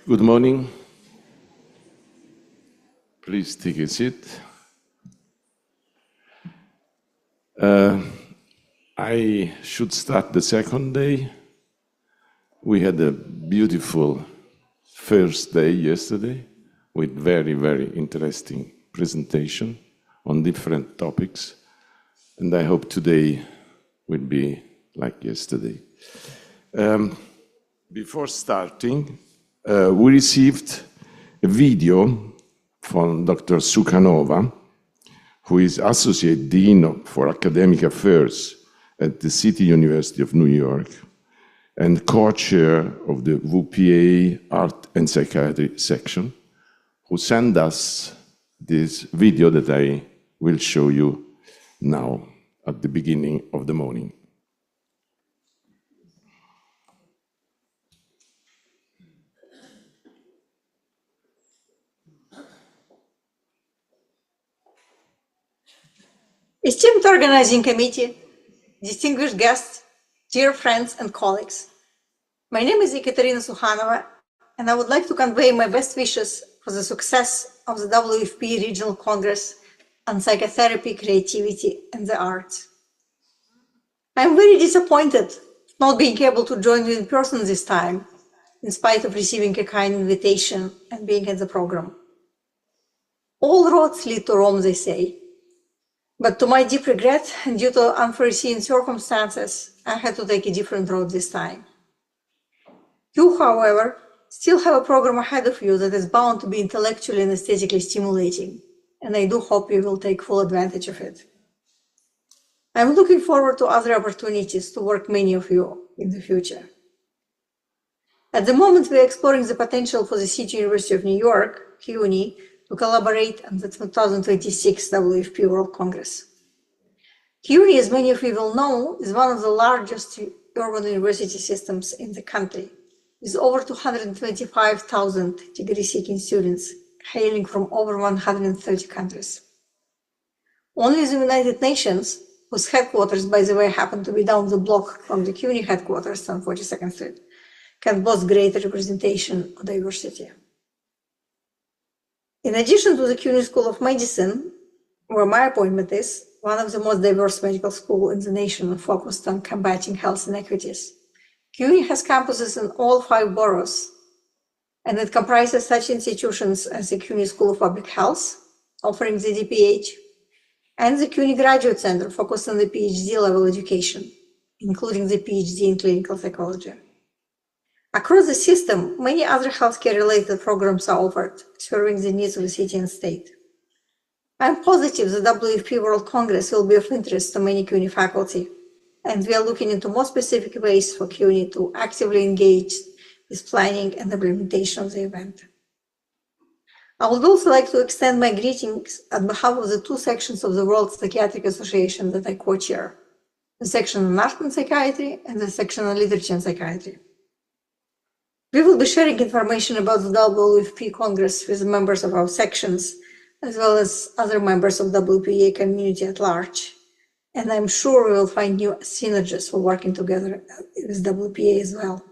Good morning. Please take a seat. I should start the second day. We had a beautiful first day yesterday with very, very interesting presentation on different topics. And I hope today will be like yesterday. Before starting, we received a video from Dr. Sukhanova, who is Associate Dean for Academic Affairs at the City University of New York and co-chair of the WPA Art and Psychiatry section, who sent us this video that I will show you now at the beginning of the morning. Esteemed organizing committee, distinguished guests, dear friends and colleagues. My name is Ekaterina Sukhanova, and I would like to convey my best wishes for the success of the WFP Regional Congress on Psychotherapy, Creativity and the Arts. I am very disappointed not being able to join you in person this time, in spite of receiving a kind invitation and being at the program. All roads lead to Rome, they say. But to my deep regret, and due to unforeseen circumstances, I had to take a different road this time. You, however, still have a program ahead of you that is bound to be intellectually and aesthetically stimulating, and I do hope you will take full advantage of it. I'm looking forward to other opportunities to work with many of you in the future. At the moment, we are exploring the potential for the City University of New York, CUNY, to collaborate on the 2026 WFP World Congress. CUNY, as many of you will know, is one of the largest urban university systems in the country, with over 225,000 degree-seeking students hailing from over 130 countries. Only the United Nations, whose headquarters, by the way, happen to be down the block from the CUNY headquarters on 42nd Street, can boast greater representation of diversity. In addition to the CUNY School of Medicine, where my appointment is, one of the most diverse medical schools in the nation focused on combating health inequities, CUNY has campuses in all 5 boroughs, and it comprises such institutions as the CUNY School of Public Health, offering the DPH, and the CUNY Graduate Center focused on the PhD level education, including the PhD in clinical psychology. Across the system, many other healthcare-related programs are offered, serving the needs of the city and state. I'm positive the WFP World Congress will be of interest to many CUNY faculty, and we are looking into more specific ways for CUNY to actively engage with planning and implementation of the event. I would also like to extend my greetings on behalf of the 2 sections of the World Psychiatric Association that I co-chair, the section on art and psychiatry and the section on literature and psychiatry. We will be sharing information about the WFP Congress with members of our sections, as well as other members of the WPA community at large. And I'm sure we will find new synergies for working together with WPA as well.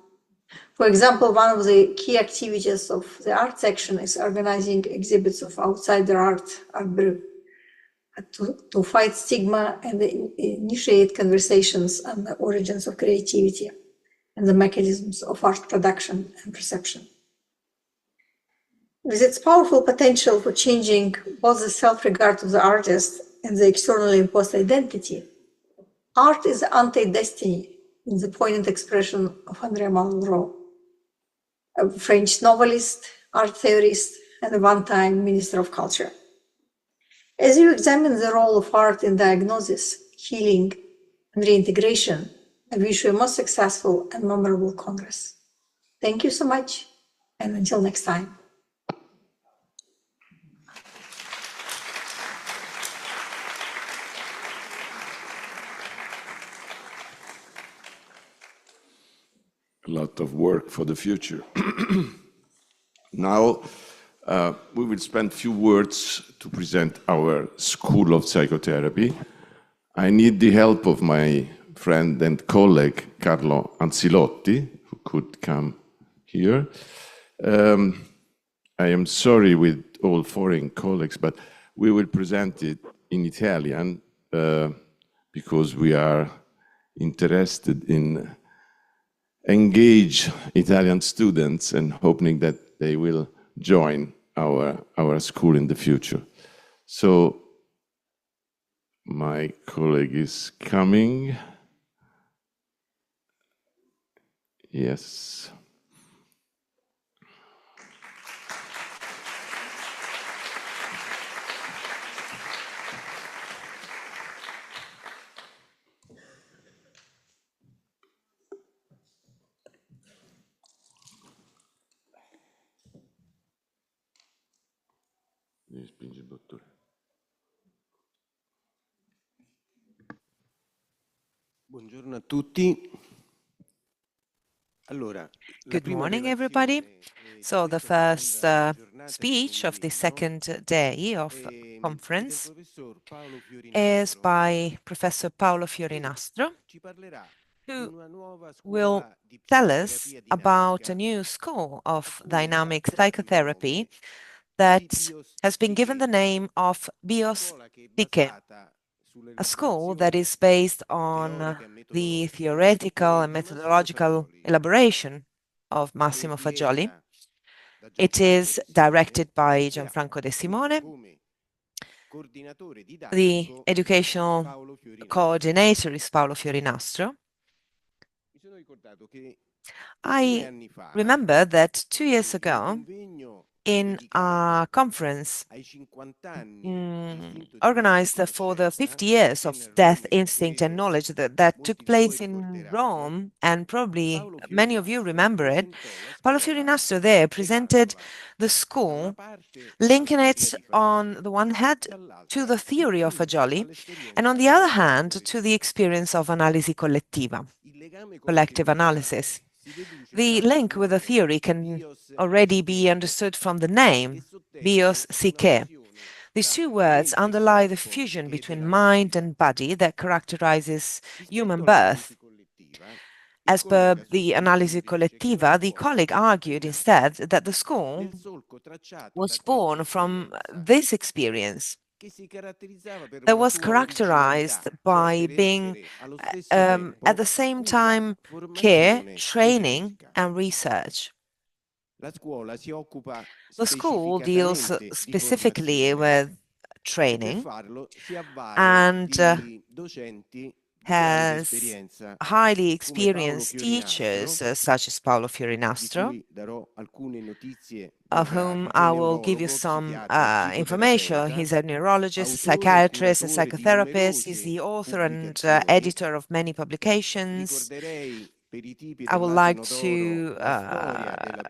For example, one of the key activities of the art section is organizing exhibits of outsider art to fight stigma and initiate conversations on the origins of creativity and the mechanisms of art production and perception. With its powerful potential for changing both the self-regard of the artist and the externally imposed identity, art is the anti-destiny in the poignant expression of André Malraux, a French novelist, art theorist, and a one-time Minister of Culture. As you examine the role of art in diagnosis, healing, and reintegration, I wish you a most successful and memorable Congress. Thank you so much, and until next time. A lot of work for the future. Now, we will spend a few words to present our School of Psychotherapy. I need the help of my friend and colleague, Carlo Anzilotti, who could come here. I am sorry with all foreign colleagues, but we will present it in Italian because we are interested in engage Italian students and hoping that they will join our school in the future. So my colleague is coming. Yes. Buongiorno a tutti. Good morning, everybody. So the first speech of the second day of conference is by Professor Paolo Fiori Nastro, who will tell us about a new school of dynamic psychotherapy that has been given the name of Psychè, a school that is based on the theoretical and methodological elaboration of Massimo Fagioli. It is directed by Gianfranco De Simone. The educational coordinator is Paolo Fiori Nastro. I remember that 2 years ago, in a conference organized for the 50 years of death, instinct, and knowledge that took place in Rome, and probably many of you remember it, Paolo Fiori Nastro there presented the school, linking it on the one hand to the theory of Fagioli, and on the other hand to the experience of analisi collettiva, collective analysis. The link with the theory can already be understood from the name, bios psyche. These two words underlie the fusion between mind and body that characterizes human birth. As per the analisi collettiva, the colleague argued instead that the school was born from this experience that was characterized by being at the same time care, training, and research. The school deals specifically with training and has highly experienced teachers such as Paolo Fiori Nastro, of whom I will give you some information. He's a neurologist, a psychiatrist, a psychotherapist. He's the author and editor of many publications. I would like to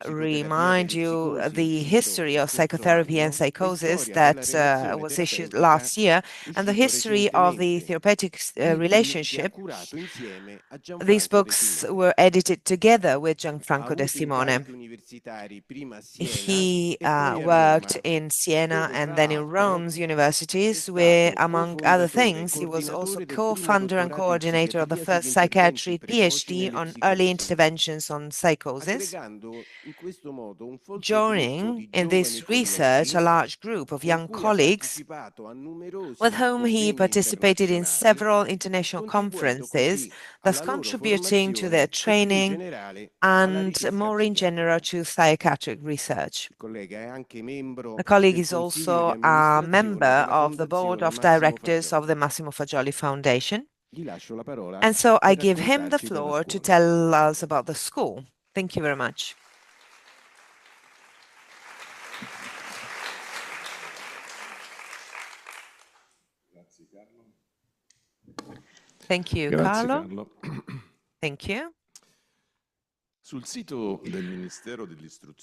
remind you the history of psychotherapy and psychosis that was issued last year, and the history of the therapeutic relationship. These books were edited together with Gianfranco De Simone. He worked in Siena and then in Rome's universities, where, among other things, he was also co-founder and coordinator of the first psychiatry PhD on early interventions on psychosis, joining in this research a large group of young colleagues with whom he participated in several international conferences, thus contributing to their training and more in general to psychiatric research. The colleague is also a member of the board of directors of the Massimo Fagioli Foundation. And so I give him the floor to tell us about the school. Thank you very much. Thank you, Carlo. Thank you.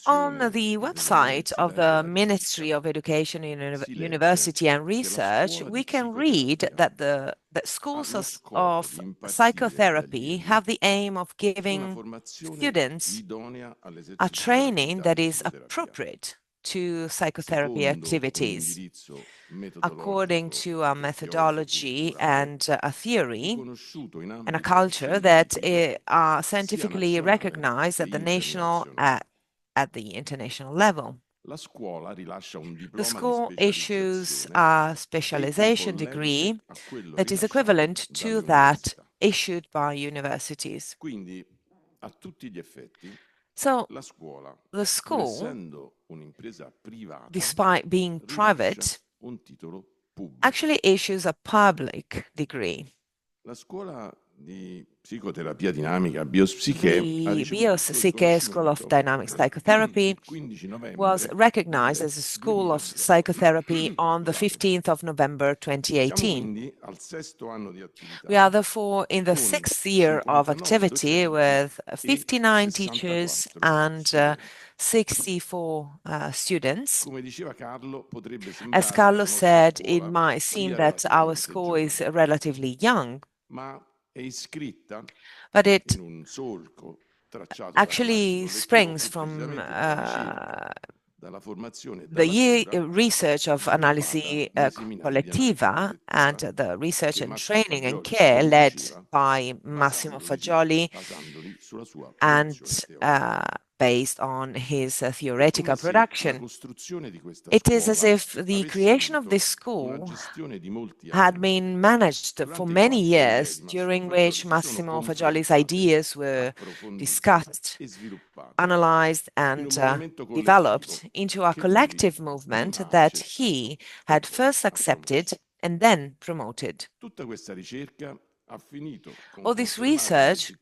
On the website of the Ministry of Education, University and Research, we can read that schools of psychotherapy have the aim of giving students a training that is appropriate to psychotherapy activities, according to a methodology and a theory and a culture that are scientifically recognized at the national at the international level. The school issues a specialization degree that is equivalent to that issued by universities. So the school, despite being private, actually issues a public degree. The Bios-Psychè School of Dynamic Psychotherapy was recognized as a school of psychotherapy on the 15th of November 2018. We are therefore in the 6th year of activity with 59 teachers and 64 students. As Carlo said, it might seem that our school is relatively young, but it actually springs from the research of analisi collettiva and the research and training and care led by Massimo Fagioli and based on his theoretical production. It is as if the creation of this school had been managed for many years, during which Massimo Fagioli's ideas were discussed, analyzed, and developed into a collective movement that he had first accepted and then promoted. All this research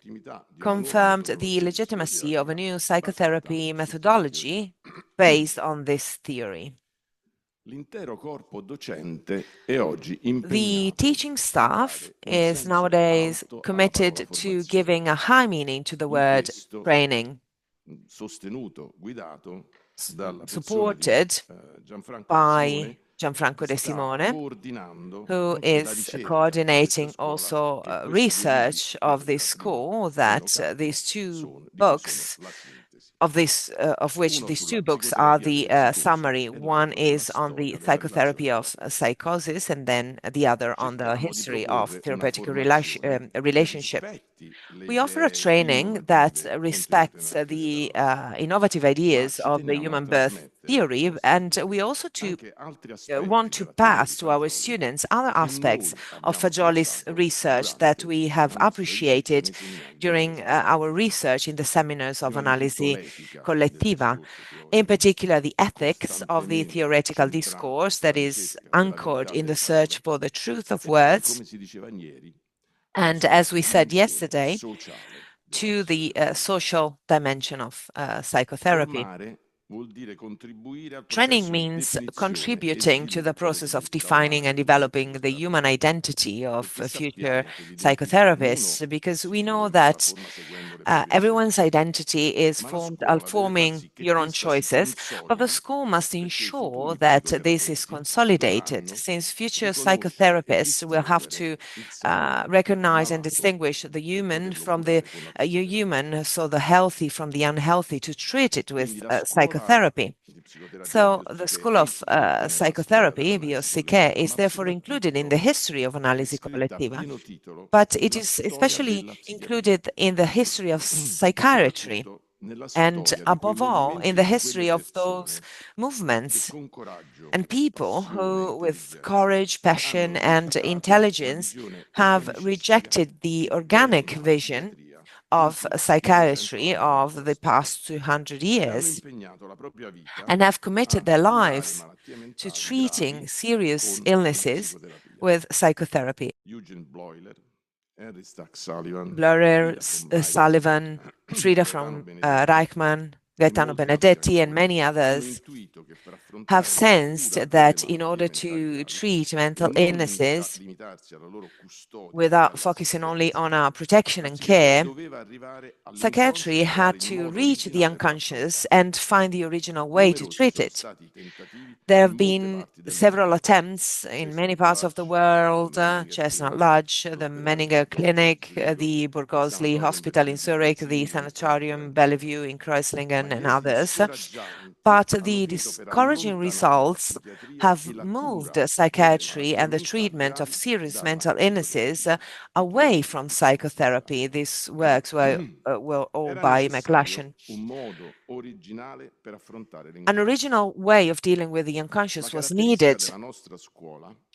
confirmed the legitimacy of a new psychotherapy methodology based on this theory. The teaching staff is nowadays committed to giving a high meaning to the word training, supported by Gianfranco De Simone, who is coordinating also research of this school, that these two books, of which these two books are the summary. One is on the psychotherapy of psychosis, and then the other on the history of therapeutic relationship. We offer a training that respects the innovative ideas of the human birth theory, and we also want to pass to our students other aspects of Fagioli's research that we have appreciated during our research in the seminars of Analisi Collettiva, in particular the ethics of the theoretical discourse that is anchored in the search for the truth of words, and, as we said yesterday, to the social dimension of psychotherapy. Training means contributing to the process of defining and developing the human identity of future psychotherapists, because we know that everyone's identity is forming your own choices, but the school must ensure that this is consolidated, since future psychotherapists will have to recognize and distinguish the human from the human, so the healthy from the unhealthy, to treat it with psychotherapy. So the School of Psychotherapy, Bios-Psychè, is therefore included in the history of Analisi Collettiva, but it is especially included in the history of psychiatry, and above all, in the history of those movements and people who, with courage, passion, and intelligence, have rejected the organic vision of psychiatry of the past 200 years and have committed their lives to treating serious illnesses with psychotherapy. Bleuler, Sullivan, Frida from Reichmann, Gaetano Benedetti, and many others have sensed that in order to treat mental illnesses without focusing only on our protection and care, psychiatry had to reach the unconscious and find the original way to treat it. There have been several attempts in many parts of the world, Chestnut Lodge, the Menninger Clinic, the Burgosli Hospital in Zurich, the Sanatorium Bellevue in Kreuzlingen, and others. But the discouraging results have moved psychiatry and the treatment of serious mental illnesses away from psychotherapy. These works were all by McLachlan. An original way of dealing with the unconscious was needed.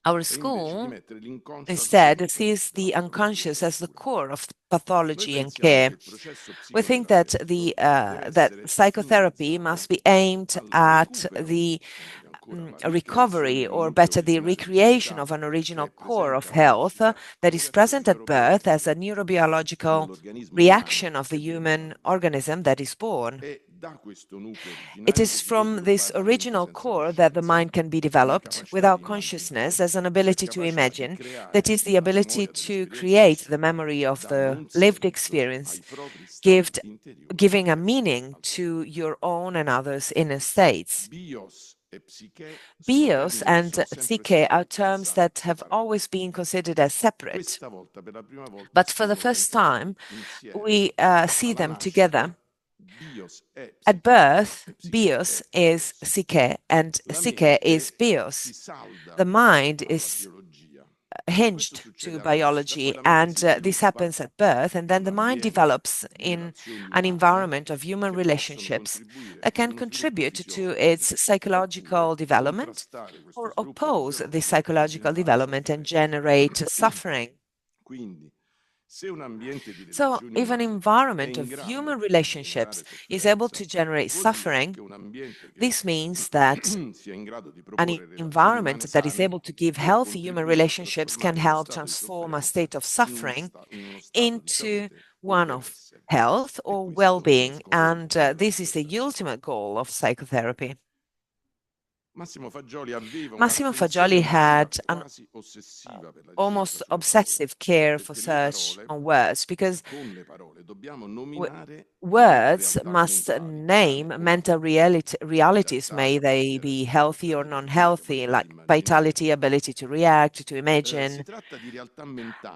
Our school instead sees the unconscious as the core of pathology and care. We think that that psychotherapy must be aimed at the recovery, or better, the recreation of an original core of health that is present at birth as a neurobiological reaction of the human organism that is born. It is from this original core that the mind can be developed without consciousness as an ability to imagine, that is, the ability to create the memory of the lived experience, giving a meaning to your own and others' inner states. Bios and psyche are terms that have always been considered as separate, but for the first time we see them together. At birth, bios is psyche and psyche is bios. The mind is hinged to biology, and this happens at birth, and then the mind develops in an environment of human relationships that can contribute to its psychological development or oppose the psychological development and generate suffering. So, if an environment of human relationships is able to generate suffering, this means that an environment that is able to give healthy human relationships can help transform a state of suffering into one of health or well-being, and this is the ultimate goal of psychotherapy. Massimo Fagioli had an almost obsessive care for search on words, because words must name mental realities, may they be healthy or non-healthy, like vitality, ability to react, to imagine.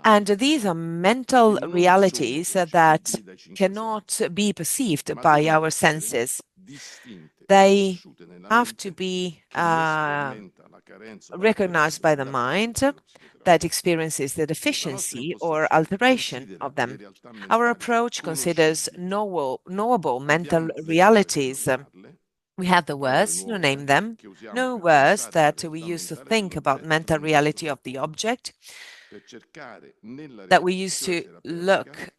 And these are mental realities that cannot be perceived by our senses. They have to be recognized by the mind that experiences the deficiency or alteration of them. Our approach considers knowable mental realities. We have the words to name them, no words that we use to think about mental reality of the object, that we use to look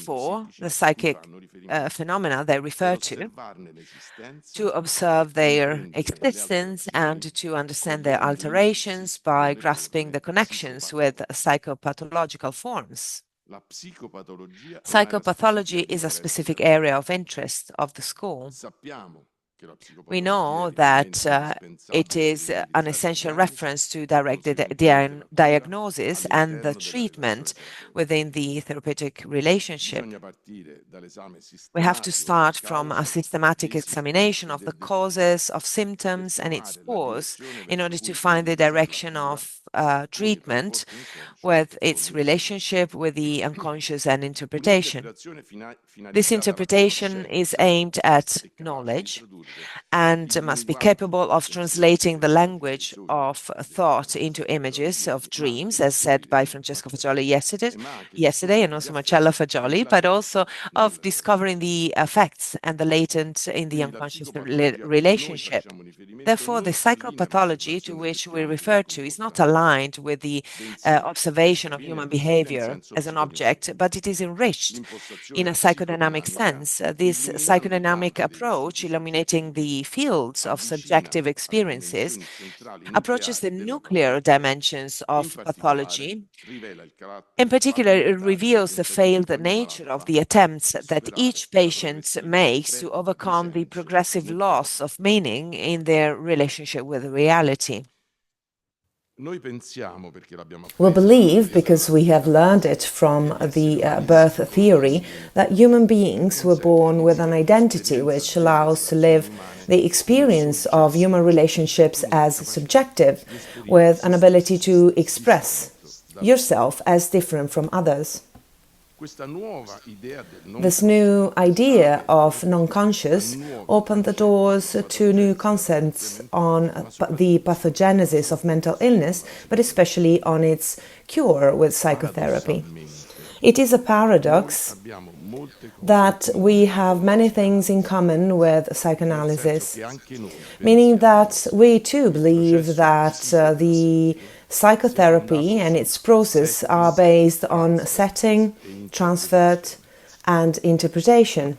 for the psychic phenomena they refer to observe their existence and to understand their alterations by grasping the connections with psychopathological forms. Psychopathology is a specific area of interest of the school. We know that it is an essential reference to direct diagnosis and the treatment within the therapeutic relationship. We have to start from a systematic examination of the causes of symptoms and its cause in order to find the direction of treatment with its relationship with the unconscious and interpretation. This interpretation is aimed at knowledge and must be capable of translating the language of thought into images of dreams, as said by Francesco Fagioli yesterday, and also Marcello Fagioli, but also of discovering the effects and the latent in the unconscious relationship. Therefore, the psychopathology to which we refer to is not aligned with the observation of human behavior as an object, but it is enriched in a psychodynamic sense. This psychodynamic approach, illuminating the fields of subjective experiences, approaches the nuclear dimensions of pathology. In particular, it reveals the failed nature of the attempts that each patient makes to overcome the progressive loss of meaning in their relationship with reality. We believe, because we have learned it from the birth theory, that human beings were born with an identity which allows to live the experience of human relationships as subjective, with an ability to express yourself as different from others. This new idea of non-conscious opened the doors to new concepts on the pathogenesis of mental illness, but especially on its cure with psychotherapy. It is a paradox that we have many things in common with psychoanalysis, meaning that we too believe that the psychotherapy and its process are based on setting, transfer, and interpretation.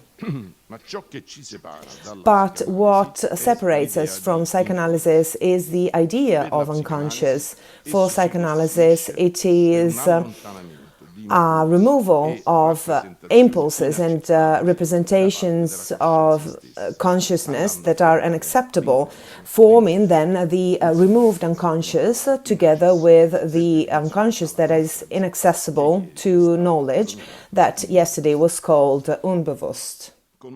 But what separates us from psychoanalysis is the idea of unconscious. For psychoanalysis, it is a removal of impulses and representations of consciousness that are unacceptable, forming then the removed unconscious together with the unconscious that is inaccessible to knowledge, that yesterday was called unbewusst. With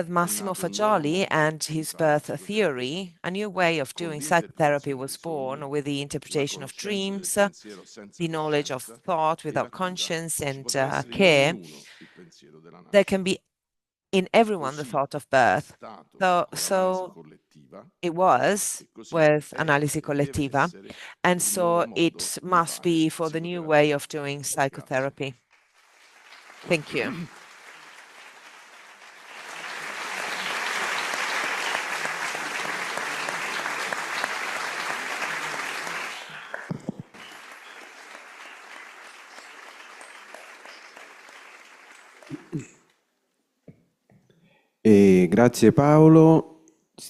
Massimo Fagioli and his birth theory, a new way of doing psychotherapy was born with the interpretation of dreams, the knowledge of thought without conscience and care. There can be in everyone the thought of birth. So it was with Analisi Collettiva, and so it must be for the new way of doing psychotherapy. Thank you. Grazie Paolo.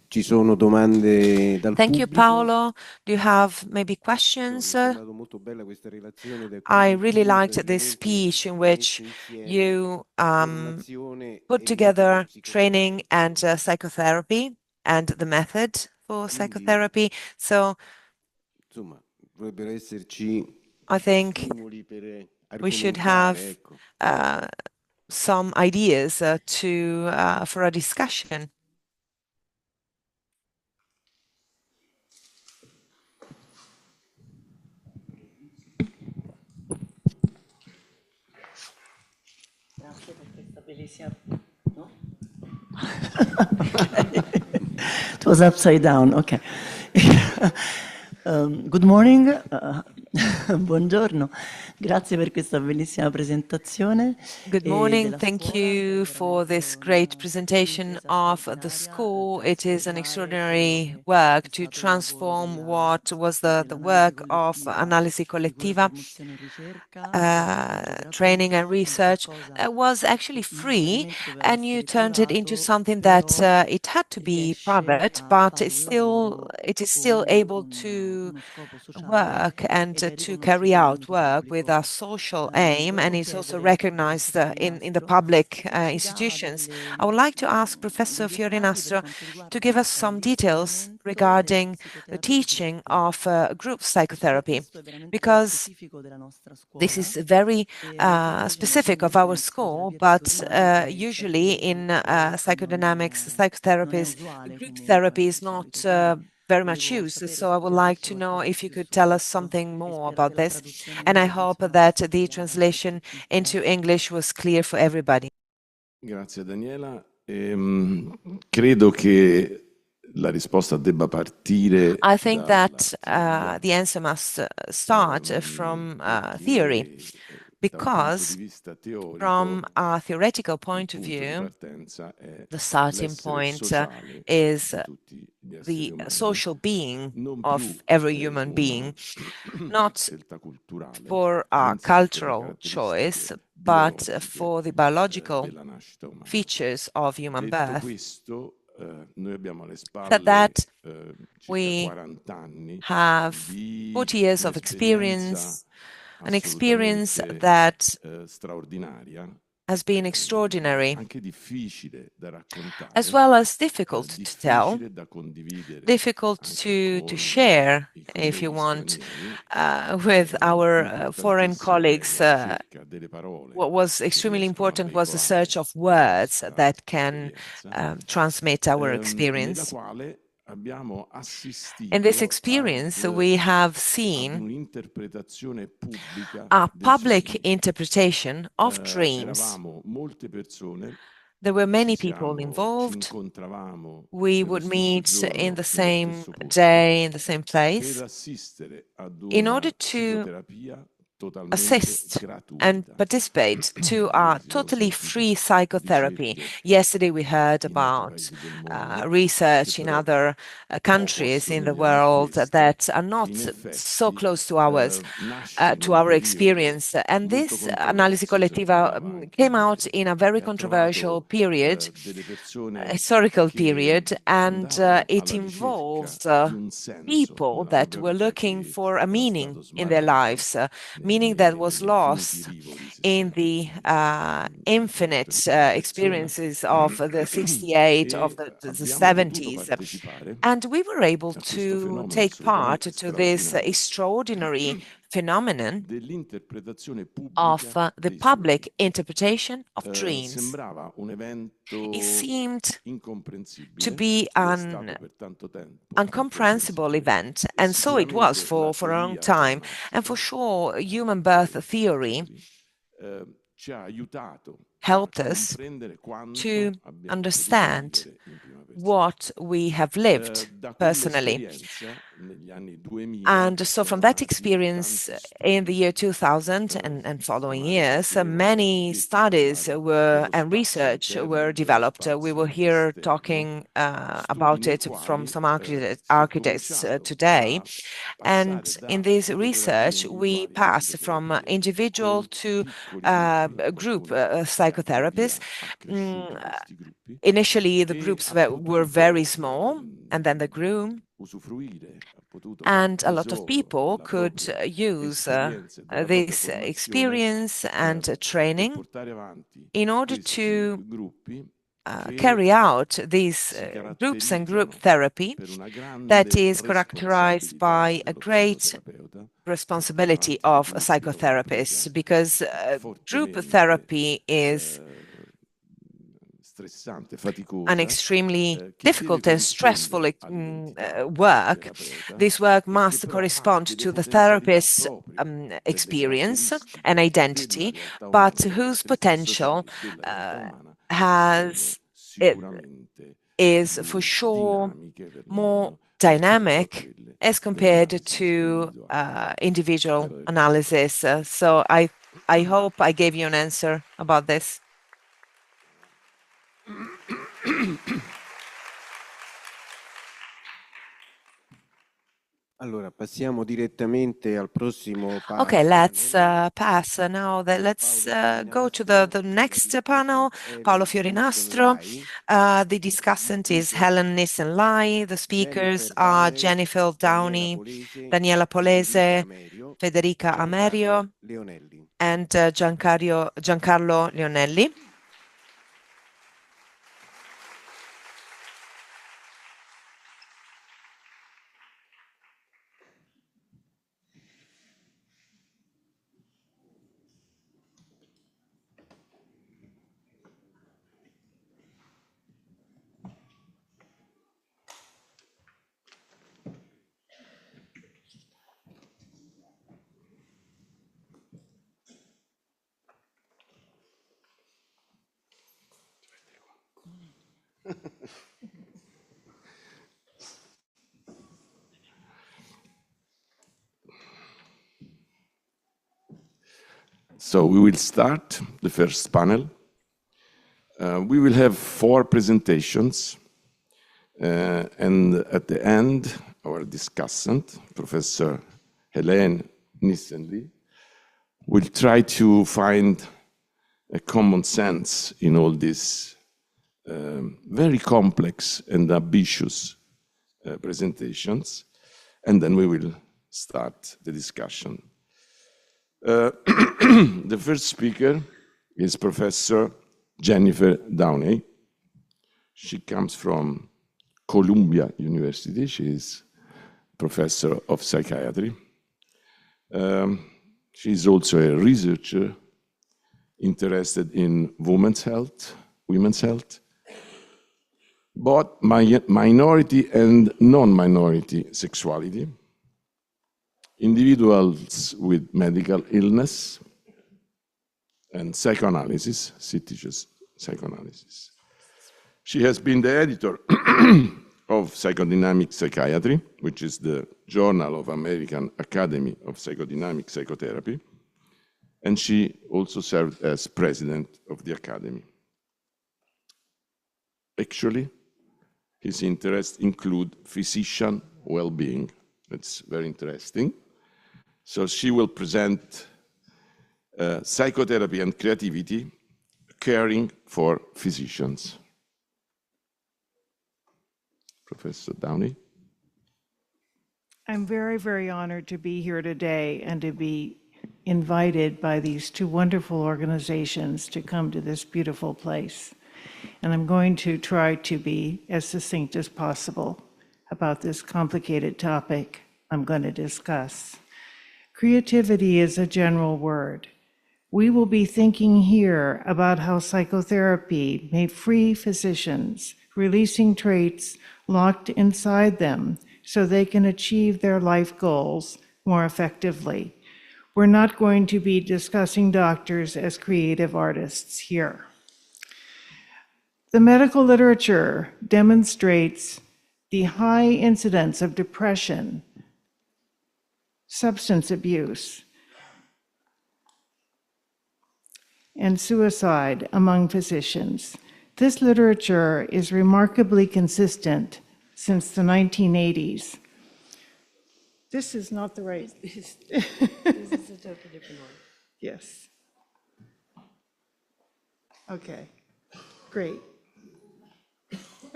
Ci sono domande dal Thank you, pubblico? Paolo. Do you have maybe questions? I really liked this speech in which you put together training and psychotherapy and the method for psychotherapy. So I think we should have some ideas for a discussion. It was upside down, okay. Good morning, buongiorno, grazie per questa bellissima presentazione. Good morning, thank you for this great presentation of the school. It is an extraordinary work to transform what was the work of Analisi Collettiva. Training and research was actually free, and you turned it into something that it had to be private, but it is still able to work and to carry out work with a social aim, and it's also recognized in the public institutions. I would like to ask Professor Fiori Nastro to give us some details regarding the teaching of group psychotherapy, because this is very specific of our school, but usually in psychodynamics, psychotherapies, group therapy is not very much used. So I would like to know if you could tell us something more about this. And I hope that the translation into English was clear for everybody. Grazie Daniela. Credo che la risposta debba partire. I think that the answer must start from theory, because from a theoretical point of view, the starting point is the social being of every human being, not for a cultural choice, but for the biological features of human birth. That we have 40 years of experience, an experience that has been extraordinary, as well as difficult to tell, difficult to share, if you want, with our foreign colleagues. What was extremely important was the search of words that can transmit our experience. In this experience, we have seen a public interpretation of dreams. There were many people involved. We would meet in the same day, in the same place, in order to assist and participate to our totally free psychotherapy. Yesterday we heard about research in other countries in the world that are not so close to ours, to our experience. And this Analisi Collettiva came out in a very controversial period, historical period, and it involved people that were looking for a meaning in their lives, meaning that was lost in the infinite experiences of the 68, of the 70s. And we were able to take part to this extraordinary phenomenon of the public interpretation of dreams. It seemed to be an incomprehensible event, and so it was for a long time. And for sure, human birth theory helped us to understand what we have lived personally. And so from that experience in the year 2000 and following years, many studies and research were developed. We will hear talking about it from some architects today. And in this research, we pass from individual to group psychotherapists. Initially, the groups were very small, and then they grew. And a lot of people could use this experience and training in order to carry out these groups and group therapy that is characterized by a great responsibility of psychotherapists, because group therapy is an extremely difficult and stressful work. This work must correspond to the therapist's experience and identity, but whose potential is for sure more dynamic as compared to individual analysis. So I hope I gave you an answer about this. Allora, passiamo direttamente al prossimo panel. Okay, let's pass now. Let's go to the next panel. Paolo Fiori Nastro. The discussant is Helene Nissen-Lie. The speakers are Jennifer Downey, Daniela Polese, Federica Amerio, and Giancarlo Leonelli. So we will start the first panel. We will have 4 presentations, and at the end, our discussant, Professor Helene Nissen-Lie, will try to find a common sense in all these very complex and ambitious presentations, and then we will start the discussion. The first speaker is Professor Jennifer Downey. She comes from Columbia University. She is professor of psychiatry. She is also a researcher interested in women's health, both minority and non-minority sexuality, individuals with medical illness, and psychoanalysis. She teaches psychoanalysis. She has been the editor of Psychodynamic Psychiatry, which is the journal of American Academy of Psychodynamic Psychotherapy, and she also served as president of the Academy. Actually, his interests include physician well-being. That's very interesting. So she will present psychotherapy and creativity, caring for physicians. Professor Downey. I'm very, very honored to be here today and to be invited by these two wonderful organizations to come to this beautiful place. And I'm going to try to be as succinct as possible about this complicated topic I'm going to discuss. Creativity is a general word. We will be thinking here about how psychotherapy may free physicians, releasing traits locked inside them so they can achieve their life goals more effectively. We're not going to be discussing doctors as creative artists here. The medical literature demonstrates the high incidence of depression, substance abuse, and suicide among physicians. This literature is remarkably consistent since the 1980s. This is not the right. This is a totally different one. Yes. Okay, great.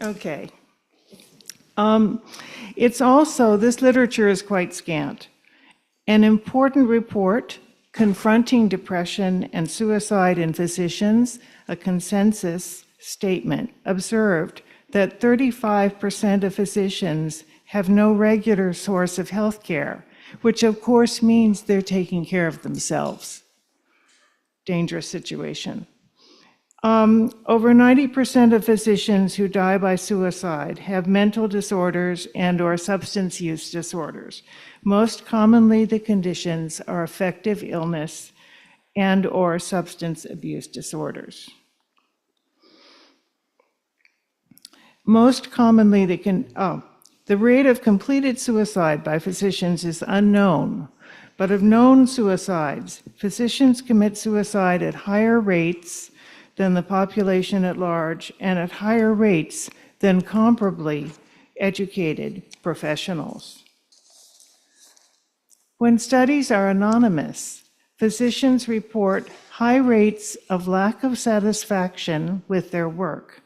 Okay. It's also, this literature is quite scant. An important report confronting depression and suicide in physicians, a consensus statement, observed that 35% of physicians have no regular source of health care, which of course means they're taking care of themselves. Dangerous situation. Over 90% of physicians who die by suicide have mental disorders and/or substance use disorders. Most commonly, the conditions are affective illness and/or substance abuse disorders. Most commonly, the rate of completed suicide by physicians is unknown, but of known suicides, physicians commit suicide at higher rates than the population at large and at higher rates than comparably educated professionals. When studies are anonymous, physicians report high rates of lack of satisfaction with their work,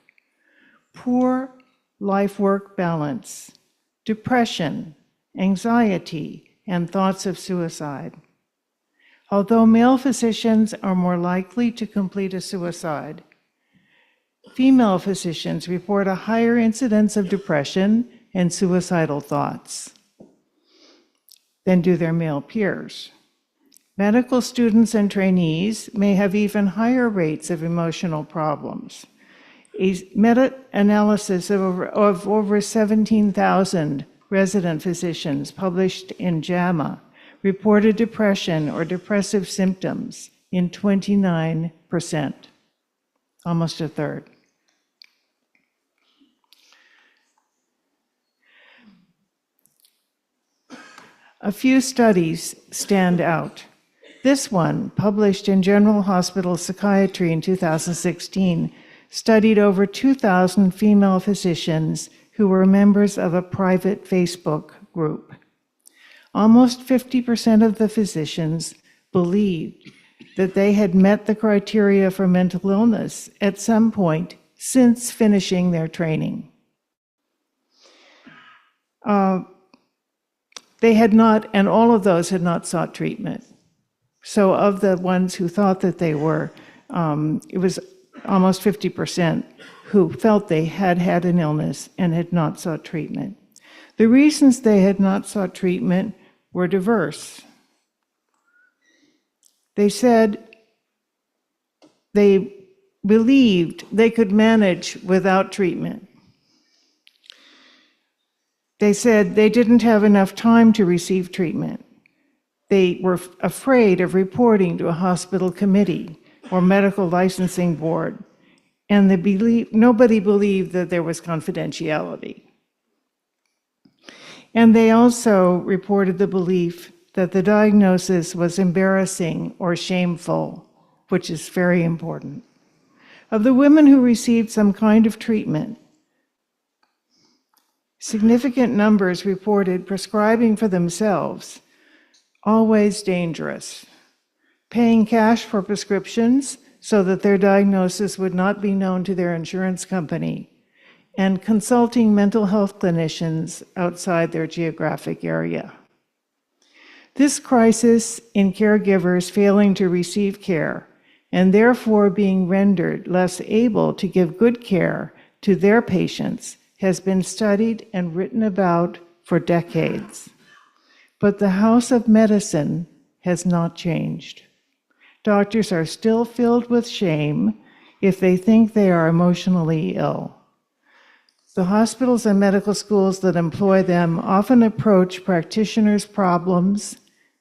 poor life-work balance, depression, anxiety, and thoughts of suicide. Although male physicians are more likely to complete a suicide, female physicians report a higher incidence of depression and suicidal thoughts than do their male peers. Medical students and trainees may have even higher rates of emotional problems. A meta-analysis of over 17,000 resident physicians published in JAMA reported depression or depressive symptoms in 29%, almost a third. A few studies stand out. This one, published in General Hospital Psychiatry in 2016, studied over 2,000 female physicians who were members of a private Facebook group. Almost 50% of the physicians believed that they had met the criteria for mental illness at some point since finishing their training. They had not, and all of those had not sought treatment. So of the ones who thought that they were, it was almost 50% who felt they had had an illness and had not sought treatment. The reasons they had not sought treatment were diverse. They said they believed they could manage without treatment. They said they didn't have enough time to receive treatment. They were afraid of reporting to a hospital committee or medical licensing board, and nobody believed that there was confidentiality. And they also reported the belief that the diagnosis was embarrassing or shameful, which is very important. Of the women who received some kind of treatment, significant numbers reported prescribing for themselves, always dangerous, paying cash for prescriptions so that their diagnosis would not be known to their insurance company, and consulting mental health clinicians outside their geographic area. This crisis in caregivers failing to receive care and therefore being rendered less able to give good care to their patients has been studied and written about for decades. But the House of Medicine has not changed. Doctors are still filled with shame if they think they are emotionally ill. The hospitals and medical schools that employ them often approach practitioners' problems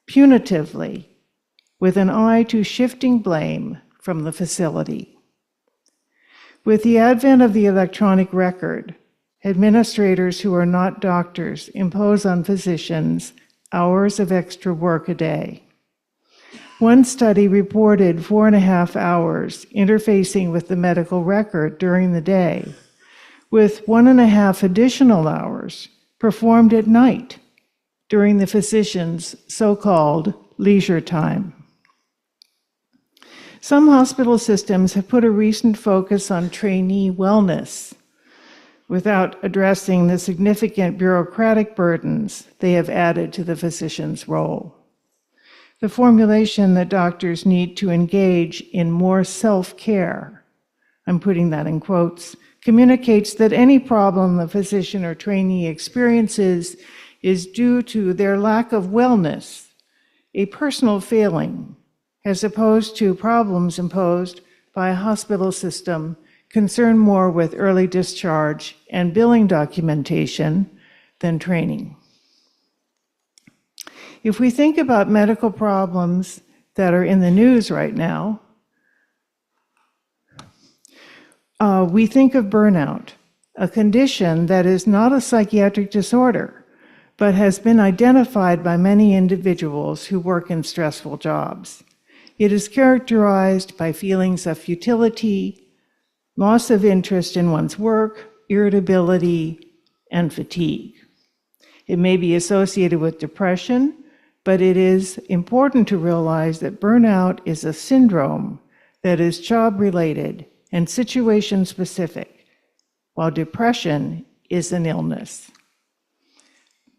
punitively, with an eye to shifting blame from the facility. With the advent of the electronic record, administrators who are not doctors impose on physicians hours of extra work a day. One study reported 4.5 hours interfacing with the medical record during the day, with 1.5 additional hours performed at night during the physician's so-called leisure time. Some hospital systems have put a recent focus on trainee wellness without addressing the significant bureaucratic burdens they have added to the physician's role. The formulation that doctors need to engage in more self-care, I'm putting that in quotes, communicates that any problem the physician or trainee experiences is due to their lack of wellness, a personal failing, as opposed to problems imposed by a hospital system concerned more with early discharge and billing documentation than training. If we think about medical problems that are in the news right now, we think of burnout, a condition that is not a psychiatric disorder, but has been identified by many individuals who work in stressful jobs. It is characterized by feelings of futility, loss of interest in one's work, irritability, and fatigue. It may be associated with depression, but it is important to realize that burnout is a syndrome that is job-related and situation-specific, while depression is an illness.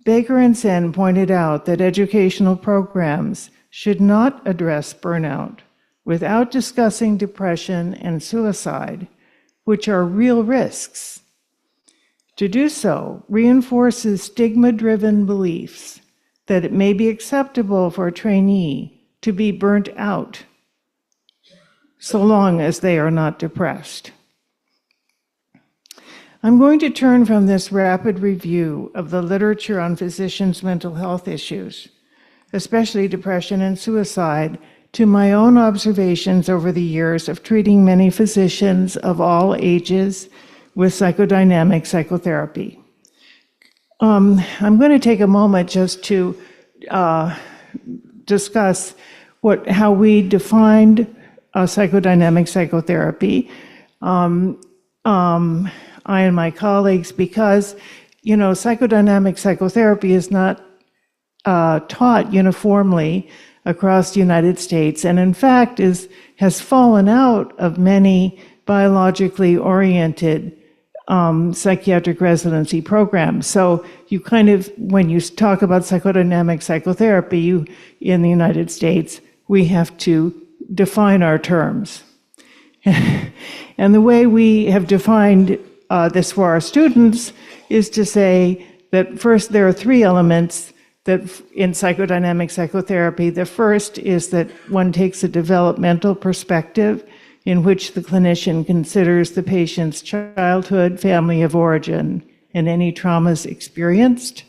Baker and Sen pointed out that educational programs should not address burnout without discussing depression and suicide, which are real risks. To do so reinforces stigma-driven beliefs that it may be acceptable for a trainee to be burnt out so long as they are not depressed. I'm going to turn from this rapid review of the literature on physicians' mental health issues, especially depression and suicide, to my own observations over the years of treating many physicians of all ages with psychodynamic psychotherapy. I'm going to take a moment just to discuss how we defined psychodynamic psychotherapy. I and my colleagues, because, psychodynamic psychotherapy is not taught uniformly across the United States, and in fact has fallen out of many biologically oriented psychiatric residency programs. So you when you talk about psychodynamic psychotherapy, in the United States, we have to define our terms. And the way we have defined this for our students is to say that first there are 3 elements that in psychodynamic psychotherapy. The first is that one takes a developmental perspective in which the clinician considers the patient's childhood, family of origin, and any traumas experienced.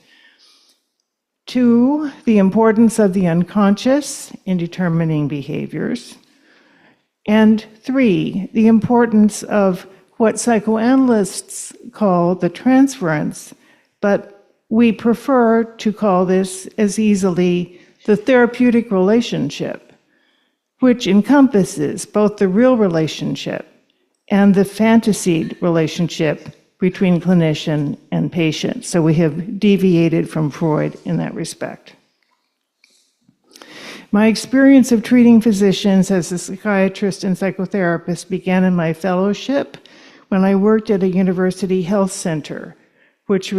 2, the importance of the unconscious in determining behaviors. And 3, the importance of what psychoanalysts call the transference, but we prefer to call this as easily the therapeutic relationship, which encompasses both the real relationship and the fantasied relationship between clinician and patient. So we have deviated from Freud in that respect. My experience of treating physicians as a psychiatrist and psychotherapist began in my fellowship when I worked at a university health center, which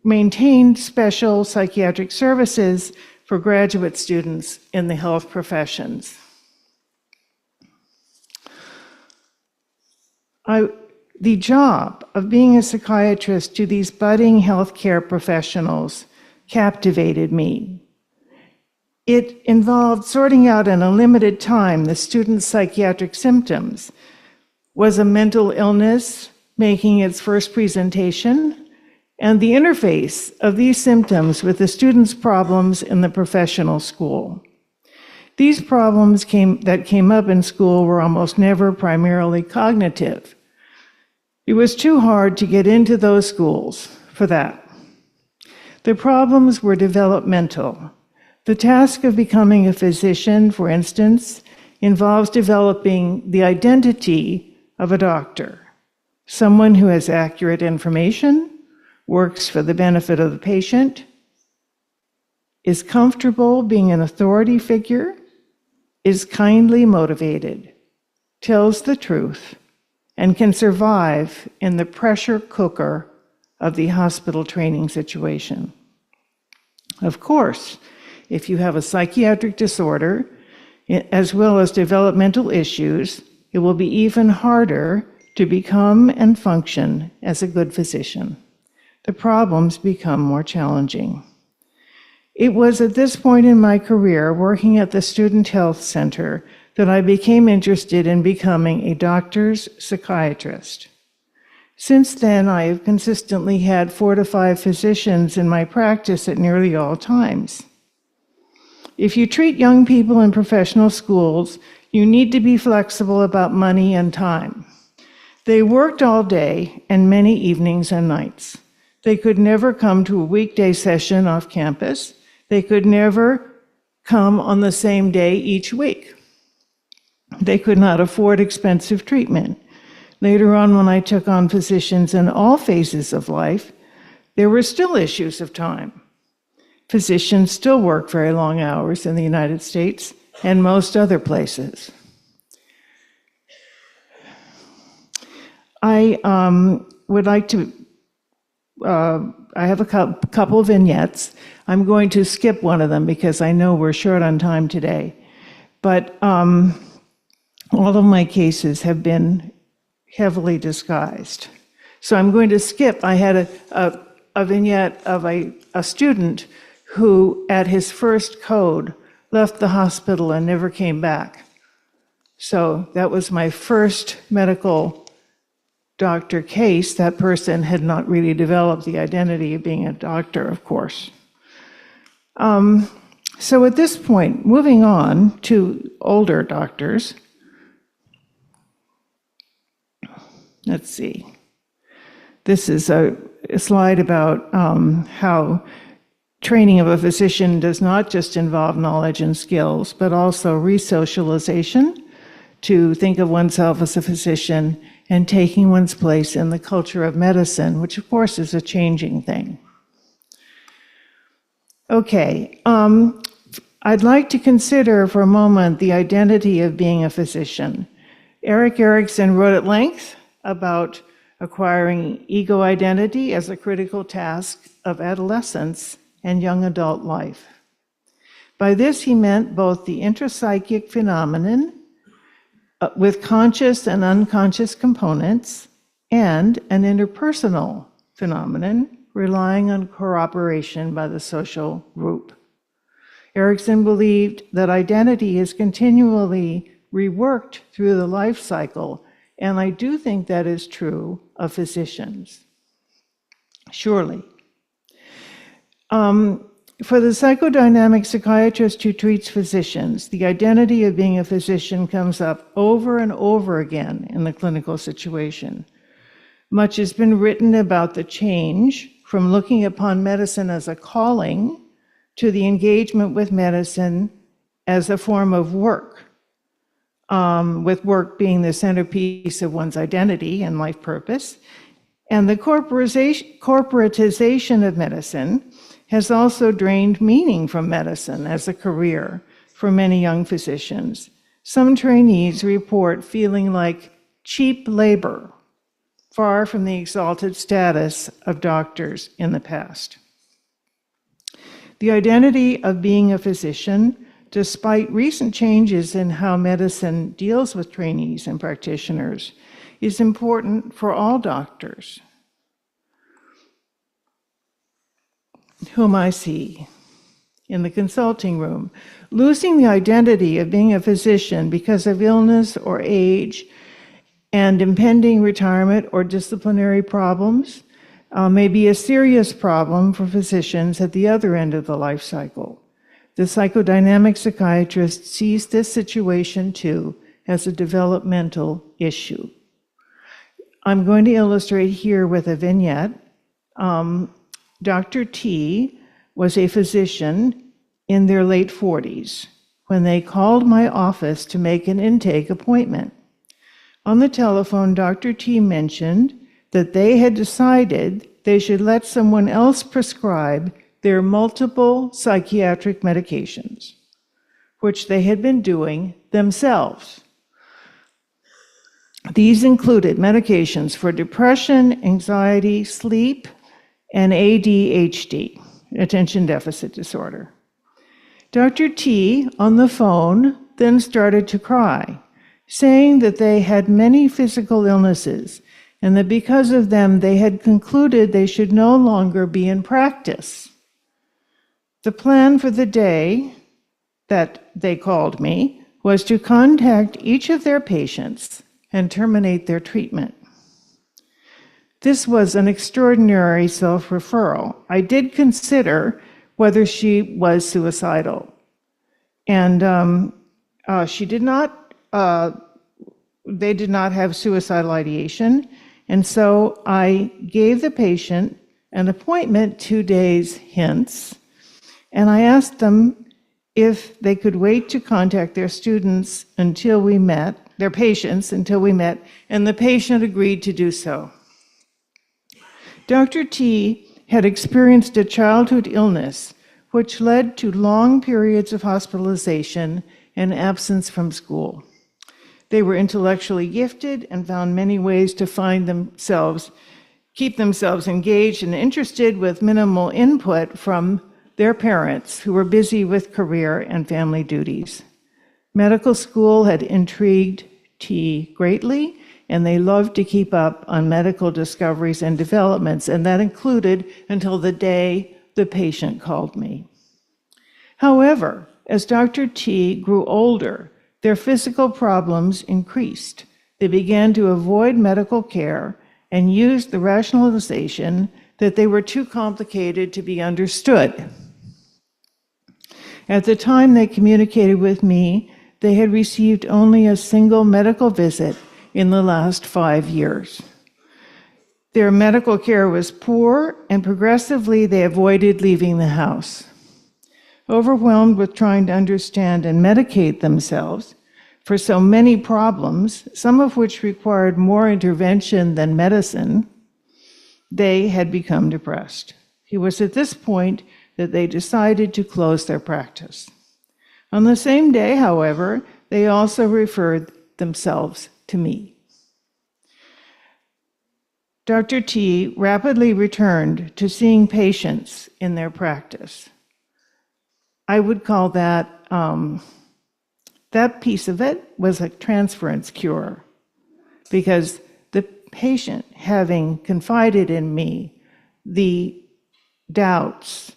maintained special psychiatric services for graduate students in the health professions. The job of being a psychiatrist to these budding healthcare professionals captivated me. It involved sorting out in a limited time the student's psychiatric symptoms. Was a mental illness making its first presentation? And the interface of these symptoms with the student's problems in the professional school. These problems that came up in school were almost never primarily cognitive. It was too hard to get into those schools for that. The problems were developmental. The task of becoming a physician, for instance, involves developing the identity of a doctor, someone who has accurate information, works for the benefit of the patient, is comfortable being an authority figure, is kindly motivated, tells the truth, and can survive in the pressure cooker of the hospital training situation. Of course, if you have a psychiatric disorder, as well as developmental issues, it will be even harder to become and function as a good physician. The problems become more challenging. It was at this point in my career, working at the Student Health Center, that I became interested in becoming a doctor's psychiatrist. Since then, I have consistently had 4 to 5 physicians in my practice at nearly all times. If you treat young people in professional schools, you need to be flexible about money and time. They worked all day and many evenings and nights. They could never come to a weekday session off campus. They could never come on the same day each week. They could not afford expensive treatment. Later on, when I took on physicians in all phases of life, there were still issues of time. Physicians still work very long hours in the United States and most other places. I would like to, I have a couple of vignettes. I'm going to skip one of them because I know we're short on time today. But all of my cases have been heavily disguised. So I'm going to skip. I had a vignette of a student who, at his first code, left the hospital and never came back. So that was my first medical doctor case. That person had not really developed the identity of being a doctor, of course. So at this point, moving on to older doctors, let's see. This is a slide about how training of a physician does not just involve knowledge and skills, but also resocialization, to think of oneself as a physician and taking one's place in the culture of medicine, which of course is a changing thing. Okay, I'd like to consider for a moment the identity of being a physician. Erik Erikson wrote at length about acquiring ego identity as a critical task of adolescence and young adult life. By this, he meant both the intrapsychic phenomenon with conscious and unconscious components and an interpersonal phenomenon relying on cooperation by the social group. Erikson believed that identity is continually reworked through the life cycle, and I do think that is true of physicians. Surely. For the psychodynamic psychiatrist who treats physicians, the identity of being a physician comes up over and over again in the clinical situation. Much has been written about the change from looking upon medicine as a calling to the engagement with medicine as a form of work, with work being the centerpiece of one's identity and life purpose. And the corporatization of medicine has also drained meaning from medicine as a career for many young physicians. Some trainees report feeling like cheap labor, far from the exalted status of doctors in the past. The identity of being a physician, despite recent changes in how medicine deals with trainees and practitioners, is important for all doctors whom I see in the consulting room. Losing the identity of being a physician because of illness or age and impending retirement or disciplinary problems may be a serious problem for physicians at the other end of the life cycle. The psychodynamic psychiatrist sees this situation too as a developmental issue. I'm going to illustrate here with a vignette. Dr. T was a physician in their late 40s when they called my office to make an intake appointment. On the telephone, Dr. T mentioned that they had decided they should let someone else prescribe their multiple psychiatric medications, which they had been doing themselves. These included medications for depression, anxiety, sleep, and ADHD, attention deficit disorder. Dr. T, on the phone, then started to cry, saying that they had many physical illnesses and that because of them they had concluded they should no longer be in practice. The plan for the day that they called me was to contact each of their patients and terminate their treatment. This was an extraordinary self-referral. I did consider whether she was suicidal. And she did not, they did not have suicidal ideation. And so I gave the patient an appointment 2 days hence. And I asked them if they could wait to contact their students until we met, their patients until we met, and the patient agreed to do so. Dr. T had experienced a childhood illness which led to long periods of hospitalization and absence from school. They were intellectually gifted and found many ways to keep themselves engaged and interested with minimal input from their parents, who were busy with career and family duties. Medical school had intrigued T greatly, and they loved to keep up on medical discoveries and developments, and that included until the day the patient called me. However, as Dr. T grew older, their physical problems increased. They began to avoid medical care and used the rationalization that they were too complicated to be understood. At the time they communicated with me, they had received only a single medical visit in the last 5 years. Their medical care was poor, and progressively they avoided leaving the house. Overwhelmed with trying to understand and medicate themselves for so many problems, some of which required more intervention than medicine, they had become depressed. It was at this point that they decided to close their practice. On the same day, however, they also referred themselves to me. Dr. T rapidly returned to seeing patients in their practice. I would call that, that piece of it was a transference cure, because the patient, having confided in me the doubts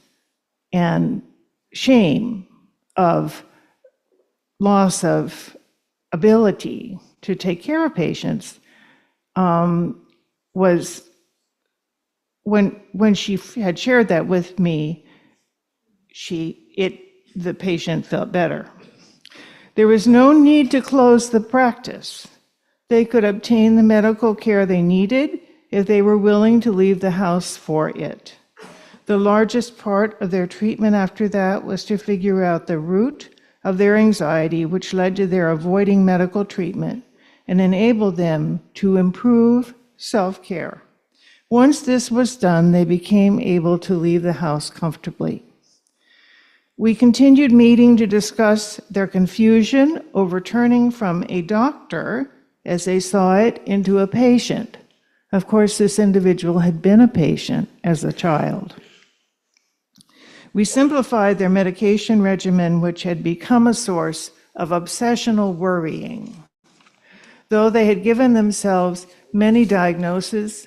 and shame of loss of ability to take care of patients, was when she had shared that with me, the patient felt better. There was no need to close the practice. They could obtain the medical care they needed if they were willing to leave the house for it. The largest part of their treatment after that was to figure out the root of their anxiety, which led to their avoiding medical treatment and enabled them to improve self-care. Once this was done, they became able to leave the house comfortably. We continued meeting to discuss their confusion over turning from a doctor, as they saw it, into a patient. Of course, this individual had been a patient as a child. We simplified their medication regimen, which had become a source of obsessional worrying. Though they had given themselves many diagnoses,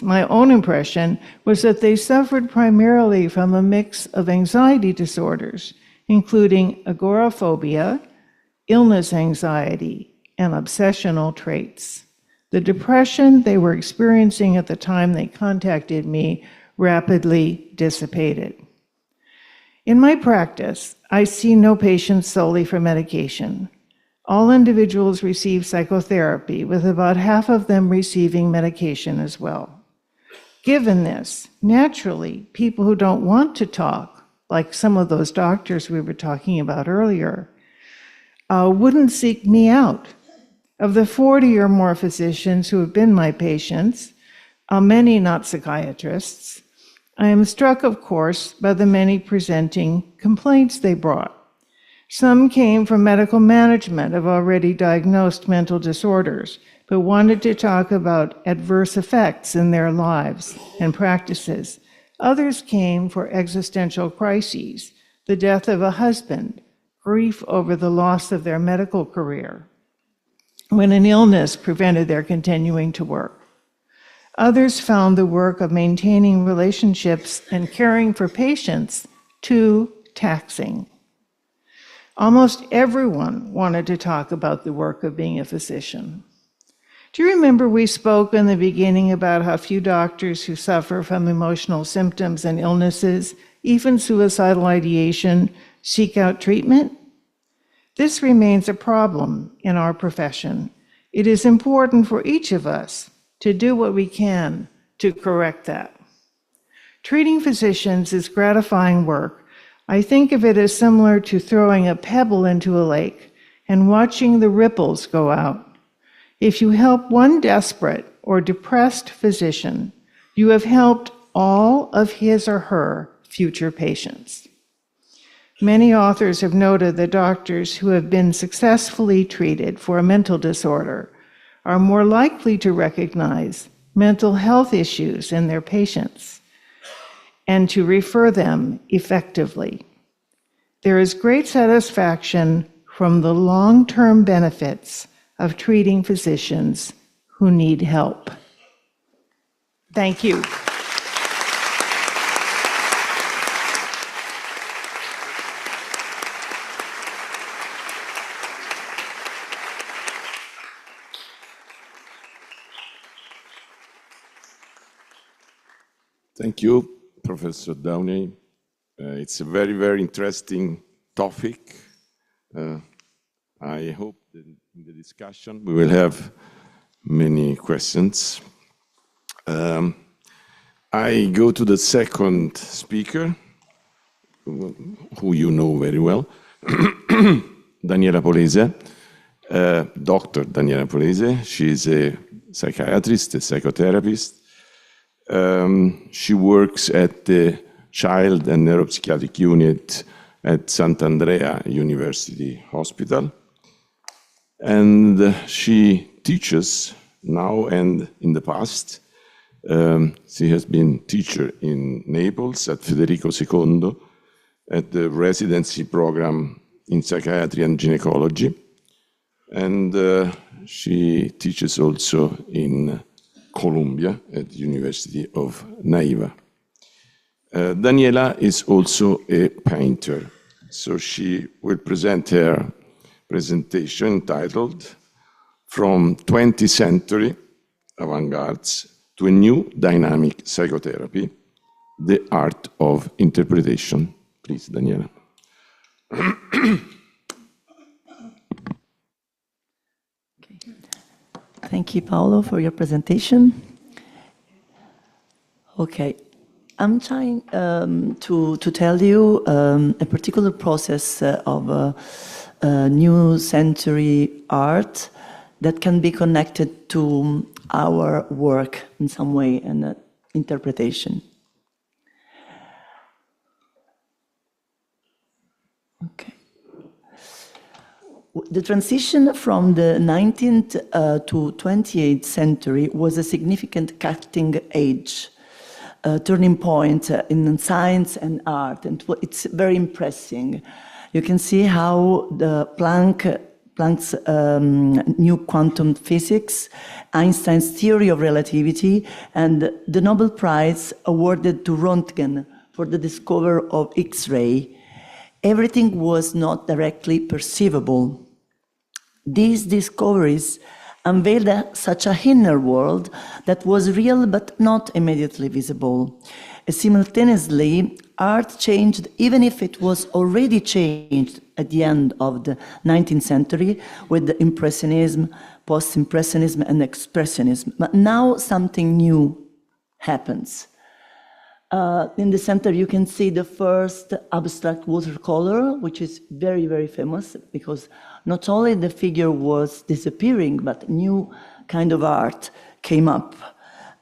my own impression was that they suffered primarily from a mix of anxiety disorders, including agoraphobia, illness anxiety, and obsessional traits. The depression they were experiencing at the time they contacted me rapidly dissipated. In my practice, I see no patients solely for medication. All individuals receive psychotherapy, with about half of them receiving medication as well. Given this, naturally, people who don't want to talk, like some of those doctors we were talking about earlier, wouldn't seek me out. Of the 40 or more physicians who have been my patients, many not psychiatrists, I am struck, of course, by the many presenting complaints they brought. Some came from medical management of already diagnosed mental disorders, but wanted to talk about adverse effects in their lives and practices. Others came for existential crises, the death of a husband, grief over the loss of their medical career, when an illness prevented their continuing to work. Others found the work of maintaining relationships and caring for patients too taxing. Almost everyone wanted to talk about the work of being a physician. Do you remember we spoke in the beginning about how few doctors who suffer from emotional symptoms and illnesses, even suicidal ideation, seek out treatment? This remains a problem in our profession. It is important for each of us to do what we can to correct that. Treating physicians is gratifying work. I think of it as similar to throwing a pebble into a lake and watching the ripples go out. If you help one desperate or depressed physician, you have helped all of his or her future patients. Many authors have noted that doctors who have been successfully treated for a mental disorder are more likely to recognize mental health issues in their patients and to refer them effectively. There is great satisfaction from the long-term benefits of treating physicians who need help. Thank you. Thank you, Professor Downey. It's a very, very interesting topic. I hope that in the discussion we will have many questions. I go to the second speaker, who you know very well, Daniela Polese, Dr. Daniela Polese. She is a psychiatrist, a psychotherapist. She works at the Child and Neuropsychiatric Unit at Sant'Andrea University Hospital. And she teaches now and in the past. She has been teacher in Naples at Federico II at the residency program in psychiatry and gynecology. And she teaches also in Columbia at the University of Naiva. Daniela is also a painter, so she will present her presentation entitled From 20th Century Avant-gardes to a New Dynamic Psychotherapy, the Art of Interpretation. Please, Daniela. Thank you, Paolo, for your presentation. Okay. I'm trying to tell you a particular process of new century art that can be connected to our work in some way and interpretation. Okay. The transition from the 19th to 20th century was a significant cutting edge, turning point in science and art, and it's very impressive. You can see how the Planck's new quantum physics, Einstein's theory of relativity, and the Nobel Prize awarded to Röntgen for the discovery of X-ray. Everything was not directly perceivable. These discoveries unveiled such a inner world that was real but not immediately visible. Simultaneously, art changed even if it was already changed at the end of the 19th century with the Impressionism, Post-Impressionism and Expressionism. But now something new happens. In the center you can see the first abstract watercolor, which is very, very famous because not only the figure was disappearing, but new kind of art came up.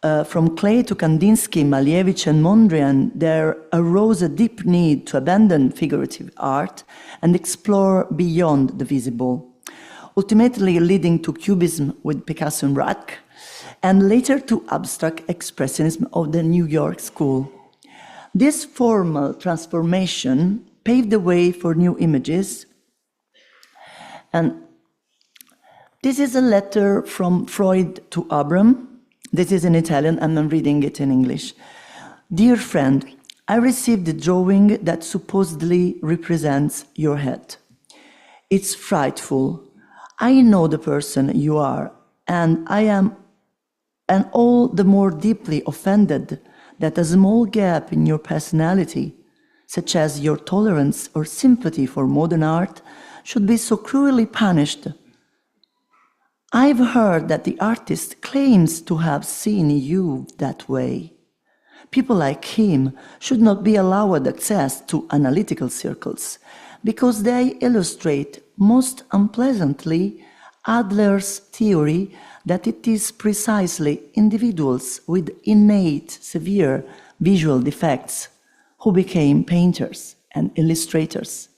From Klee to Kandinsky, Malevich and Mondrian, there arose a deep need to abandon figurative art and explore beyond the visible, ultimately leading to Cubism with Picasso and Rothko, and later to abstract expressionism of the New York School. This formal transformation paved the way for new images, and this is a letter from Freud to Abram. This is in Italian, and I'm reading it in English. Dear friend, I received a drawing that supposedly represents your head. It's frightful. I know the person you are, and I am all the more deeply offended that a small gap in your personality, such as your tolerance or sympathy for modern art, should be so cruelly punished. I've heard that the artist claims to have seen you that way. People like him should not be allowed access to analytical circles because they illustrate most unpleasantly Adler's theory that it is precisely individuals with innate severe visual defects who became painters and illustrators.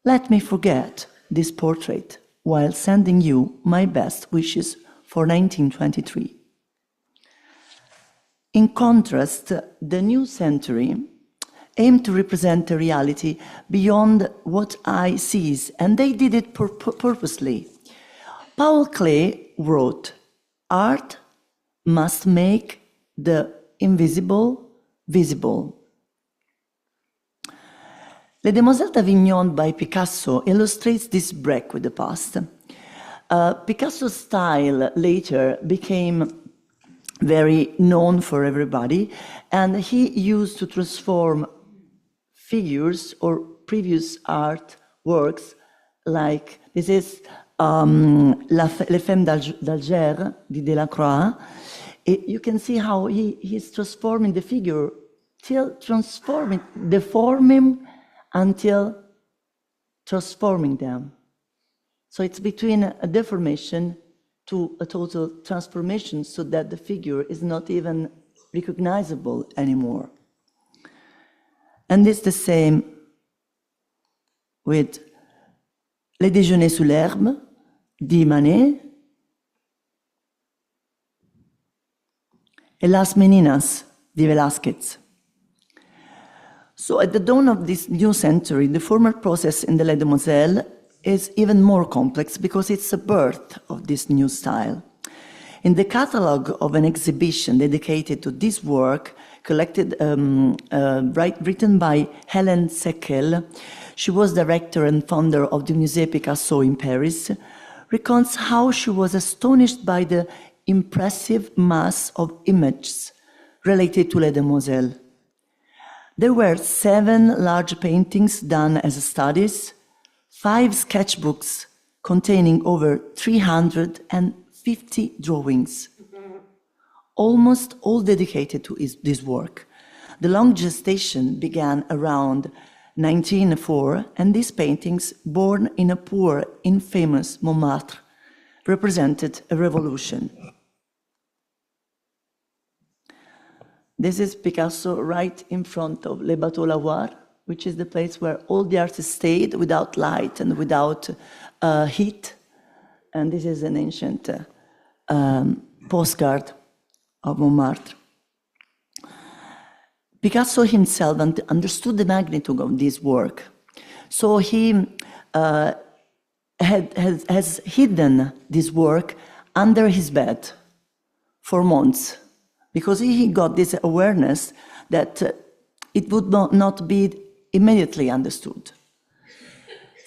Let me forget this portrait while sending you my best wishes for 1923. In contrast, the new century aimed to represent a reality beyond what eye sees, and they did it purposely. Paul Klee wrote, "Art must make the invisible visible." Les Demoiselles d'Avignon by Picasso illustrates this break with the past. Picasso's style later became very known for everybody, and he used to transform figures or previous art works, like this is Les Femmes d'Alger di Delacroix. You can see how he's transforming the figure, deforming until transforming them. So it's between a deformation to a total transformation so that the figure is not even recognizable anymore. And it's the same with Les Déjeuners sous l'herbe di Manet et Las Meninas di Velázquez. So at the dawn of this new century, the formal process in the Les Demoiselles is even more complex because it's the birth of this new style. In the catalogue of an exhibition dedicated to this work, written by Helene Seckel, she was director and founder of the Musée Picasso in Paris, recounts how she was astonished by the impressive mass of images related to Les Demoiselles. There were 7 large paintings done as studies, 5 sketchbooks containing over 350 drawings. almost all dedicated to this work. The long gestation began around 1904, and these paintings, born in a poor, infamous Montmartre, represented a revolution. This is Picasso right in front of Les Bateaux Lavoir, which is the place where all the artists stayed without light and without heat. And this is an ancient postcard of Montmartre. Picasso himself understood the magnitude of this work. So he has hidden this work under his bed for months, because he got this awareness that it would not be immediately understood.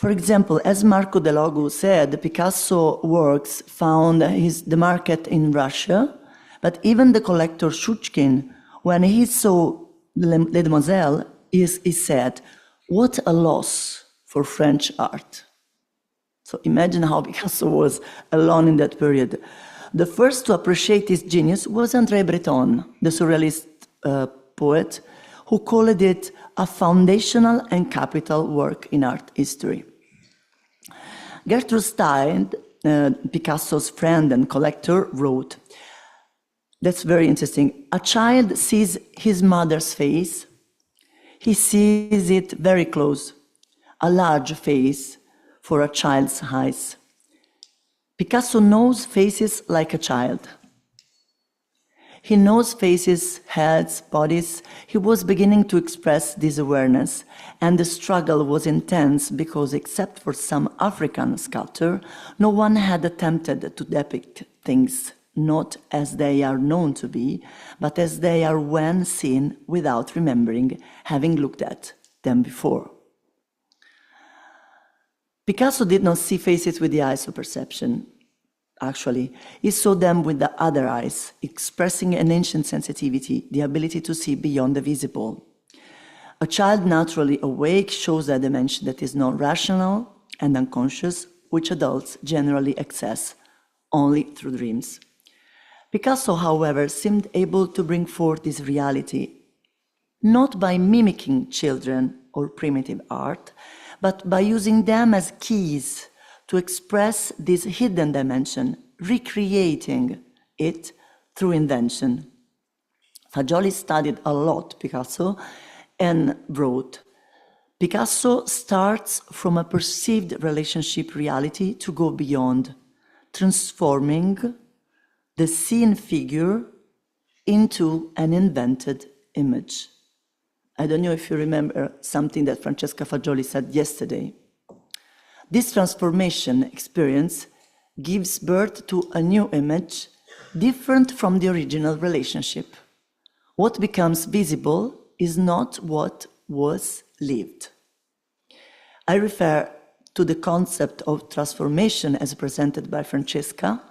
For example, as Marco Delogu said, Picasso works found the market in Russia, but even the collector Shuchkin, when he saw Les Demoiselles, he said, "What a loss for French art." So imagine how Picasso was alone in that period. The first to appreciate his genius was André Breton, the surrealist poet, who called it a foundational and capital work in art history. Gertrude Stein, Picasso's friend and collector, wrote, that's very interesting, "A child sees his mother's face. He sees it very close, a large face for a child's eyes. Picasso knows faces like a child. He knows faces, heads, bodies. He was beginning to express this awareness, and the struggle was intense because, except for some African sculptor, no one had attempted to depict things not as they are known to be, but as they are when seen without remembering having looked at them before." Picasso did not see faces with the eyes of perception. Actually, he saw them with the other eyes, expressing an ancient sensitivity, the ability to see beyond the visible. A child naturally awake shows a dimension that is not rational and unconscious, which adults generally access only through dreams. Picasso, however, seemed able to bring forth this reality, not by mimicking children or primitive art, but by using them as keys to express this hidden dimension, recreating it through invention. Fagioli studied a lot Picasso and wrote, "Picasso starts from a perceived relationship reality to go beyond, transforming the seen figure into an invented image." I don't know if you remember something that Francesca Fagioli said yesterday. This transformation experience gives birth to a new image different from the original relationship. What becomes visible is not what was lived. I refer to the concept of transformation as presented by Francesca.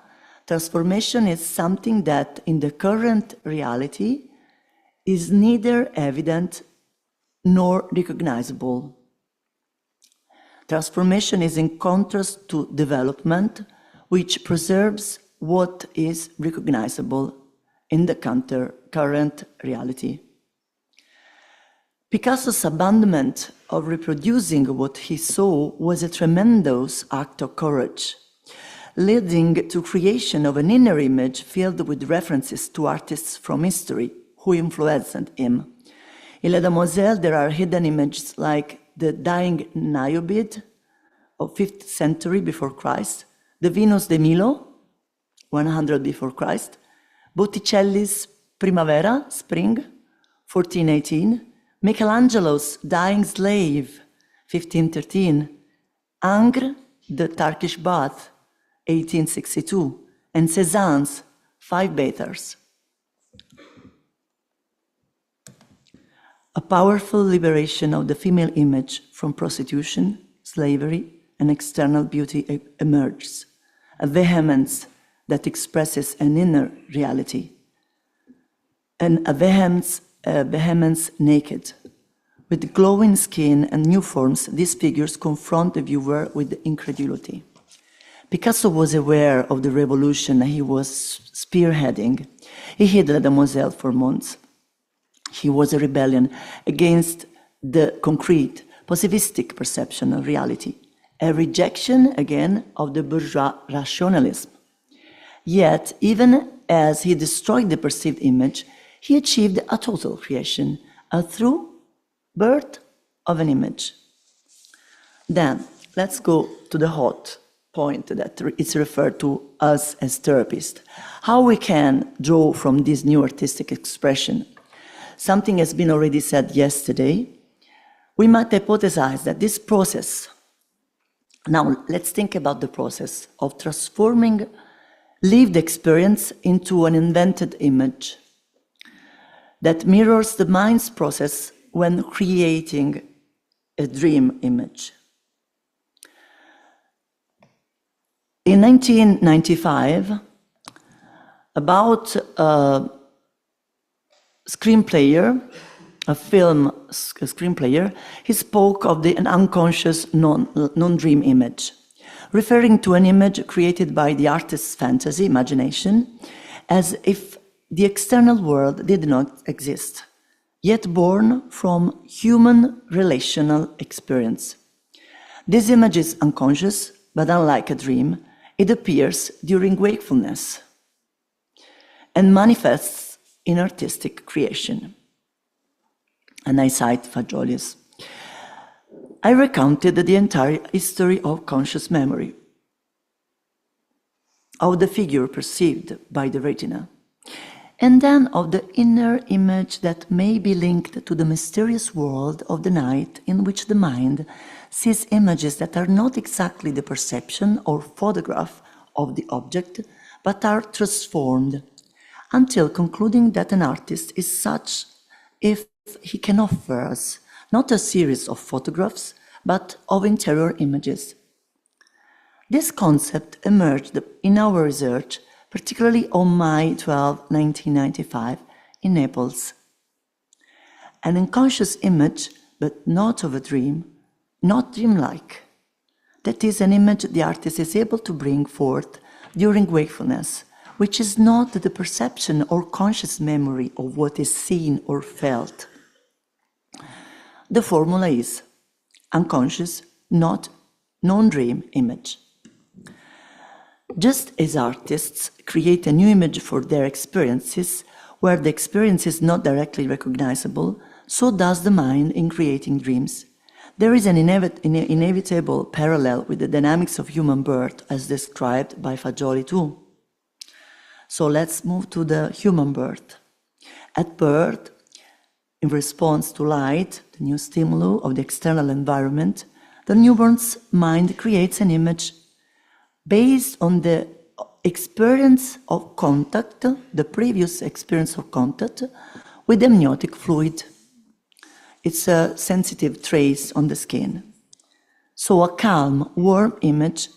Transformation is something that in the current reality is neither evident nor recognizable. Transformation is in contrast to development, which preserves what is recognizable in the current reality. Picasso's abandonment of reproducing what he saw was a tremendous act of courage, leading to creation of an inner image filled with references to artists from history who influenced him. In Les Demoiselles, there are hidden images like the dying Niobe of 5th century before Christ, the Venus de Milo, 100 before Christ, Botticelli's Primavera, Spring, 1418, Michelangelo's Dying Slave, 1513, Ingres, the Turkish Bath, 1862, and Cézanne's Five Bathers. A powerful liberation of the female image from prostitution, slavery, and external beauty emerges, a vehemence that expresses an inner reality, and a vehemence naked. With glowing skin and new forms, these figures confront the viewer with incredulity. Picasso was aware of the revolution he was spearheading. He hid La Demoiselle for months. He was a rebellion against the concrete, positivistic perception of reality, a rejection, again, of the bourgeois rationalism. Yet, even as he destroyed the perceived image, he achieved a total creation, a true birth of an image. Then, let's go to the hot point that is referred to us as therapists. How we can draw from this new artistic expression. Something has been already said yesterday. We might hypothesize that this process, now let's think about the process of transforming lived experience into an invented image that mirrors the mind's process when creating a dream image. In 1995, about a screenplayer, a film screenplayer, he spoke of an unconscious non-dream image, referring to an image created by the artist's fantasy, imagination, as if the external world did not exist, yet born from human relational experience. This image is unconscious, but unlike a dream, it appears during wakefulness and manifests in artistic creation. And I cite Fagioli's. I recounted the entire history of conscious memory, of the figure perceived by the retina, and then of the inner image that may be linked to the mysterious world of the night in which the mind sees images that are not exactly the perception or photograph of the object, but are transformed, until concluding that an artist is such if he can offer us not a series of photographs, but of interior images. This concept emerged in our research, particularly on May 12, 1995, in Naples. An unconscious image, but not of a dream, not dreamlike. That is an image the artist is able to bring forth during wakefulness, which is not the perception or conscious memory of what is seen or felt. The formula is unconscious, not non-dream image. Just as artists create a new image for their experiences, where the experience is not directly recognizable, so does the mind in creating dreams. There is an inevitable parallel with the dynamics of human birth, as described by Fagioli too. So let's move to the human birth. At birth, in response to light, the new stimuli of the external environment, the newborn's mind creates an image based on the experience of contact, the previous experience of contact with amniotic fluid. It's a sensitive trace on the skin. So a calm, warm image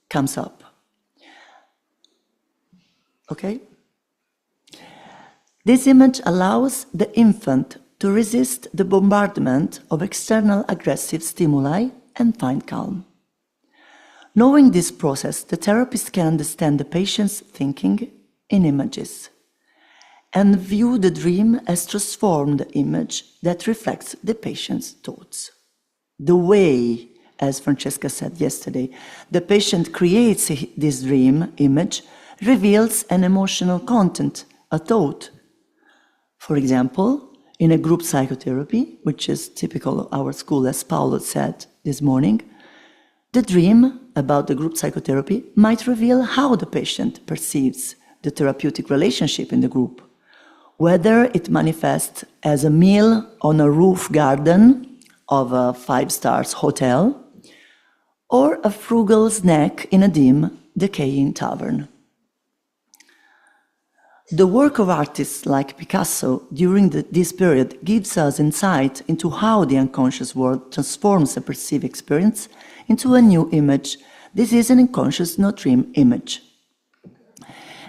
comes up. Okay? This image allows the infant to resist the bombardment of external aggressive stimuli and find calm. Knowing this process, the therapist can understand the patient's thinking in images and view the dream as transformed image that reflects the patient's thoughts. The way, as Francesca said yesterday, the patient creates this dream image reveals an emotional content, a thought. For example, in a group psychotherapy, which is typical of our school, as Paolo said this morning, the dream about the group psychotherapy might reveal how the patient perceives the therapeutic relationship in the group, whether it manifests as a meal on a roof garden of a 5-star hotel, or a frugal snack in a dim, decaying tavern. The work of artists like Picasso during this period gives us insight into how the unconscious world transforms a perceived experience into a new image. This is an unconscious, not dream image.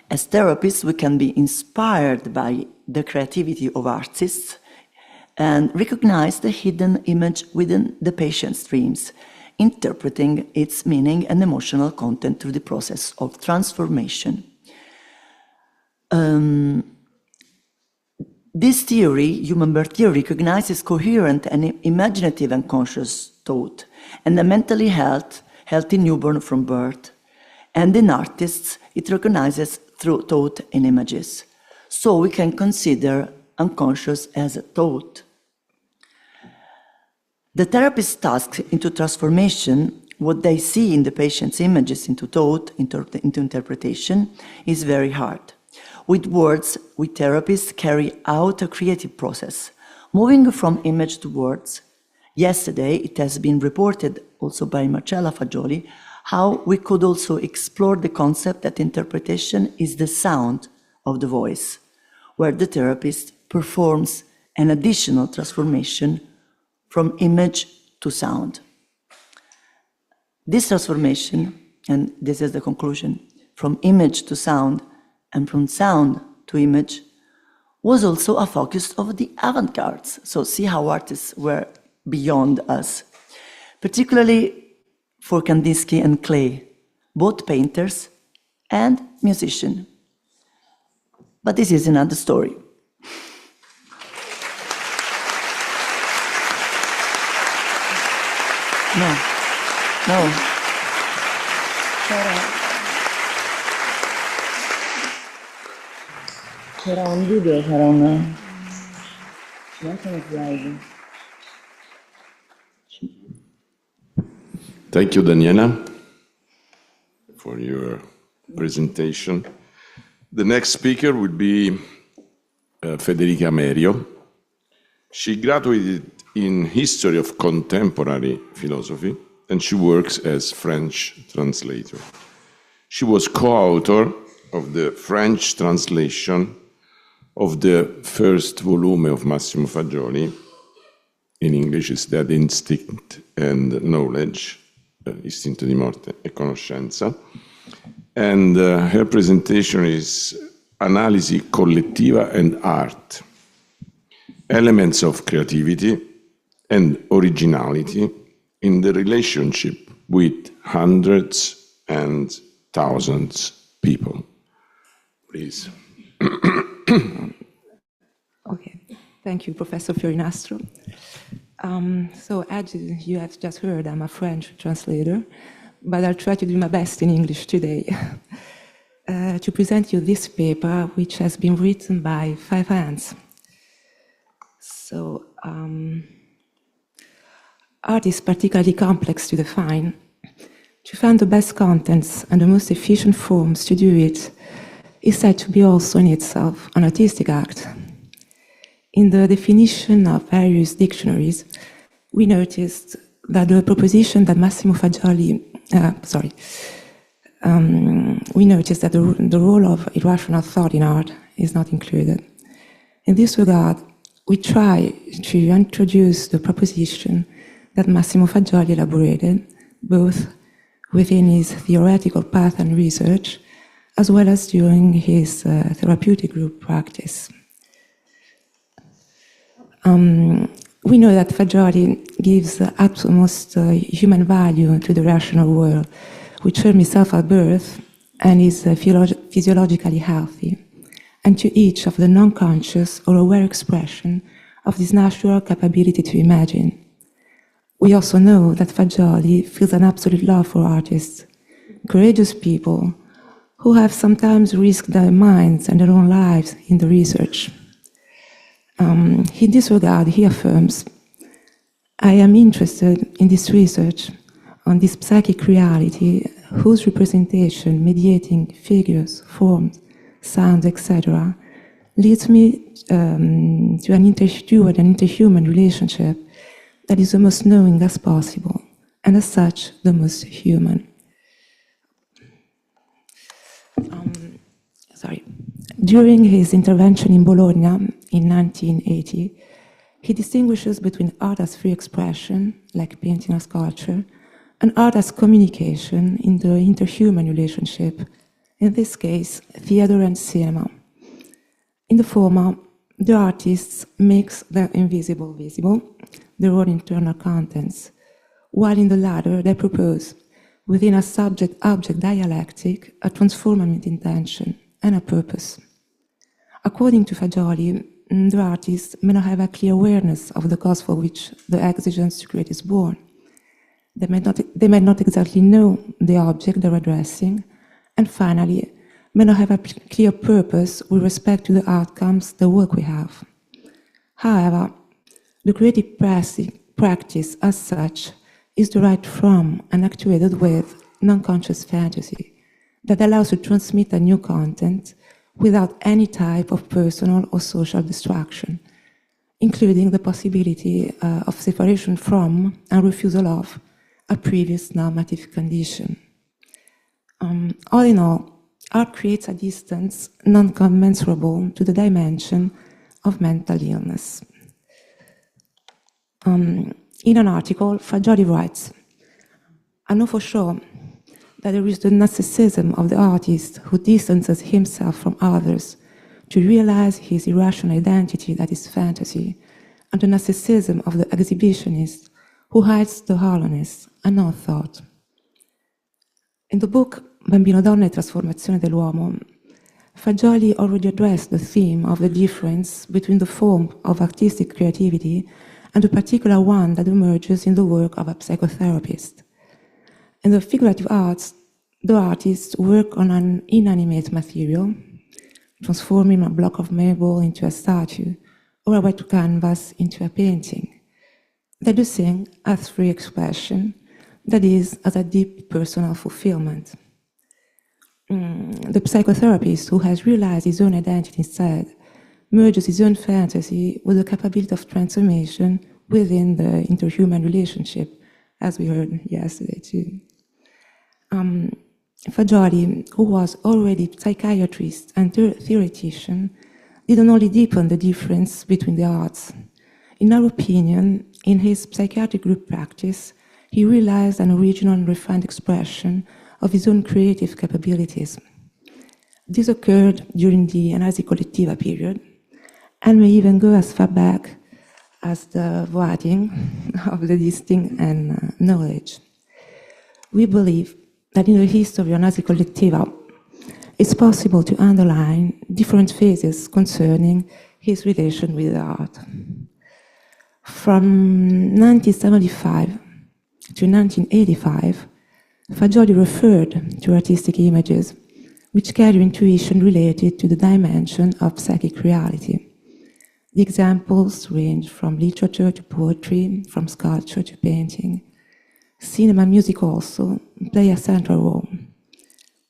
As therapists, we can be inspired by the creativity of artists and recognize the hidden image within the patient's dreams, interpreting its meaning and emotional content through the process of transformation. This theory, human birth theory, recognizes coherent and imaginative unconscious thought and a mentally healthy newborn from birth. And in artists, it recognizes through thought and images. So we can consider unconscious as a thought. The therapist's task into transformation, what they see in the patient's images into thought, into interpretation, is very hard. With words, we therapists carry out a creative process, moving from image to words. Yesterday, it has been reported also by Marcella Fagioli, how we could also explore the concept that interpretation is the sound of the voice, where the therapist performs an additional transformation from image to sound. This transformation, and this is the conclusion, from image to sound and from sound to image, was also a focus of the avant-gardes. So see how artists were beyond us, particularly for Kandinsky and Klee, both painters and musicians. But this is another story. No. C'era un video, c'era una slide. Thank you, Daniela, for your presentation. The next speaker will be Federica Amerio. She graduated in History of Contemporary Philosophy, and she works as French translator. She was co-author of the French translation of the first volume of Massimo Fagioli. In English, is Dead Instinct and Knowledge, Istinto di Morte e Conoscenza. And her presentation is Analisi Collettiva and Art, Elements of Creativity and Originality in the Relationship with Hundreds and Thousands People. Please. Okay, thank you, Professor Fiori Nastro. So as you have just heard, I'm a French translator, but I'll try to do my best in English today to present you this paper, which has been written by 5 hands. So art is particularly complex to define. To find the best contents and the most efficient forms to do it is said to be also in itself an artistic act. In the definition of various dictionaries, we noticed that the proposition that Massimo Fagioli, we noticed that the role of irrational thought in art is not included. In this regard, we try to introduce the proposition that Massimo Fagioli elaborated, both within his theoretical path and research, as well as during his therapeutic group practice. We know that Fagioli gives utmost human value to the rational world, which forms itself at birth and is physiologically healthy, and to each of the non-conscious or aware expression of this natural capability to imagine. We also know that Fagioli feels an absolute love for artists, courageous people who have sometimes risked their minds and their own lives in the research. In this regard, he affirms, I am interested in this research on this psychic reality whose representation, mediating figures, forms, sounds, etc., leads me to an interhuman relationship that is the most knowing as possible, and as such, the most human. During his intervention in Bologna in 1980, he distinguishes between art as free expression, like painting or sculpture, and art as communication in the interhuman relationship, in this case, theater and cinema. In the former, the artists makes their invisible visible, their own internal contents, while in the latter they propose, within a subject-object dialectic, a transformative intention and a purpose. According to Fagioli, the artist may not have a clear awareness of the cause for which the exigence to create is born. They may not exactly know the object they're addressing, and finally, may not have a clear purpose with respect to the outcomes the work will have. However, the creative practice as such is derived from and actuated with non-conscious fantasy that allows to transmit a new content without any type of personal or social distraction, including the possibility of separation from and refusal of a previous normative condition. All in all, art creates a distance non-commensurable to the dimension of mental illness. In an article, Fagioli writes, "I know for sure that there is the narcissism of the artist who distances himself from others to realize his irrational identity that is fantasy, and the narcissism of the exhibitionist who hides the hollowness and non-thought." In the book Bambino, Donna e Trasformazione dell'Uomo, Fagioli already addressed the theme of the difference between the form of artistic creativity and the particular one that emerges in the work of a psychotherapist. In the figurative arts, the artists work on an inanimate material, transforming a block of marble into a statue or a wet canvas into a painting. They do sing as free expression, that is, as a deep personal fulfillment. The psychotherapist who has realized his own identity instead merges his own fantasy with the capability of transformation within the interhuman relationship, as we heard yesterday too. Fagioli, who was already psychiatrist and theoretician, didn't only deepen the difference between the arts. In our opinion, in his psychiatric group practice, he realized an original and refined expression of his own creative capabilities. This occurred during the Analisi Collettiva period, and may even go as far back as the writing of the distinct and knowledge. We believe that in the history of Analisi Collettiva, it's possible to underline different phases concerning his relation with art. From 1975 to 1985, Fagioli referred to artistic images which carry intuition related to the dimension of psychic reality. The examples range from literature to poetry, from sculpture to painting. Cinema and music also play a central role.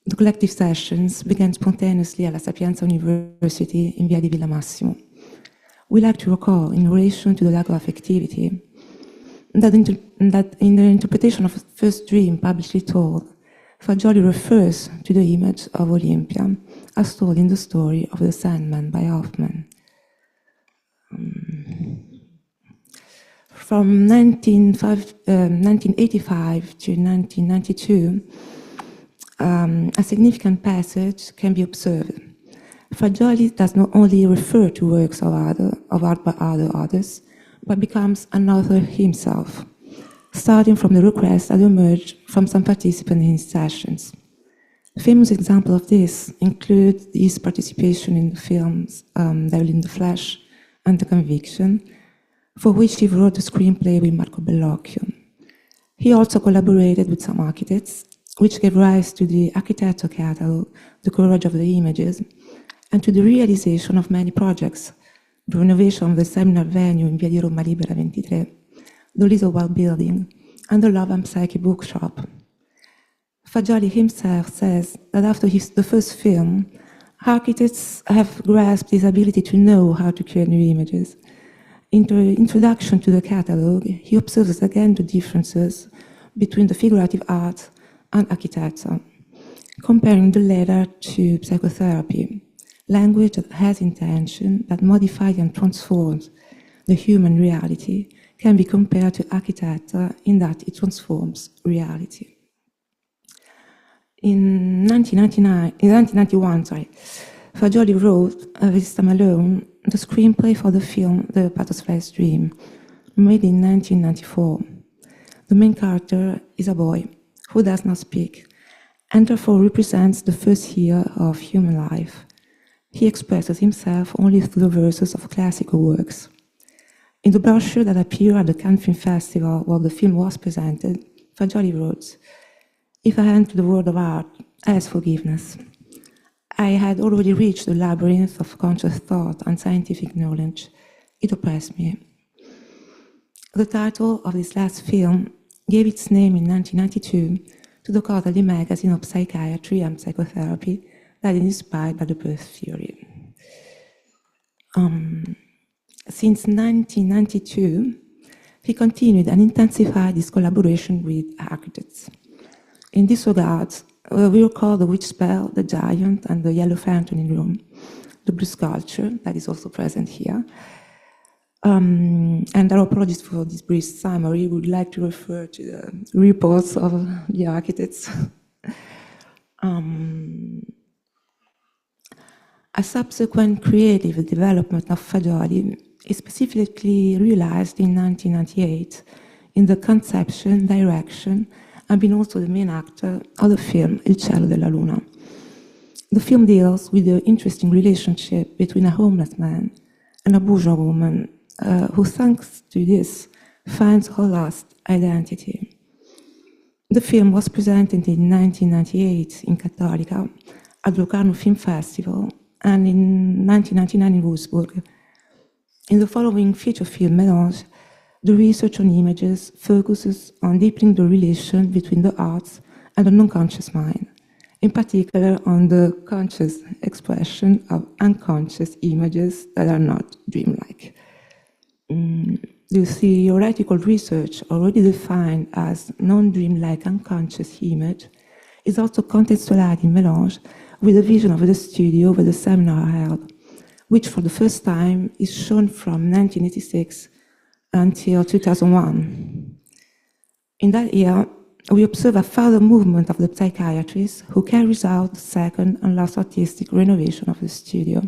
The collective sessions began spontaneously at La Sapienza University in Via di Villa Massimo. We like to recall, in relation to the lack of affectivity, that in the interpretation of the first dream publicly told, Fagioli refers to the image of Olympia as told in the story of the Sandman by Hoffman. From 1985 to 1992, a significant passage can be observed. Fagioli does not only refer to works of art by other artists, but becomes an author himself, starting from the requests that emerged from some participants in his sessions. Famous examples of this include his participation in the films Devil in the Flesh and The Conviction, for which he wrote the screenplay with Marco Bellocchio. He also collaborated with some architects, which gave rise to the Architetto Catalog, The Courage of the Images, and to the realization of many projects, the renovation of the seminar venue in Via di Roma Libera 23, the Little Wild Building, and the Love and Psyche bookshop. Fagioli himself says that after the first film, architects have grasped his ability to know how to create new images. In the introduction to the catalog, he observes again the differences between the figurative art and architecture, comparing the latter to psychotherapy, language that has intention, that modifies and transforms the human reality, can be compared to architecture in that it transforms reality. In 1991, Fagioli wrote, this time alone, the screenplay for the film The Butterfly's Dream, made in 1994. The main character is a boy who does not speak, and therefore represents the first year of human life. he expresses himself only through the verses of classical works. In the brochure that appeared at the Cannes Film Festival while the film was presented, Fagioli wrote, "If I enter the world of art, I ask forgiveness. I had already reached the labyrinth of conscious thought and scientific knowledge. It oppressed me." The title of this last film gave its name in 1992 to the quarterly magazine of psychiatry and psychotherapy that is inspired by the birth theory. Since 1992, he continued and intensified his collaboration with architects. In this regard, we recall the witch spell, the giant, and the yellow fountain in Rome, the blue sculpture that is also present here. And our apologies for this brief summary. We would like to refer to the reports of the architects. A subsequent creative development of Fagioli is specifically realized in 1998 in the conception, direction, and being also the main actor of the film Il cielo della luna. The film deals with the interesting relationship between a homeless man and a bourgeois woman who, thanks to this, finds her lost identity. The film was presented in 1998 in Cattolica at the Locarno Film Festival and in 1999 in Wolfsburg. In the following feature film, Mélange, the research on images focuses on deepening the relation between the arts and the non-conscious mind, in particular on the conscious expression of unconscious images that are not dreamlike. The theoretical research, already defined as non-dreamlike unconscious image, is also contextualized in Mélange with the vision of the studio where the seminar held, which for the first time is shown from 1986 until 2001. In that year, we observe a further movement of the psychiatrist who carries out the second and last artistic renovation of the studio.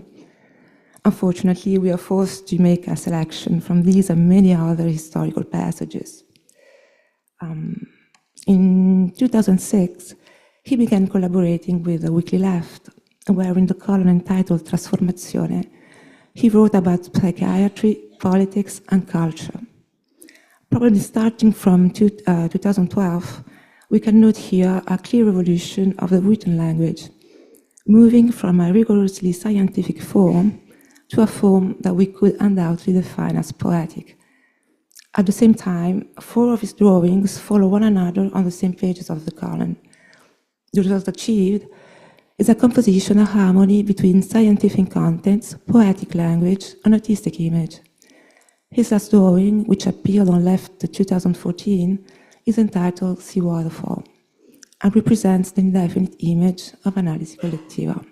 Unfortunately, we are forced to make a selection from these and many other historical passages. In 2006, he began collaborating with the Weekly Left, where in the column entitled Trasformazione, he wrote about psychiatry, politics, and culture. Probably starting from 2012, we can note here a clear evolution of the written language, moving from a rigorously scientific form to a form that we could undoubtedly define as poetic. At the same time, 4 of his drawings follow one another on the same pages of the column. The result achieved is a composition of harmony between scientific contents, poetic language, and artistic image. His last drawing, which appeared on Left 2014, is entitled Sea Waterfall and represents the indefinite image of analisi collettiva.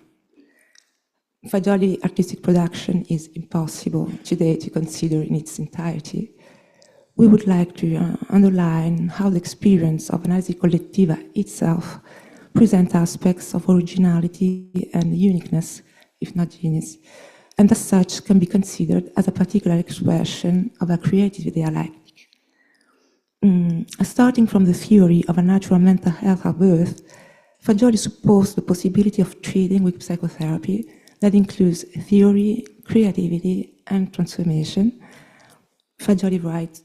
Fagioli artistic production is impossible today to consider in its entirety. We would like to underline how the experience of analisi collettiva itself presents aspects of originality and uniqueness, if not genius, and as such can be considered as a particular expression of a creative dialectic. Starting from the theory of a natural mental health at birth, Fagioli supposed the possibility of treating with psychotherapy that includes theory, creativity, and transformation. Fagioli writes,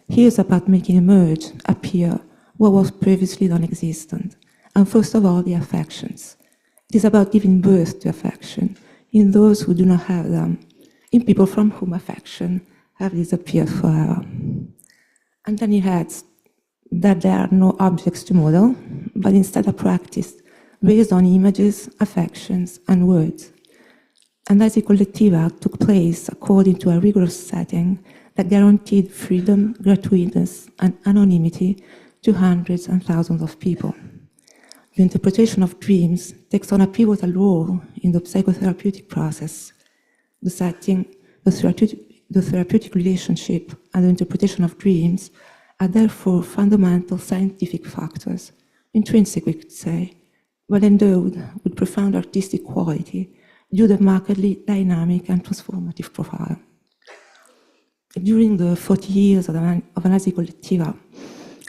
"Here is about making emerge, appear, what was previously non-existent, and first of all, the affections. It is about giving birth to affection in those who do not have them, in people from whom affection have disappeared forever." And then he adds that there are no objects to model, but instead a practice based on images, affections, and words. Analisi collettiva took place according to a rigorous setting that guaranteed freedom, gratuitousness, and anonymity to hundreds and thousands of people. The interpretation of dreams takes on a pivotal role in the psychotherapeutic process. The setting, the therapeutic relationship, and the interpretation of dreams are therefore fundamental scientific factors, intrinsic, we could say, but endowed with profound artistic quality due to the markedly dynamic and transformative profile. During the 40 years of analisi collettiva,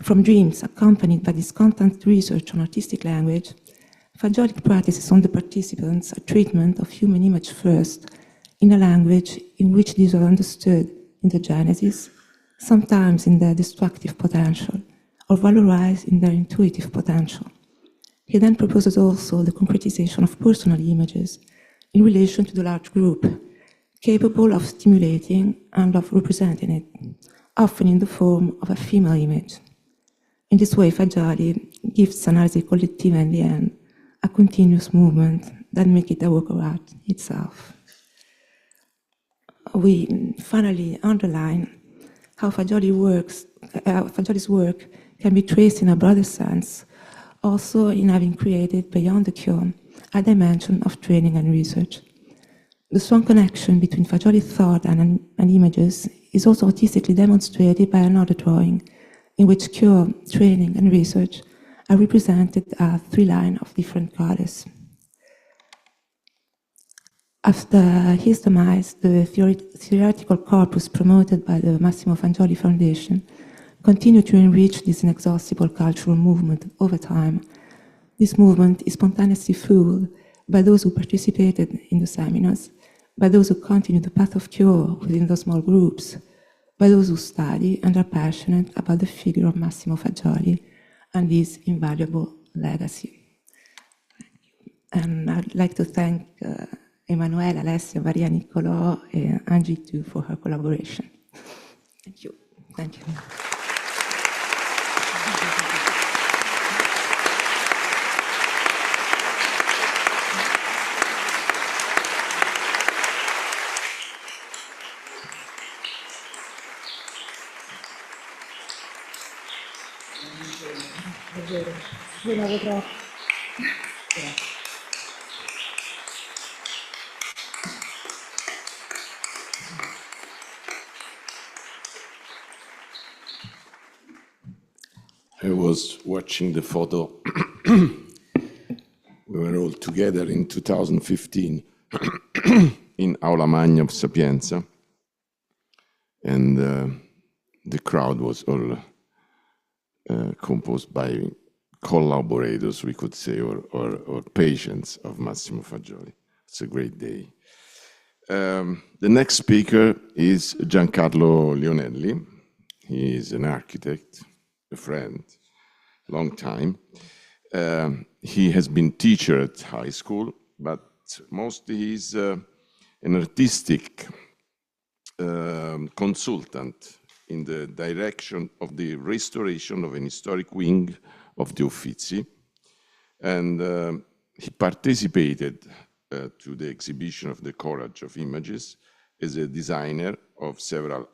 from dreams accompanied by this content research on artistic language, Fagioli practices on the participants a treatment of human image first, in a language in which these are understood in the genesis, sometimes in their destructive potential, or valorized in their intuitive potential. He then proposes also the concretization of personal images in relation to the large group, capable of stimulating and of representing it, often in the form of a female image. In this way, Fagioli gives analisi collettiva in the end a continuous movement that makes it a work of art itself. We finally underline how Fagioli's work can be traced in a broader sense, also in having created, beyond the cure, a dimension of training and research. The strong connection between Fagioli's thought and images is also artistically demonstrated by another drawing, in which cure, training, and research are represented as three lines of different goddesses. After his demise, the theoretical corpus promoted by the Massimo Fagioli Foundation continued to enrich this inexhaustible cultural movement over time. This movement is spontaneously fueled by those who participated in the seminars, by those who continue the path of cure within the small groups, by those who study and are passionate about the figure of Massimo Fagioli and his invaluable legacy. And I'd like to thank Emanuele, Alessia, Maria Niccolò, and Angie too for her collaboration. Thank you. Thank you. I was watching the photo. We were all together in 2015 in Aula Magna of Sapienza, and the crowd was all composed by collaborators, we could say, or patients of Massimo Fagioli. It's a great day. The next speaker is Giancarlo Leonelli. He is an architect, a friend, long time. He has been teacher at high school, but mostly he's an artistic consultant in the direction of the restoration of an historic wing of the Uffizi. And he participated to the exhibition of the Courage of Images as a designer of several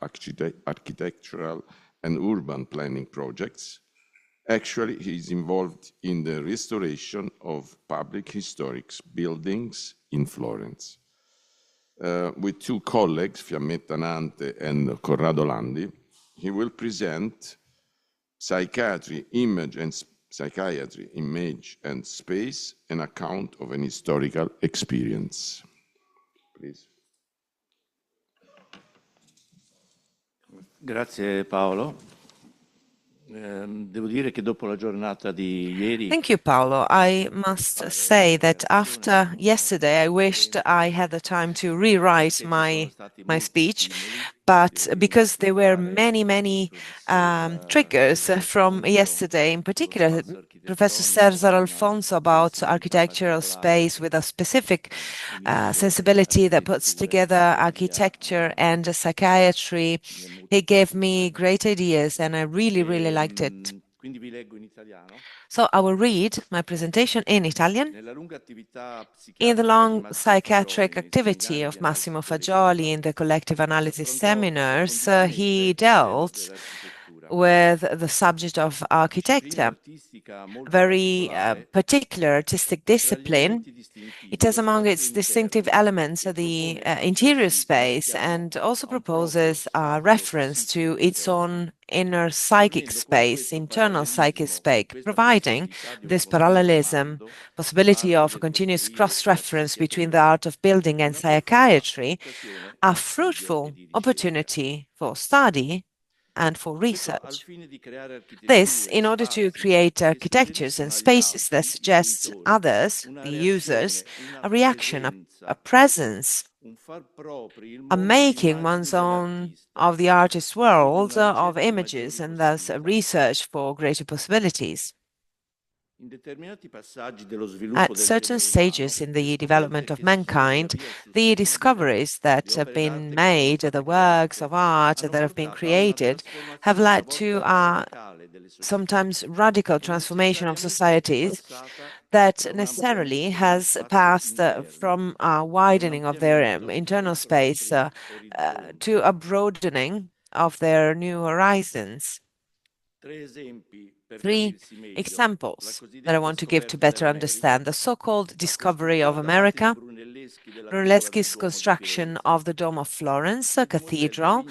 architectural and urban planning projects. Actually, he is involved in the restoration of public historic buildings in Florence. With two colleagues, Fiammetta Nante and Corrado Landi, he will present Psychiatry, Image and Space, an account of an historical experience. Please. Grazie Paolo. Devo dire che dopo la giornata di ieri. Thank you, Paolo. I must say that after yesterday, I wished I had the time to rewrite my speech, but because there were many triggers from yesterday, in particular, Professor Cesar Alfonso about architectural space with a specific sensibility that puts together architecture and psychiatry. He gave me great ideas, and I really liked it. So I will read my presentation in Italian. In the long psychiatric activity of Massimo Fagioli in the collective analysis seminars, he dealt with the subject of architecture, a very particular artistic discipline. It has among its distinctive elements the interior space, and also proposes a reference to its own inner psychic space, internal psychic space, providing this parallelism, possibility of a continuous cross-reference between the art of building and psychiatry, a fruitful opportunity for study and for research. This, in order to create architectures and spaces that suggest others, the users, a reaction, a presence, a making one's own of the artist's world of images, and thus a research for greater possibilities. At certain stages in the development of mankind, the discoveries that have been made, the works of art that have been created, have led to a sometimes radical transformation of societies that necessarily has passed from a widening of their internal space to a broadening of their new horizons. Three examples that I want to give to better understand the so-called discovery of America, Brunelleschi's construction of the Dome of Florence, a cathedral,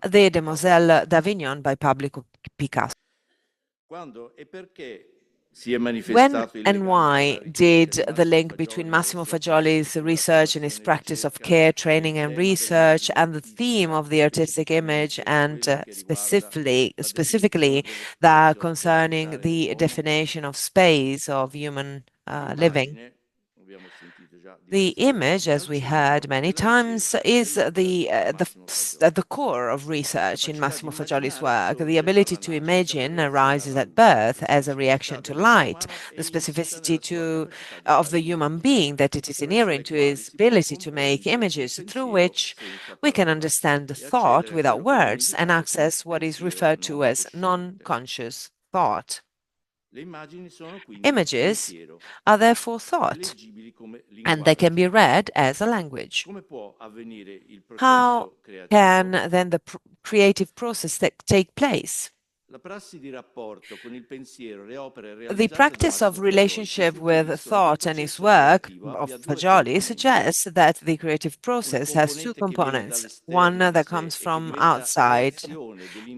the Demoiselles d'Avignon by Pablo Picasso. When and why did the link between Massimo Fagioli's research and his practice of care, training and research and the theme of the artistic image and specifically that concerning the definition of space of human living? The image, as we heard many times, is at the core of research in Massimo Fagioli's work. The ability to imagine arises at birth as a reaction to light. The specificity of the human being that it is inherent to his ability to make images through which we can understand the thought without words and access what is referred to as non-conscious thought. Images are therefore thought, and they can be read as a language. How can then the creative process take place? The practice of relationship with thought and his work of Fagioli suggests that the creative process has two components, one that comes from outside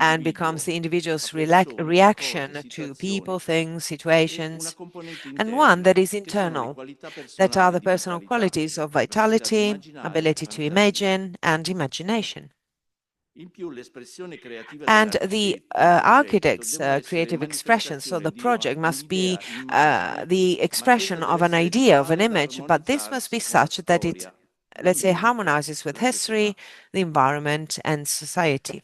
and becomes the individual's reaction to people, things, situations, and one that is internal, that are the personal qualities of vitality, ability to imagine, and imagination. And the architect's creative expression, so the project must be the expression of an idea, of an image, but this must be such that it, let's say, harmonizes with history, the environment, and society.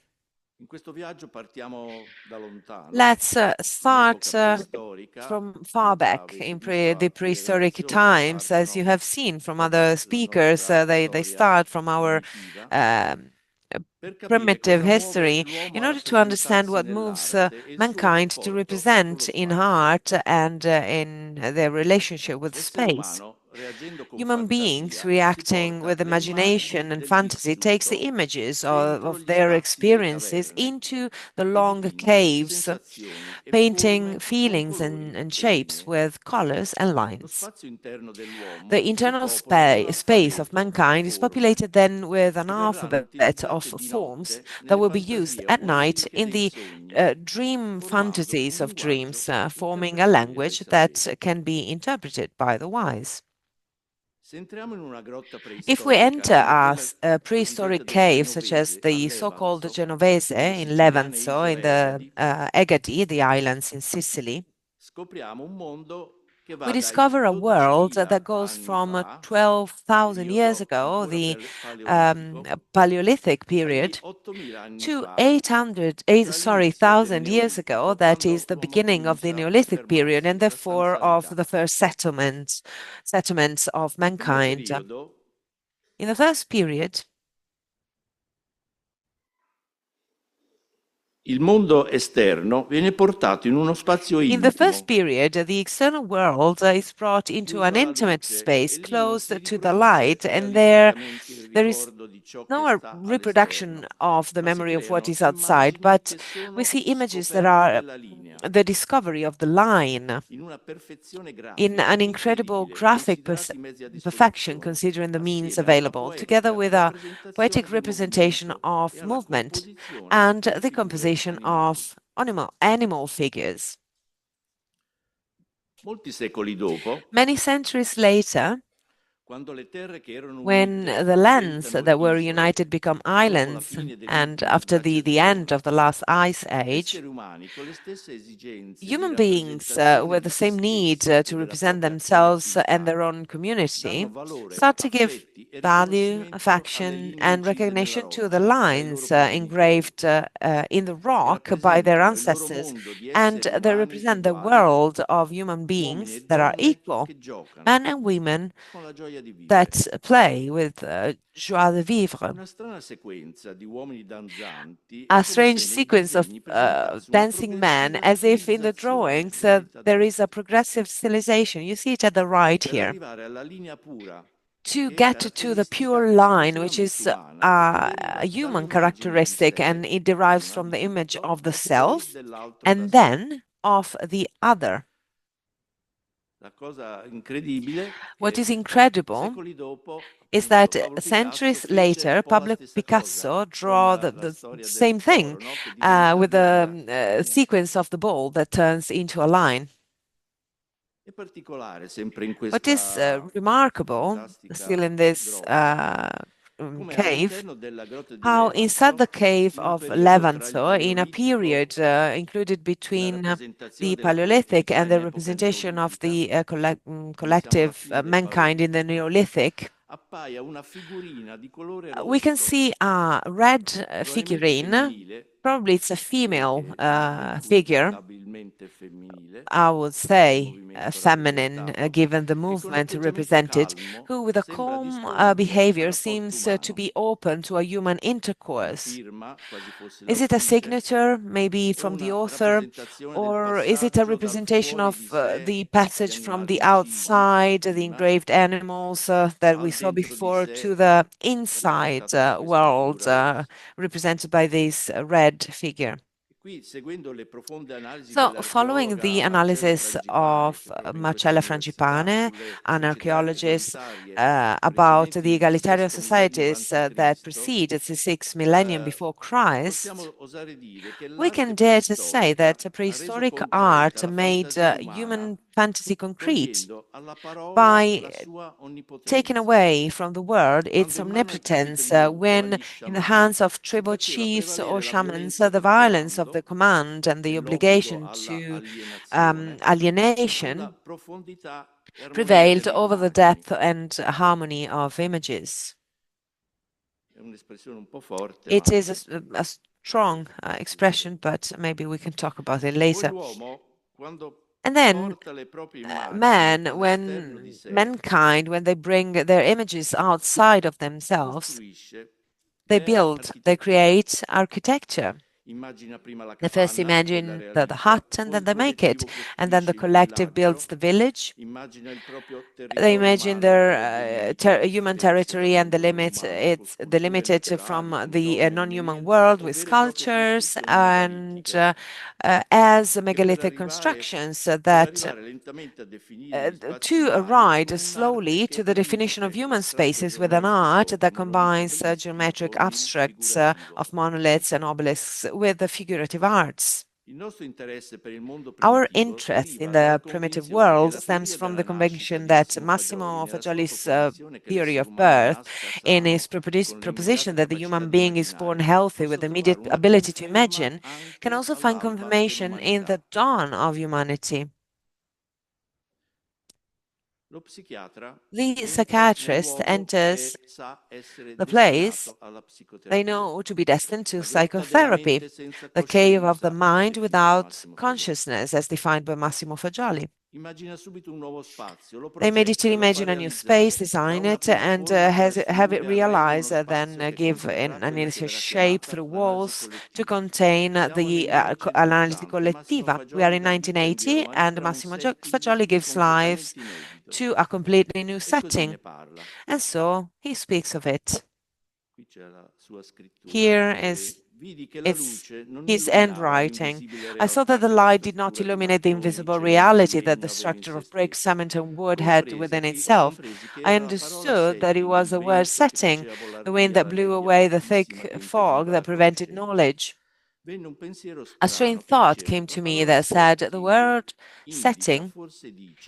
Let's start from far back in the prehistoric times. As you have seen from other speakers, they start from our primitive history in order to understand what moves mankind to represent in art and in their relationship with space. Human beings reacting with imagination and fantasy takes the images of their experiences into the long caves, painting feelings and shapes with colors and lines. The internal space of mankind is populated then with an alphabet of forms that will be used at night in the dream fantasies of dreams, forming a language that can be interpreted by the wise. If we enter a prehistoric cave, such as the so-called Genovese in Levanzo, in the Egadi, the islands in Sicily, we discover a world that goes from 12,000 years ago, the Paleolithic period, to 1,000 years ago, that is the beginning of the Neolithic period, and therefore of the first settlements of mankind. In the first period, in the first period, the external world is brought into an intimate space close to the light, and there is no reproduction of the memory of what is outside, but we see images that are the discovery of the line in an incredible graphic perfection, considering the means available, together with a poetic representation of movement and the composition of animal figures. Molti secoli dopo, many centuries later, when the lands that were united become islands, and after the end of the last ice age, human beings with the same need to represent themselves and their own community start to give value, affection, and recognition to the lines engraved in the rock by their ancestors, and they represent the world of human beings that are equal, men and women that play with joie de vivre. A strange sequence of dancing men, as if in the drawings there is a progressive stylization. You see it at the right here. To get to the pure line, which is a human characteristic, and it derives from the image of the self and then of the other. What is incredible is that centuries later, Pablo Picasso drew the same thing with the sequence of the ball that turns into a line. What is remarkable, still in this cave, how inside the cave of Levanto, in a period included between the Paleolithic and the representation of the collective mankind in the Neolithic, we can see a red figurine. Probably it's a female figure, I would say feminine, given the movement represented, who with a calm behavior seems to be open to a human intercourse. Is it a signature, maybe from the author, or is it a representation of the passage from the outside, the engraved animals that we saw before, to the inside world represented by this red figure? So, following the analysis of Marcella Frangipane, an archaeologist, about the egalitarian societies that preceded the 6th millennium before Christ, we can dare to say that prehistoric art made human fantasy concrete by taking away from the word its omnipotence, when in the hands of tribal chiefs or shamans, the violence of the command and the obligation to alienation prevailed over the depth and harmony of images. It is a strong expression, but maybe we can talk about it later. And then mankind, when they bring their images outside of themselves, they build, they create architecture. They first imagine the hut, and then they make it. And then the collective builds the village. They imagine their human territory and it's delimited from the non-human world with sculptures and as megalithic constructions that to arrive slowly to the definition of human spaces with an art that combines geometric abstracts of monoliths and obelisks with the figurative arts. Our interest in the primitive world stems from the conviction that Massimo Fagioli's theory of birth, in his proposition that the human being is born healthy with immediate ability to imagine, can also find confirmation in the dawn of humanity. The psychiatrist enters the place they know to be destined to psychotherapy, the cave of the mind without consciousness, as defined by Massimo Fagioli. They immediately imagine a new space, design it, and have it realized, then give an initial shape through walls to contain the analisi collettiva. We are in 1980, and Massimo Fagioli gives life to a completely new setting, and so he speaks of it. Here is his handwriting. I saw that the light did not illuminate the invisible reality that the structure of brick, cement, and wood had within itself. I understood that it was a weird setting, the wind that blew away the thick fog that prevented knowledge. A strange thought came to me that said the word setting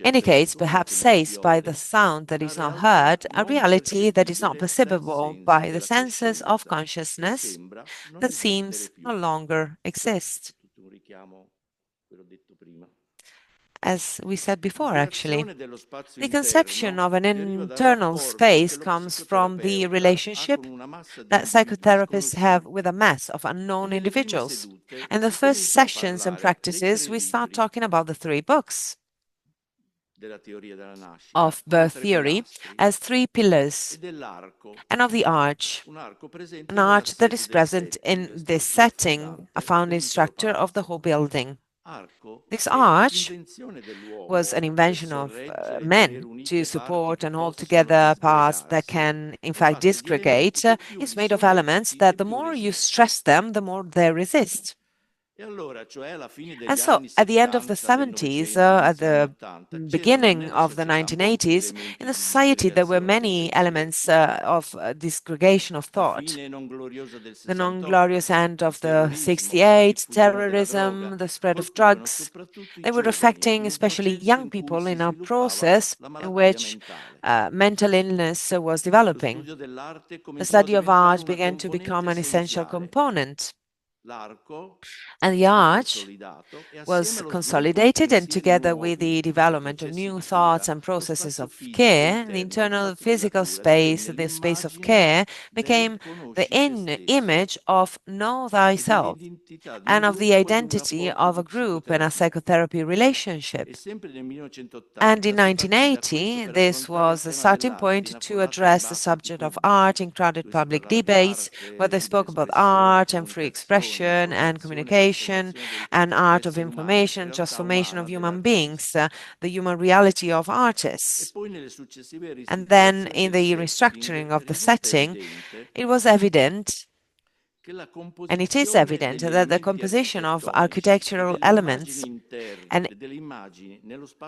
indicates, perhaps says, by the sound that is not heard, a reality that is not perceivable by the senses of consciousness that seems no longer exist. As we said before, actually, the conception of an internal space comes from the relationship that psychotherapists have with a mass of unknown individuals. And the first sessions and practices, we start talking about the three books of birth theory as three pillars, and of the arch, an arch that is present in this setting, a founding structure of the whole building. This arch was an invention of men to support and hold together parts that can, in fact, disgregate. It's made of elements that the more you stress them, the more they resist. And so, at the end of the 70s, at the beginning of the 1980s, in the society there were many elements of disgregation of thought. The non-glorious end of the 68, terrorism, the spread of drugs. They were affecting especially young people in a process in which mental illness was developing. The study of art began to become an essential component. And the arch was consolidated, and together with the development of new thoughts and processes of care, the internal physical space, the space of care, became the image of know thyself and of the identity of a group and a psychotherapy relationship. And in 1980, this was the starting point to address the subject of art in crowded public debates, where they spoke about art and free expression and communication and art of information, transformation of human beings, the human reality of artists. And then in the restructuring of the setting, it was evident, and it is evident, that the composition of architectural elements and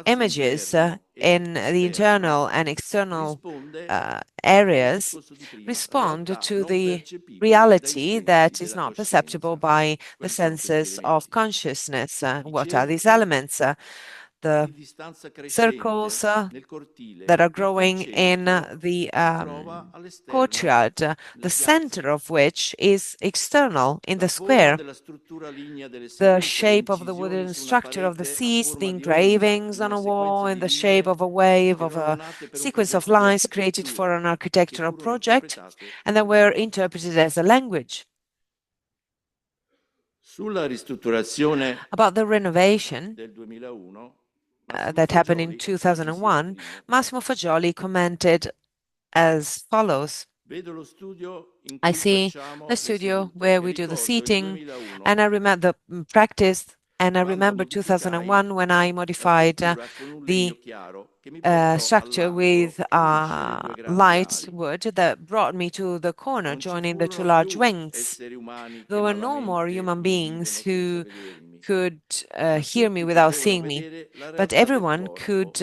images in the internal and external areas respond to the reality that is not perceptible by the senses of consciousness. What are these elements? The circles that are growing in the courtyard, the center of which is external in the square. The shape of the wooden structure of the seats, the engravings on a wall in the shape of a wave of a sequence of lines created for an architectural project, and that were interpreted as a language. About the renovation that happened in 2001, Massimo Fagioli commented as follows: I see the studio where we do the seating, and I remember the practice, and I remember 2001 when I modified the structure with light wood that brought me to the corner, joining the two large wings. There were no more human beings who could hear me without seeing me, but everyone could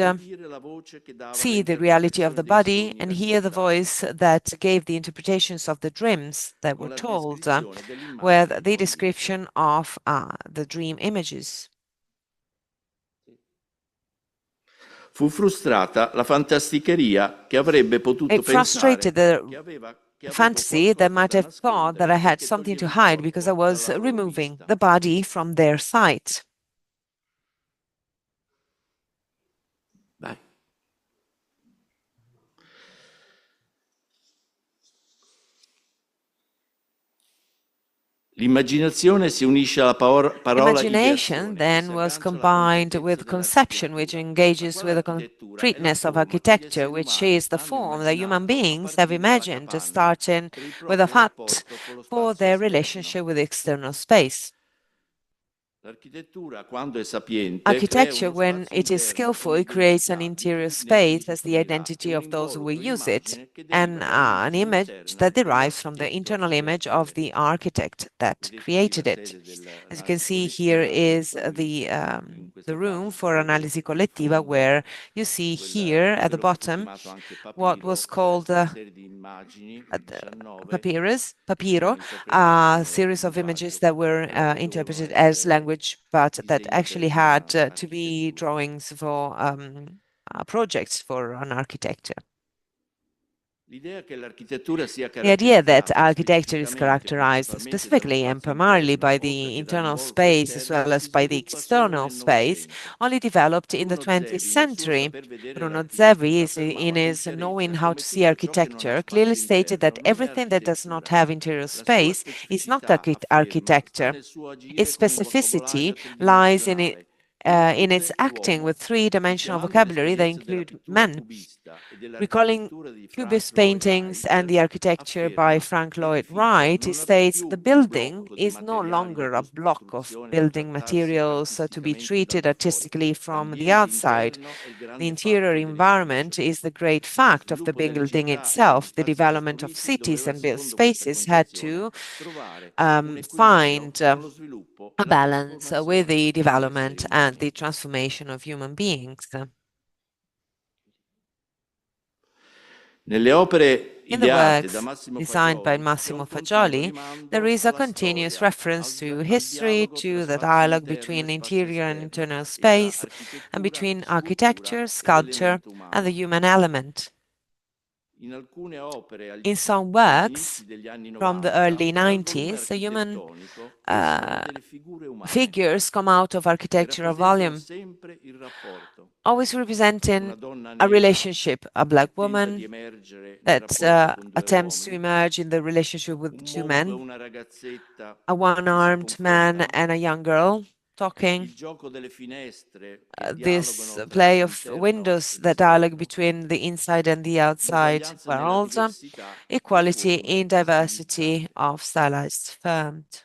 see the reality of the body and hear the voice that gave the interpretations of the dreams that were told, with the description of the dream images. Fu frustrata la fantasticheria che avrebbe potuto It frustrated pensare the fantasy that might have thought that I had something to hide because I was removing the body from their sight. Imagination then was combined with conception, which engages with the concreteness of architecture, which is the form that human beings have imagined, starting with a hut for their relationship with external space. Architecture, when it is skillful, it creates an interior space as the identity of those who will use it, and an image that derives from the internal image of the architect that created it. As you can see, here is the room for analisi collettiva, where you see here at the bottom what was called papiro, a series of images that were interpreted as language, but that actually had to be drawings for projects for an architecture. The idea that architecture is characterized specifically and primarily by the internal space as well as by the external space only developed in the 20th century. Bruno Zevi, in his Knowing How to See Architecture, clearly stated that everything that does not have interior space is not architecture. Its specificity lies in its acting with three-dimensional vocabulary that include men. Recalling Cubist paintings and the architecture by Frank Lloyd Wright, he states the building is no longer a block of building materials to be treated artistically from the outside. The interior environment is the great fact of the building itself. The development of cities and built spaces had to find a balance with the development and the transformation of human beings. In the works designed by Massimo Fagioli, there is a continuous reference to history, to the dialogue between interior and internal space, and between architecture, sculpture, and the human element. In some works from the early 90s, the human figures come out of architectural volume, always representing a relationship, a black woman that attempts to emerge in the relationship with two men, a one-armed man and a young girl talking, this play of windows, the dialogue between the inside and the outside world, equality in diversity of stylized forms.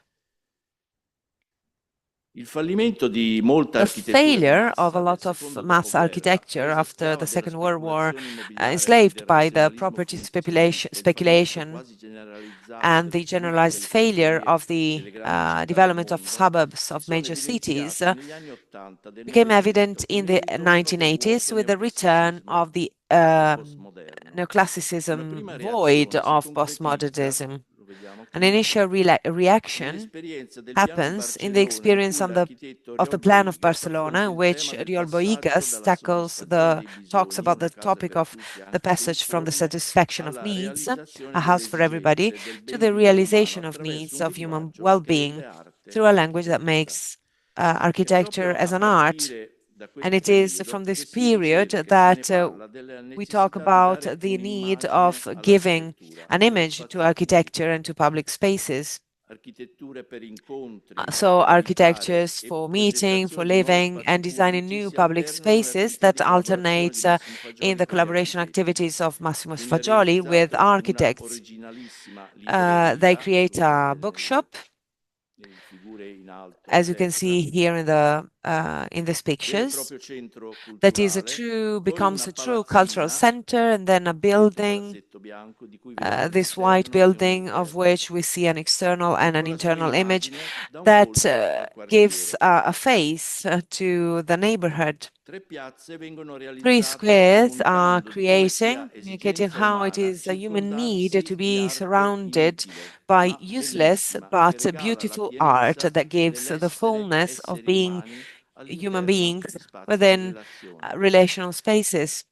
The failure of a lot of mass architecture after the Second World War, enslaved by the property speculation and the generalized failure of the development of suburbs of major cities, became evident in the 1980s with the return of the neoclassicism void of postmodernism. An initial reaction happens in the experience of the Plan of Barcelona, in which Oriol Bohigas talks about the topic of the passage from the satisfaction of needs, a house for everybody, to the realization of needs of human well-being through a language that makes architecture as an art. And it is from this period that we talk about the need of giving an image to architecture and to public spaces. So architectures for meeting, for living, and designing new public spaces that alternate in the collaboration activities of Massimo Fagioli with architects. They create a bookshop, as you can see here in these pictures, that becomes a true cultural center, and then a building, this white building of which we see an external and an internal image that gives a face to the neighborhood. Three squares are communicating how it is a human need to be surrounded by useless but beautiful art that gives the fullness of being human beings within relational spaces.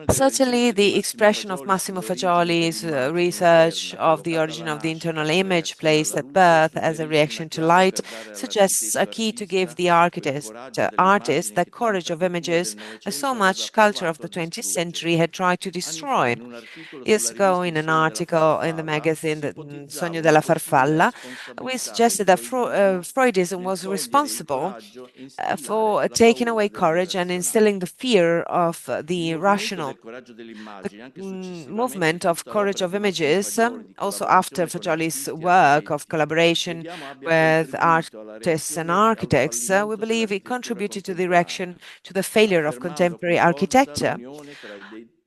Certainly, the expression of Massimo Fagioli's research of the origin of the internal image placed at birth as a reaction to light suggests a key to give the artist the courage of images that so much culture of the 20th century had tried to destroy. Years ago, in an article in the magazine Sogno della Farfalla, we suggested that Freudism was responsible for taking away courage and instilling the fear of the rational movement of courage of images, also after Fagioli's work of collaboration with artists and architects, we believe it contributed to the direction to the failure of contemporary architecture,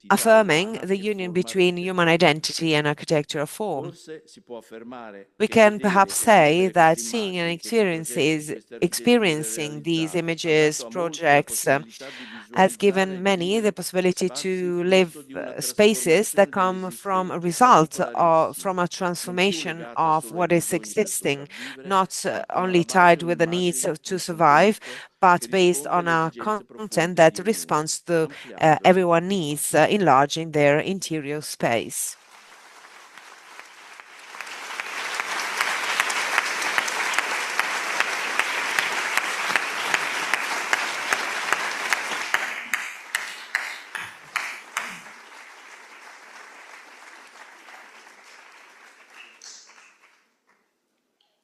affirming the union between human identity and architectural form. We can perhaps say that seeing and experiencing these images, projects, has given many the possibility to live spaces that come from a result from a transformation of what is existing, not only tied with the needs to survive, but based on a content that responds to everyone's needs, enlarging their interior space.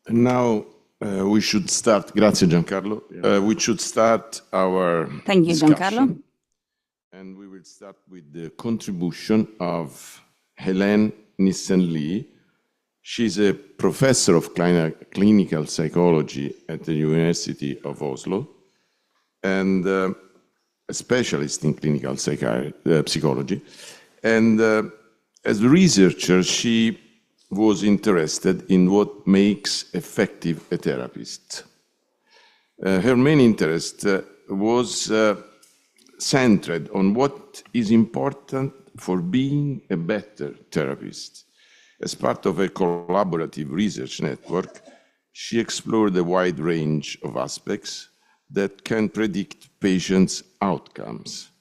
And now we should start. Grazie, Giancarlo. We should start our Thank you, discussion. Giancarlo. And we will start with the contribution of Helene Nissen-Lie. She's a professor of clinical psychology at the University of Oslo and a specialist in clinical psychology. And as a researcher, she was interested in what makes effective a therapist. Her main interest was centered on what is important for being a better therapist. As part of a collaborative research network, she explored a wide range of aspects that can predict patients' outcomes.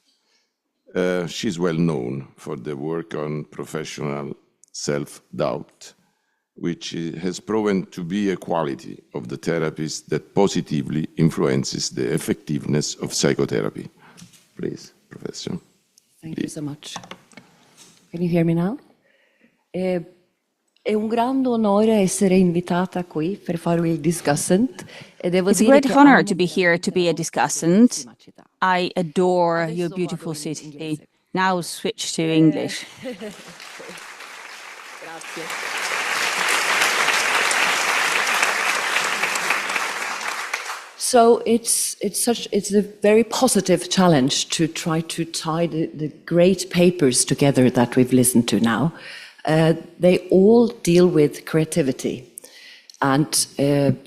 She's well known for the work on professional self-doubt, which has proven to be a quality of the therapist that positively influences the effectiveness of psychotherapy. Please, Professor. Thank you so much. Can you hear me now? È un grande onore essere invitata qui per fare il Discussant. It's a great honor to be here to be a discussant. I adore your beautiful city. Now switch to English. So it's a very positive challenge to try to tie the great papers together that we've listened to now. They all deal with creativity and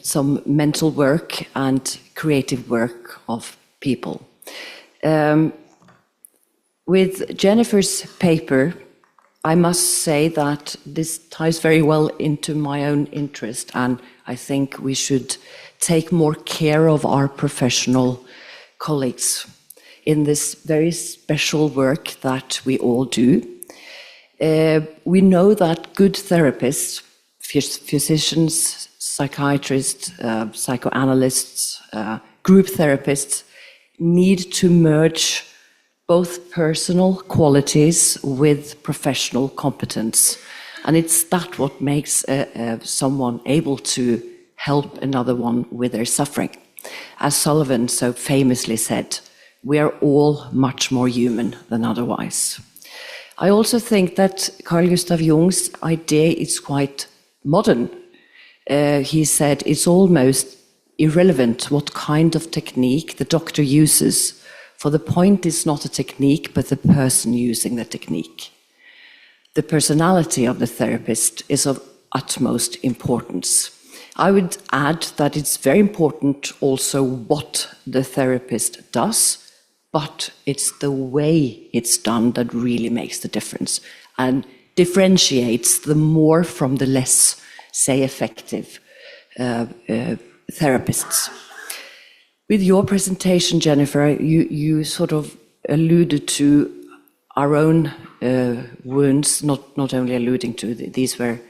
some mental work and creative work of people. With Jennifer's paper, I must say that this ties very well into my own interest, and I think we should take more care of our professional colleagues in this very special work that we all do. We know that good therapists, physicians, psychiatrists, psychoanalysts, group therapists need to merge both personal qualities with professional competence. And it's that what makes someone able to help another one with their suffering. As Sullivan so famously said, we are all much more human than otherwise. I also think that Carl Gustav Jung's idea is quite modern. He said it's almost irrelevant what kind of technique the doctor uses, for the point is not a technique, but the person using the technique. The personality of the therapist is of utmost importance. I would add that it's very important also what the therapist does, but it's the way it's done that really makes the difference and differentiates the more from the less, say, effective therapists. With your presentation, Jennifer, you sort of alluded to our own wounds, not only alluding to, these were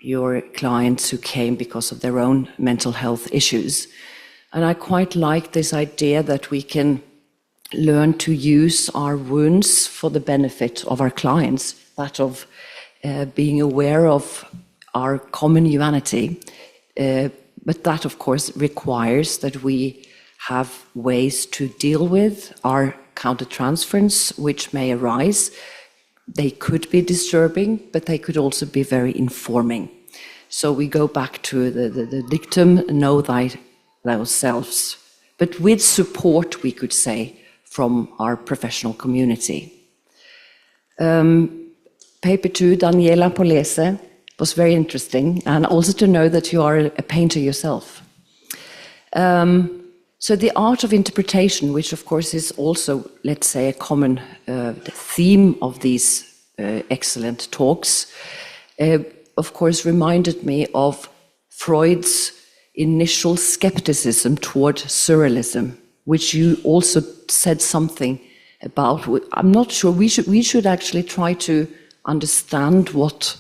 your clients who came because of their own mental health issues. And I quite like this idea that we can learn to use our wounds for the benefit of our clients, that of being aware of our common humanity. But that, of course, requires that we have ways to deal with our countertransference which may arise. They could be disturbing, but they could also be very informing. So we go back to the dictum, know thyself, but with support, we could say, from our professional community. Paper 2, Daniela, Polese, was very interesting, and also to know that you are a painter yourself. So the art of interpretation, which of course is also, let's say, a common theme of these excellent talks, of course reminded me of Freud's initial skepticism toward surrealism, which you also said something about. I'm not sure, we should actually try to understand what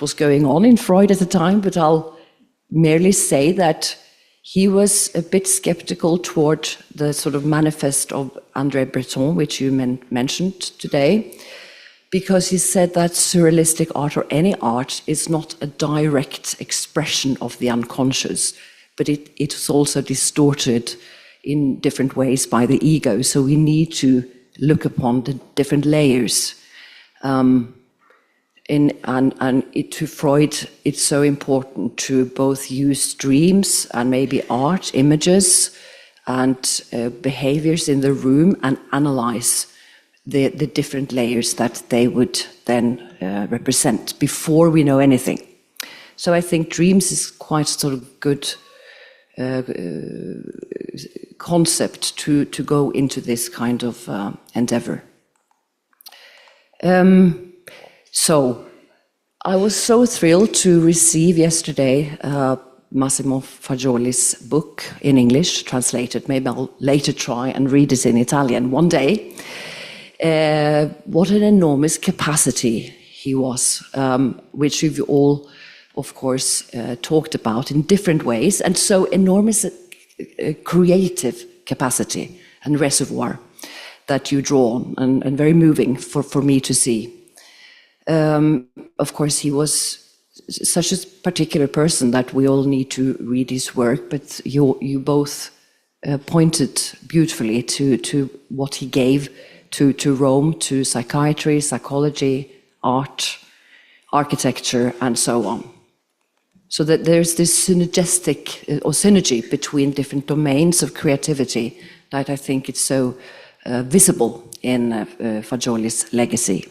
was going on in Freud at the time, but I'll merely say that he was a bit skeptical toward the sort of manifest of André Breton, which you mentioned today, because he said that surrealistic art, or any art, is not a direct expression of the unconscious, but it is also distorted in different ways by the ego. So we need to look upon the different layers. To Freud, it's so important to both use dreams and maybe art, images, and behaviors in the room, and analyze the different layers that they would then represent before we know anything. So I think dreams is quite sort of good concept to go into this kind of endeavor. So I was so thrilled to receive yesterday Massimo Fagioli's book in English, translated. Maybe I'll later try and read it in Italian one day. What an enormous capacity he was, which we've all, of course, talked about in different ways, and so enormous creative capacity and reservoir that you draw on, and very moving for me to see. Of course, he was such a particular person that we all need to read his work, but you both pointed beautifully to what he gave to Rome, to psychiatry, psychology, art, architecture, and so on. So that there's this synergistic or synergy between different domains of creativity that I think is so visible in Fagioli's legacy.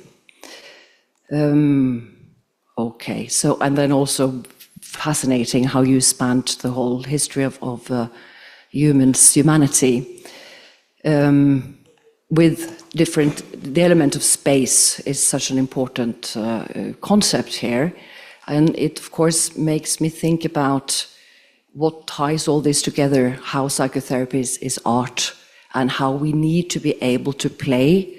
Okay, so, and then also fascinating how you spanned the whole history of humanity with the element of space is such an important concept here. And it, of course, makes me think about what ties all this together, how psychotherapy is art, and how we need to be able to play,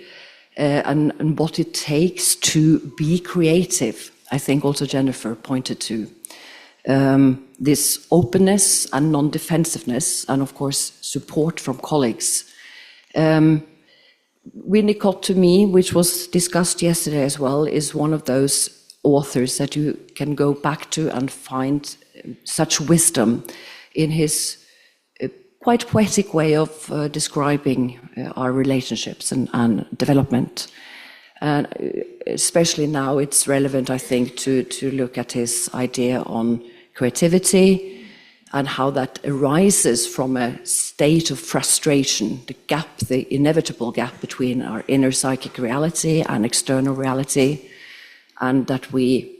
and what it takes to be creative. I think also Jennifer pointed to this openness and non-defensiveness, and of course support from colleagues. Winnicott, to me, which was discussed yesterday as well, is one of those authors that you can go back to and find such wisdom in his quite poetic way of describing our relationships and development. And especially now it's relevant, I think, to look at his idea on creativity and how that arises from a state of frustration, the gap, the inevitable gap between our inner psychic reality and external reality, and that we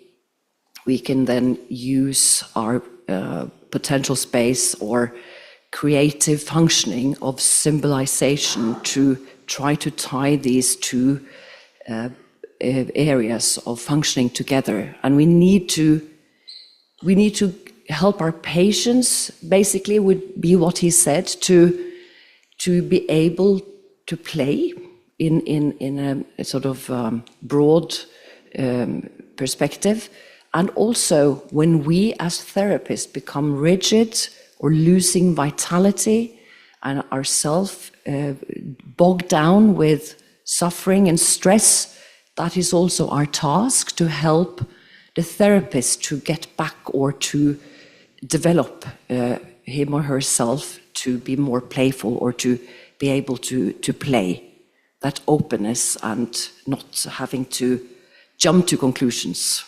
can then use our potential space or creative functioning of symbolization to try to tie these two areas of functioning together. And we need to help our patients, basically would be what he said, to be able to play in a sort of broad perspective. And also when we as therapists become rigid or losing vitality and ourselves bogged down with suffering and stress, that is also our task, to help the therapist to get back or to develop him or herself to be more playful or to be able to play. that openness and not having to jump to conclusions.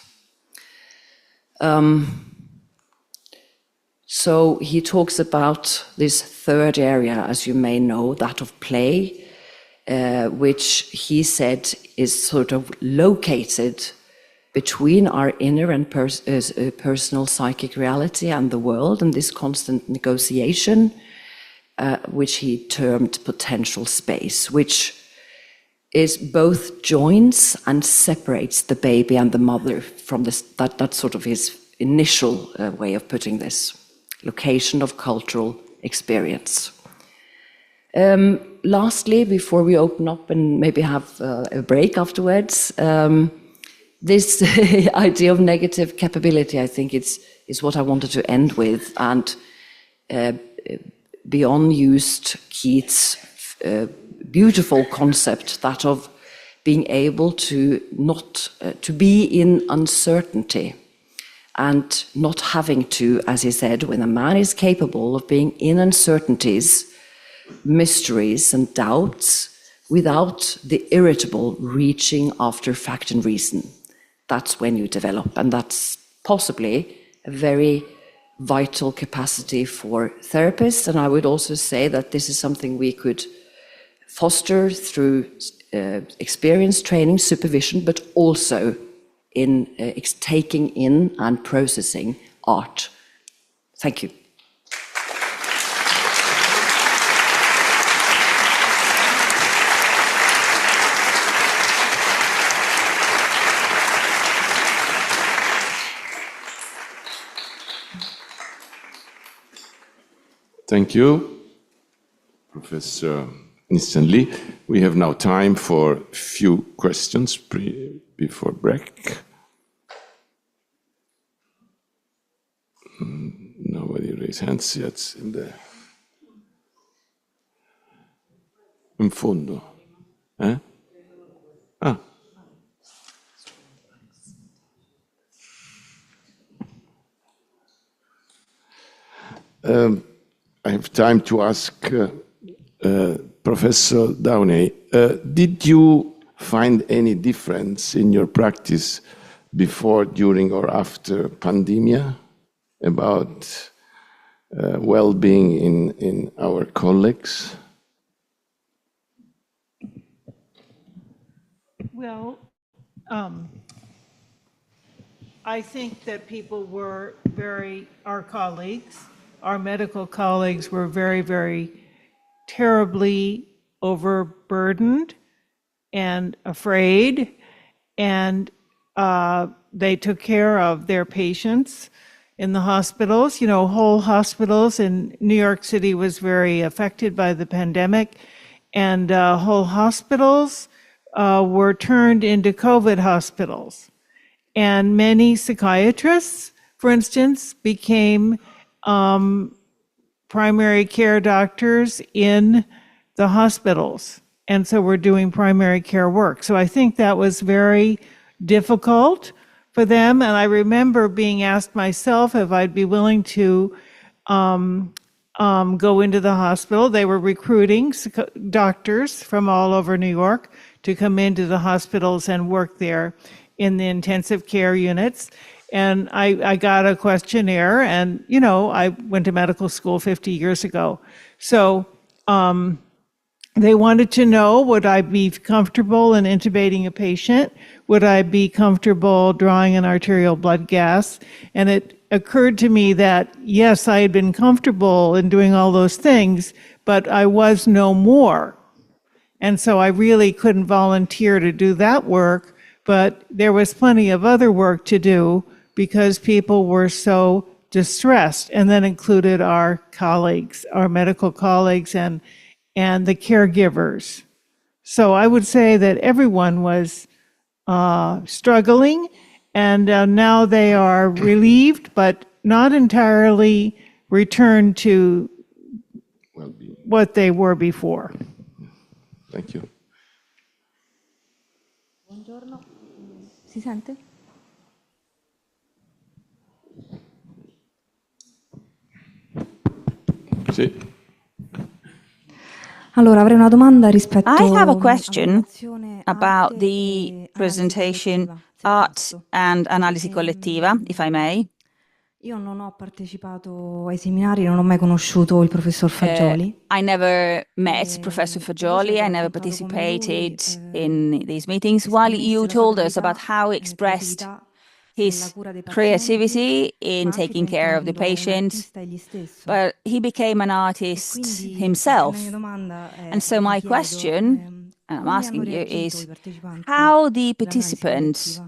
So he talks about this third area, as you may know, that of play, which he said is sort of located between our inner and personal psychic reality and the world, and this constant negotiation, which he termed potential space, which is both joins and separates the baby and the mother from this. That's sort of his initial way of putting this. Location of cultural experience. Lastly, before we open up and maybe have a break afterwards, this idea of negative capability, I think is what I wanted to end with, and beyond used Keats' beautiful concept, that of being able to not to be in uncertainty. And not having to, as he said, when a man is capable of being in uncertainties, mysteries and doubts, without the irritable reaching after fact and reason, that's when you develop. And that's possibly a very vital capacity for therapists. And I would also say that this is something we could foster through experience, training, supervision, but also in taking in and processing art. Thank you. Thank you, Professor Nissen-Lie. We have now time for a few questions before break. Nobody raised hands yet. In fondo. Ah. I have time to ask Professor Downey, did you find any difference in your practice before, during, or after pandemia about well-being in our colleagues? Well, I think that people were our colleagues, our medical colleagues were very, very terribly overburdened and afraid, and they took care of their patients in the hospitals. You know, whole hospitals in New York City was very affected by the pandemic, and whole hospitals were turned into COVID hospitals. And many psychiatrists, for instance, became primary care doctors in the hospitals. And so we're doing primary care work. So I think that was very difficult for them. And I remember being asked myself if I'd be willing to go into the hospital. They were recruiting doctors from all over New York to come into the hospitals and work there in the intensive care units. And I got a questionnaire, and, you know, I went to medical school 50 years ago. So they wanted to know, would I be comfortable in intubating a patient? Would I be comfortable drawing an arterial blood gas? And it occurred to me that, yes, I had been comfortable in doing all those things, but I was no more. And so I really couldn't volunteer to do that work, but there was plenty of other work to do because people were so distressed, and that included our colleagues, our medical colleagues, and the caregivers. So I would say that everyone was struggling, and now they are relieved, but not entirely returned to what they were before. Thank you. Buongiorno. Si sente? Sì. Allora, avrei una domanda rispetto I have a alla question relazione about arte the e analisi presentation collettiva, se art posso. and analisi collettiva, if I may. Io non ho partecipato ai seminari, non ho mai conosciuto il professor Fagioli. I never met Professor Voi ci Fagioli. avete I never raccontato come lui participated in these meetings, while esprimesse you la sua told us about creatività, how he expressed creatività nella his cura dei creativity pazienti, in ma anche taking care of the diventando un patient, artista egli stesso. but he became an E artist quindi la himself. mia domanda è, And so vi my chiedo, question, and I'm come hanno asking you, reagito i is partecipanti how the all'analisi participants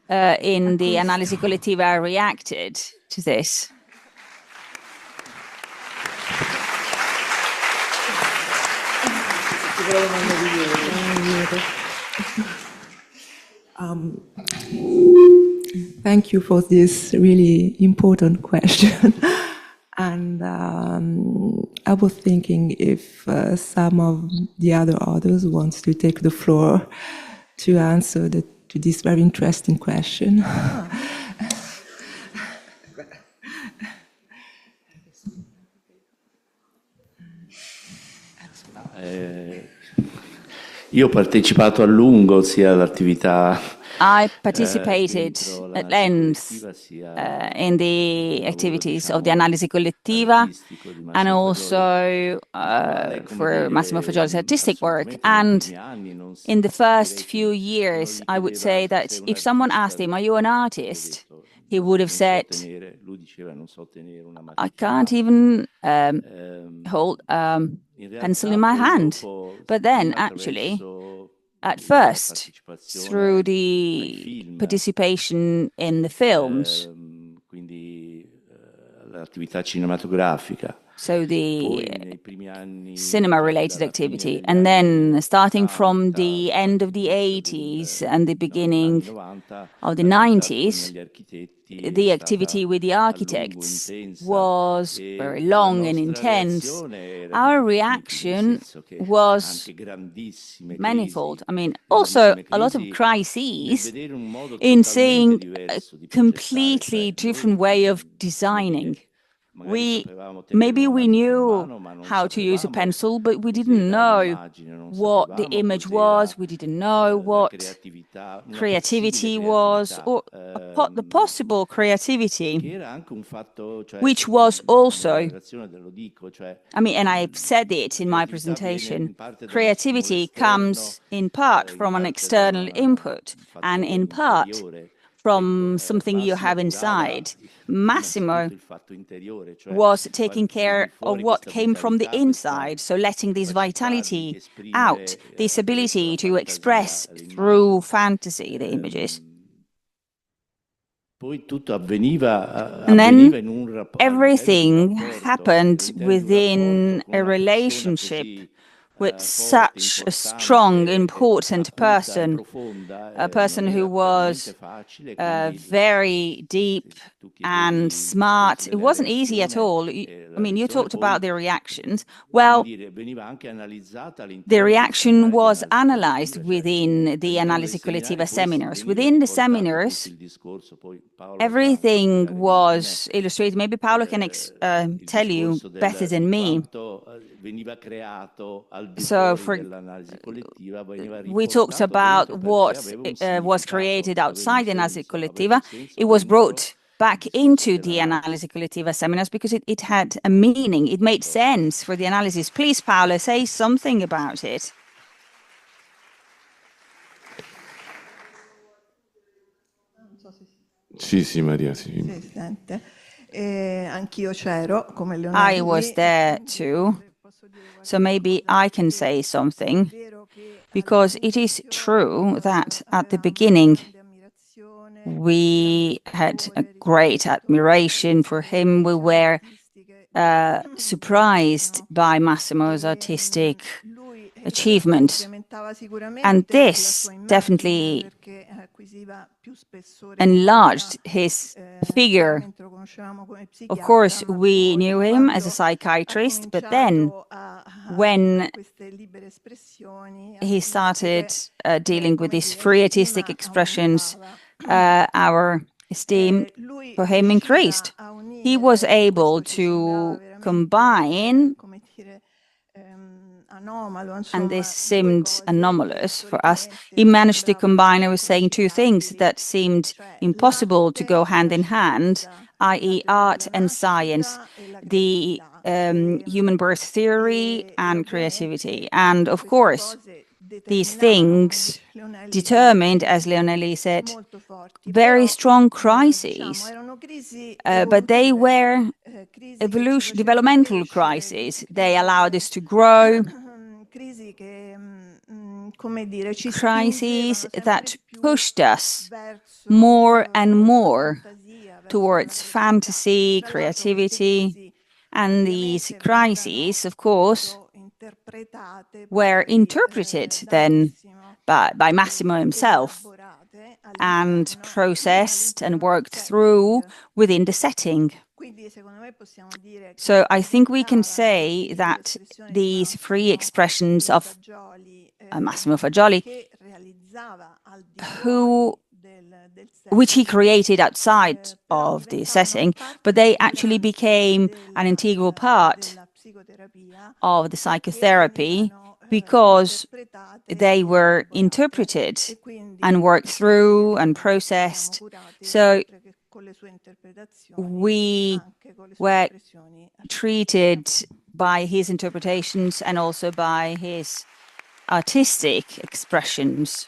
collettiva in a the questo? analisi collettiva reacted to this? Thank you for this really important question. And I was thinking if some of the other authors wants to take the floor to answer to this very interesting question. Io ho partecipato a lungo sia all'attività I participated dentro at l'analisi length collettiva sia in the lavoro, activities of the diciamo, analisi collettiva artistico di and Massimo Fagioli, also quale, come for Massimo dire, Fagioli's artistic work. assolutamente nei And primi anni non in the first direi few che years, uno gli I would chiedeva say that sei un if someone artista, asked him, "Are you an avrebbe artist?" detto he would have non so said, tenere, lui diceva non so tenere una "I matita can't in even mano. hold In pencil in realtà my poi hand." dopo, But then, prima actually, attraverso at la first, partecipazione through ai the film, participation in the films, quindi l'attività cinematografica, so the poi nei primi anni, cinema-related dalla fine activity, degli and then anni starting from 80, the end of the inizio 80s and the no, anni beginning 90, of the l'attività con 90s, gli architetti è the stata activity with the a lungo architects intensa was very e la long and nostra intense. reazione era di Our tutti i tipi, nel reaction senso che was anche grandissime manifold. crisi, I mean, also a lot of nel crises vedere un modo in totalmente seeing a diverso di progettare, completely cioè different noi, way of come dire, designing. magari sapevamo tenere Maybe una we matita in knew mano, ma non how to use a sapevamo pencil, but we didn't cos'era know l'immagine, non what the sapevamo image cos'era was. We didn't know la what creatività, una possibile creativity was, creatività, or the possible che creativity, era anche un fatto, cioè which was nella also, relazione te lo dico, cioè I mean, and I've said it la in my creatività viene presentation, in parte dallo stimolo creativity esterno, comes in part in from an parte external da input un and fattore in part interiore. from Ecco, something you Massimo have curava inside. Massimo innanzitutto il fatto interiore, cioè was far taking venire care of fuori what questa came from the vitalità, questa inside, so letting this capacità di vitality out, esprimere this attraverso la ability to fantasia express le through immagini. fantasy the images. Poi tutto avveniva And in then un all'interno di un everything rapporto, happened all'interno di un within rapporto con a una persona relationship così with forte, such a strong, importante, important acuta e person, profonda, a non person who era per niente was facile, quindi very deep tu and chiedevi il smart. discorso It della wasn't easy at reazione, all. e I la mean, you reazione talked poi, about the reactions. come Well, dire, veniva anche analizzata the all'interno dei reaction seminari di was analisi analyzed collettiva, cioè within the all'interno dei Analisi seminari Collettiva poi si seminars. veniva Within the riportato tutto seminars, il discorso, poi Paolo lo sa everything spiegare meglio di me, was illustrated. Maybe Paolo can il tell you discorso better di than me. quanto veniva creato al di So, fuori dell'analisi collettiva, veniva we talked riportato about dentro perché what aveva un was significato, created aveva un outside the Analisi senso, aveva un Collettiva. senso It was dentro brought il back discorso into the dell'analisi. Analisi Collettiva seminars because it had a meaning. It made sense for the analysis. Please, Paolo, say something about it. Sì, Maria, sì. Si sente? Anch'io c'ero, come I Leonelli. was there too, so maybe I can say something, because it is true that at the beginning we had a great admiration for him. We were surprised by Massimo's artistic achievement, and this definitely enlarged his figure. Of course, we knew him as a psychiatrist, but then when he started dealing with these free artistic expressions, our esteem for him increased. He was able to combine and this seemed anomalous for us, he managed to combine, I was saying, two things that seemed impossible to go hand in hand, i.e. art and science, the human birth theory and creativity. And of course, these things determined, as Leonelli said, very strong crises, but they were developmental crises. They allowed us to grow, crises that pushed us more and more towards fantasy, creativity, and these crises, of course, were interpreted then by Massimo himself and processed and worked through within the setting. So I think we can say that these free expressions of Massimo Fagioli, which he created outside of the setting, but they actually became an integral part of the psychotherapy because they were interpreted and worked through and processed. So we were treated by his interpretations and also by his artistic expressions.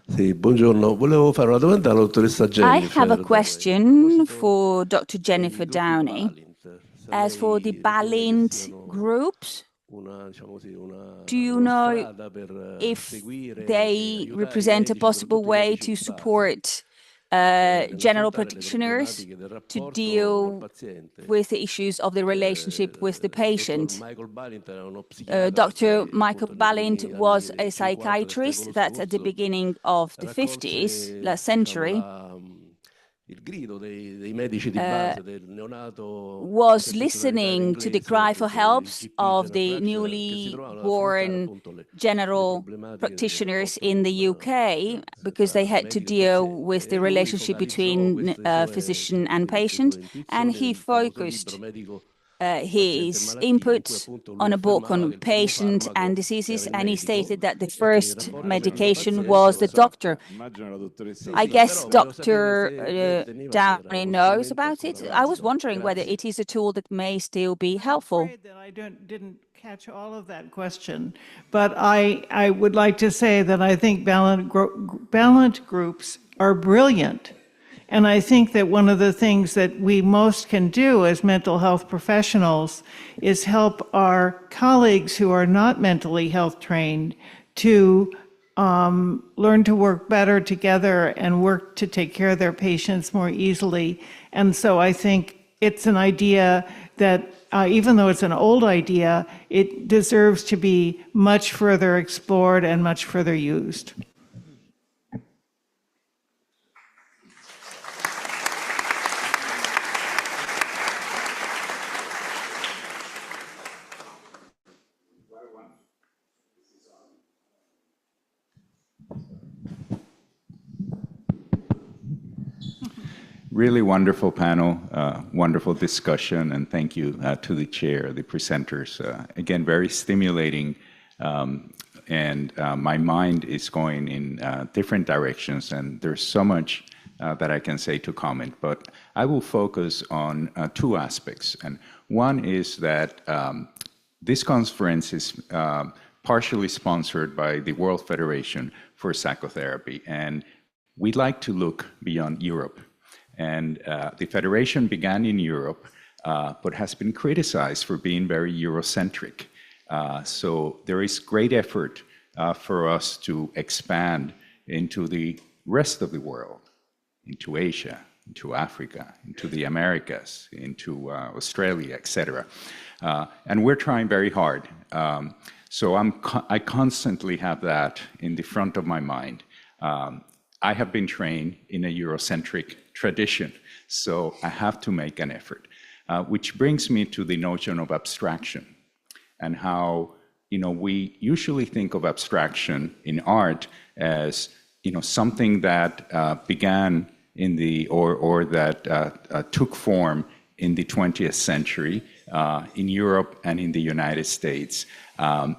Sì, buongiorno. Volevo fare una domanda all'autoressa Jennifer. I have a question for Dr. Jennifer Downey. As for the Balint groups, do you know if they represent a possible way to support general practitioners to deal with the issues of the relationship with the patient? Dr. Michael Balint was a psychiatrist that at the beginning of the 50s, last century, was listening to the cry for help of the newly born general practitioners in the UK because they had to deal with the relationship between physician and patient, and he focused his input on a book on patient and diseases, and he stated that the first medication was the doctor. I guess Dr. Downey knows about it. I was wondering whether it is a tool that may still be helpful. I didn't catch all of that question, but I would like to say that I think Balint groups are brilliant. And I think that one of the things that we most can do as mental health professionals is help our colleagues who are not mentally health trained to learn to work better together and work to take care of their patients more easily. And so I think it's an idea that even though it's an old idea, it deserves to be much further explored and much further used. Really wonderful panel, wonderful discussion, and thank you to the chair, the presenters. Again, very stimulating, and my mind is going in different directions, and there's so much that I can say to comment, but I will focus on two aspects. And one is that this conference is partially sponsored by the World Federation for Psychotherapy, and we'd like to look beyond Europe. And the Federation began in Europe, but has been criticized for being very Eurocentric. So there is great effort for us to expand into the rest of the world, into Asia, into Africa, into the Americas, into Australia, etc. And we're trying very hard. So I constantly have that in the front of my mind. I have been trained in a Eurocentric tradition, so I have to make an effort, which brings me to the notion of abstraction. and how, we usually think of abstraction in art as, something that began in or that took form in the 20th century in Europe and in the United States. I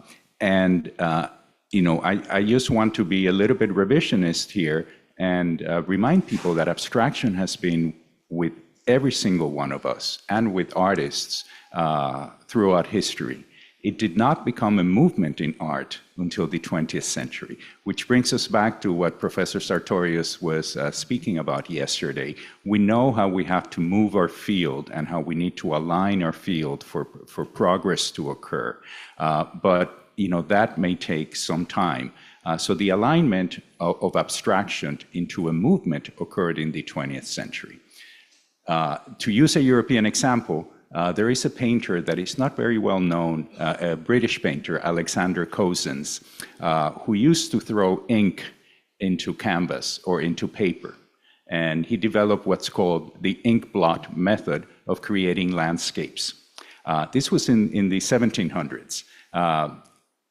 just want to be a little bit revisionist here and remind people that abstraction has been with every single one of us and with artists throughout history. It did not become a movement in art until the 20th century, which brings us back to what Professor Sartorius was speaking about yesterday. We know how we have to move our field and how we need to align our field for progress to occur. But that may take some time. So the alignment of abstraction into a movement occurred in the 20th century. To use a European example, there is a painter that is not very well known, a British painter, Alexander Cozens, who used to throw ink into canvas or into paper. And he developed what's called the ink blot method of creating landscapes. This was in the 1700s.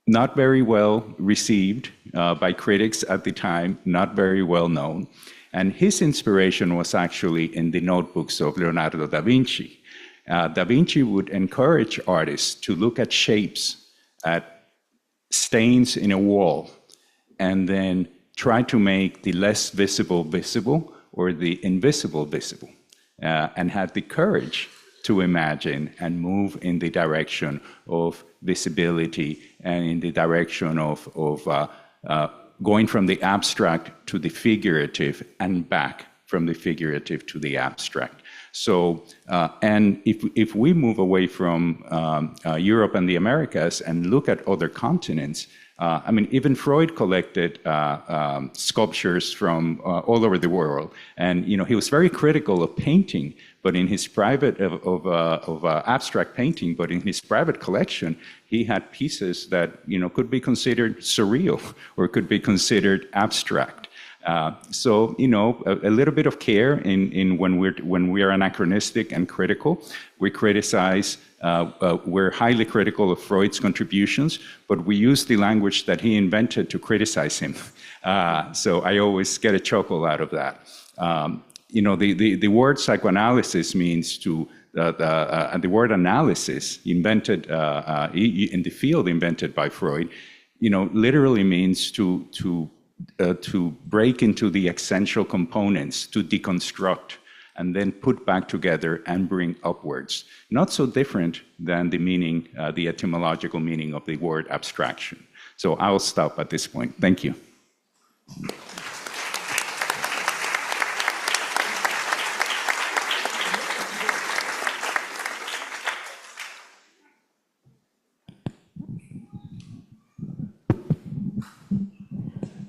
Not very well received by critics at the time, not very well known. And his inspiration was actually in the notebooks of Leonardo da Vinci. Da Vinci would encourage artists to look at shapes, at stains in a wall, and then try to make the less visible visible or the invisible visible, and had the courage to imagine and move in the direction of visibility and in the direction of going from the abstract to the figurative and back from the figurative to the abstract. So, and if we move away from Europe and the Americas and look at other continents, even Freud collected sculptures from all over the world, and he was very critical of painting, but in his private of abstract painting, but in his private collection, he had pieces that could be considered surreal or could be considered abstract. So a little bit of care in when we are anachronistic and critical. We criticize. We're highly critical of Freud's contributions, but we use the language that he invented to criticize him. So I always get a chuckle out of that. The word psychoanalysis means to the word analysis invented in the field invented by Freud. Literally means to break into the essential components, to deconstruct, and then put back together and bring upwards. Not so different than the meaning, the etymological meaning of the word abstraction. So I'll stop at this point. Thank you.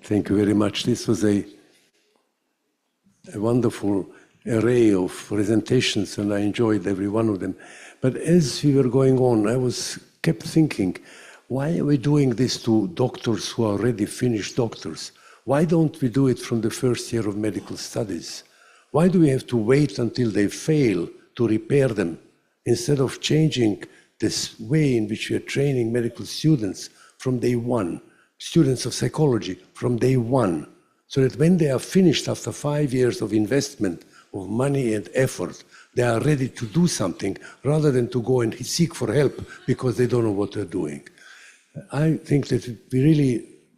Thank you very much. This was a wonderful array of presentations, and I enjoyed every one of them. But as we were going on, I kept thinking, why are we doing this to doctors who are already finished doctors? Why don't we do it from the first year of medical studies? Why do we have to wait until they fail to repair them, instead of changing this way in which we are training medical students from day one? Students of psychology from day one, so that when they are finished after 5 years of investment of money and effort, they are ready to do something rather than to go and seek for help because they don't know what they're doing. I think that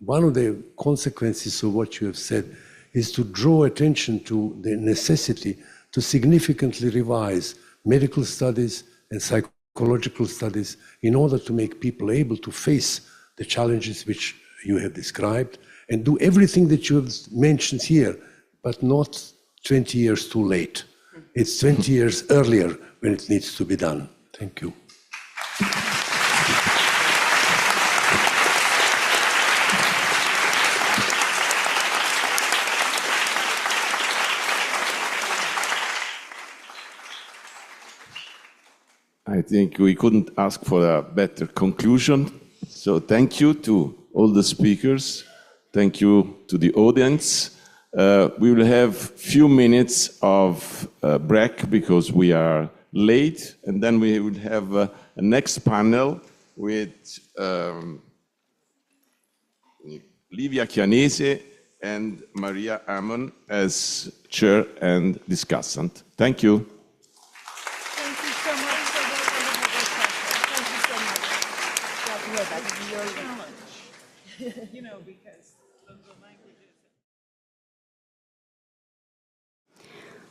one of the consequences of what you have said is to draw attention to the necessity to significantly revise medical studies and psychological studies in order to make people able to face the challenges which you have described, and do everything that you have mentioned here, but not 20 years too late. It's 20 years earlier when it needs to be done. Thank you. I think we couldn't ask for a better conclusion. So thank you to all the speakers. Thank you to the audience. We will have few minutes of break because we are late, and then we will have a next panel with Livia Chianese and Maria Amon as chair and discussant. Thank you. Thank you so much for that wonderful session. You know, because the languages.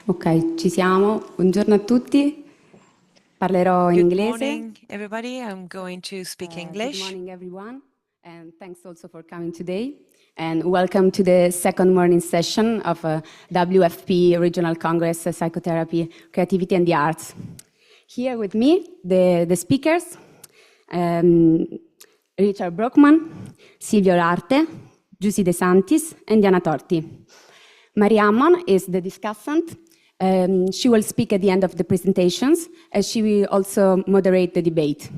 Ok, ci siamo. Buongiorno a tutti. Parlerò in Good inglese. morning, everybody. I'm going to speak English. Good morning, everyone. And thanks also for coming today. And welcome to the second morning session of WFP Regional Congress Psychotherapy, Creativity and the Arts. Here with me, the speakers, Richard Brockman, Silvia Olarte, Giusi de Santis, and Diana Torti. Maria Ammon is the discussant. She will speak at the end of the presentations, as she will also moderate the debate.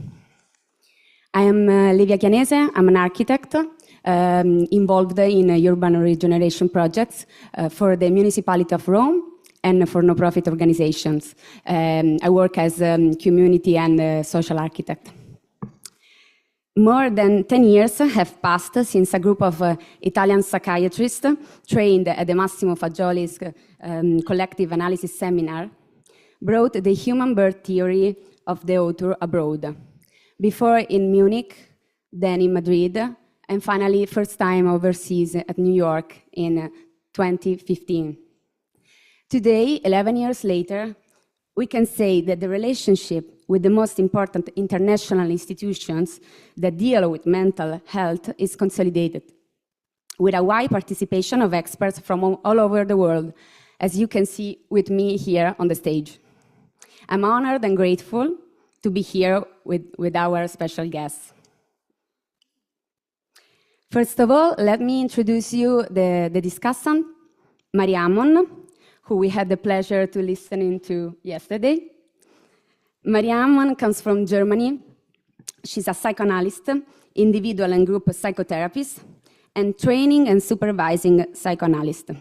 I am Livia Chianese. I'm an architect involved in urban regeneration projects for the municipality of Rome and for no-profit organizations. I work as a community and social architect. More than 10 years have passed since a group of Italian psychiatrists trained at the Massimo Fagioli's collective analysis seminar brought the human birth theory of the author abroad. Before in Munich, then in Madrid, and finally first time overseas at New York in 2015. Today, 11 years later, we can say that the relationship with the most important international institutions that deal with mental health is consolidated, with a wide participation of experts from all over the world, as you can see with me here on the stage. I'm honored and grateful to be here with our special guests. First of all, let me introduce you the discussant, Maria Ammon, who we had the pleasure to listen to yesterday. Maria Ammon comes from Germany. She's a psychoanalyst, individual and group psychotherapist, and training and supervising psychoanalyst.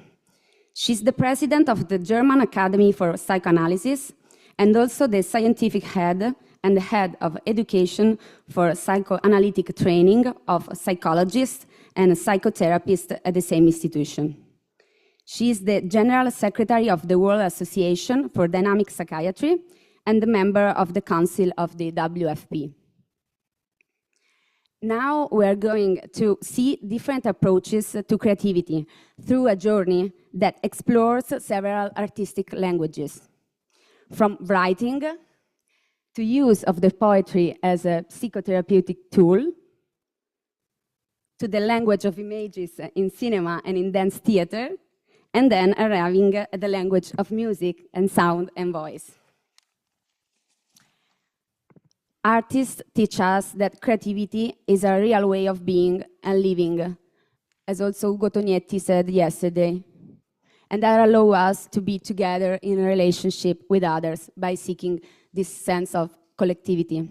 She's the president of the German Academy for Psychoanalysis and also the scientific head and the head of education for psychoanalytic training of psychologists and psychotherapists at the same institution. She is the General Secretary of the World Association for Dynamic Psychiatry and a member of the Council of the WFP. Now we're going to see different approaches to creativity through a journey that explores several artistic languages, from writing to use of the poetry as a psychotherapeutic tool, to the language of images in cinema and in dance theater, and then arriving at the language of music and sound and voice. Artists teach us that creativity is a real way of being and living, as also Ugo Tognetti said yesterday, and that allow us to be together in a relationship with others by seeking this sense of collectivity.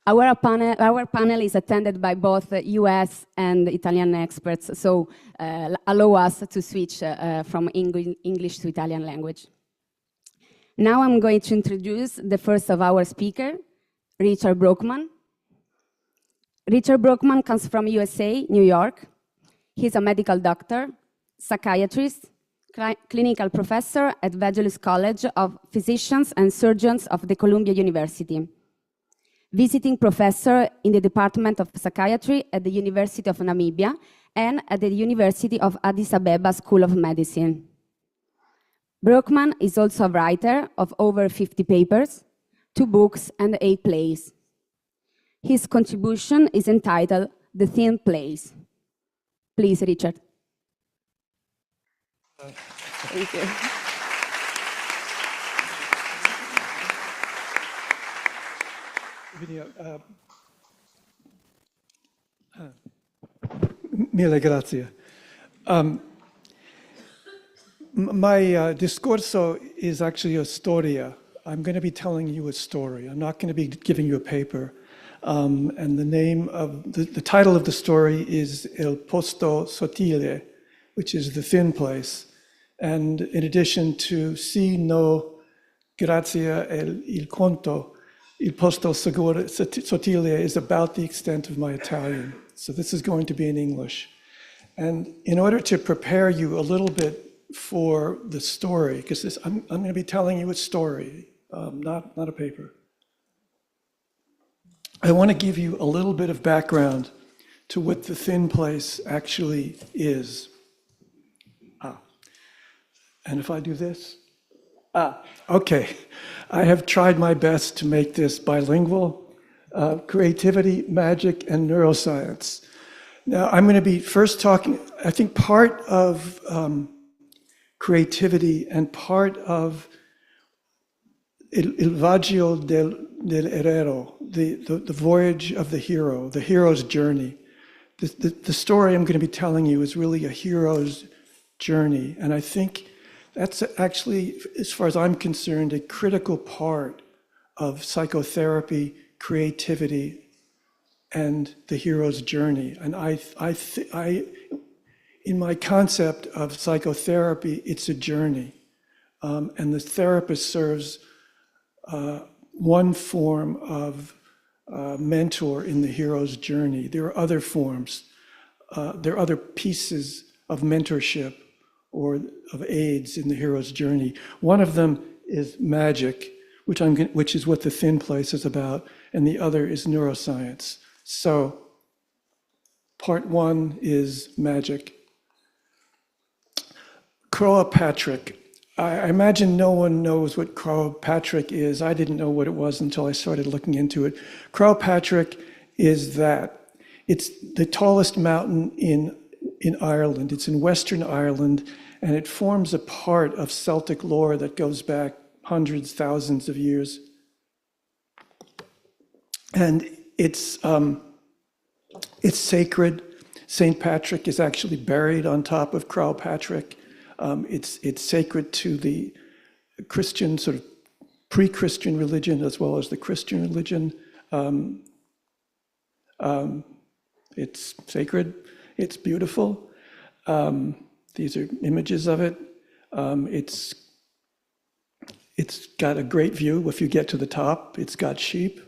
Our panel is attended by both US and Italian experts, so allow us to switch from English to Italian language. Now I'm going to introduce the first of our speakers, Richard Brockman. Richard Brockman comes from USA, New York. He's a medical doctor, psychiatrist, clinical professor at Vangelis College of Physicians and Surgeons of the Columbia University, visiting professor in the Department of Psychiatry at the University of Namibia and at the University of Addis Ababa School of Medicine. Brockman is also a writer of over 50 papers, 2 books, and 8 plays. His contribution is entitled The Thin Plays. Please, Richard. Thank you. Mille grazie. My discorso is actually a storia. I'm going to be telling you a story. I'm not going to be giving you a paper. And the name of the title of the story is El Posto Sottile, which is the thin place. And in addition to Si no grazia il conto, Il posto sottile is about the extent of my Italian. So this is going to be in English. And in order to prepare you a little bit for the story, because I'm going to be telling you a story, not a paper. I want to give you a little bit of background to what the thin place actually is. And if I do this? Okay. I have tried my best to make this bilingual, creativity, magic, and neuroscience. Now, I'm going to be first talking, I think part of creativity and part of Il Viaggio dell'Erero, the voyage of the hero, the hero's journey. The story I'm going to be telling you is really a hero's journey. And I think that's actually, as far as I'm concerned, a critical part of psychotherapy, creativity, and the hero's journey. And in my concept of psychotherapy, it's a journey. And the therapist serves one form of mentor in the hero's journey. There are other forms. There are other pieces of mentorship or of aids in the hero's journey. One of them is magic, which is what the thin place is about, and the other is neuroscience. So, part one is magic. Patrick. I imagine no one knows what Patrick is. I didn't know what it was until I started looking into it. Patrick is that. It's the tallest mountain in Ireland. It's in Western Ireland, and it forms a part of Celtic lore that goes back hundreds, thousands of years. And it's sacred. St. Patrick is actually buried on top of Patrick. It's sacred to the Christian, sort of pre-Christian religion as well as the Christian religion. It's sacred. It's beautiful. These are images of it. It's got a great view. If you get to the top, it's got sheep.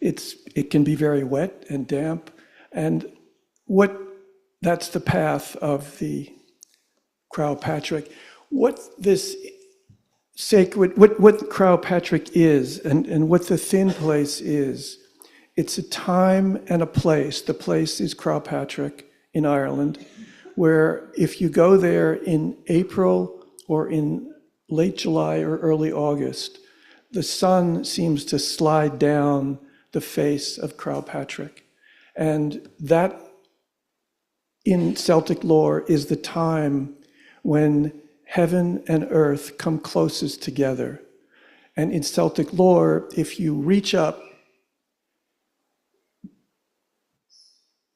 It can be very wet and damp. And that's the path of the Patrick. What this sacred, what Patrick is and what the thin place is, it's a time and a place. The place is Patrick in Ireland, where if you go there in April or in late July or early August, the sun seems to slide down the face of Patrick. And that, in Celtic lore, is the time when heaven and earth come closest together. And in Celtic lore, if you reach up,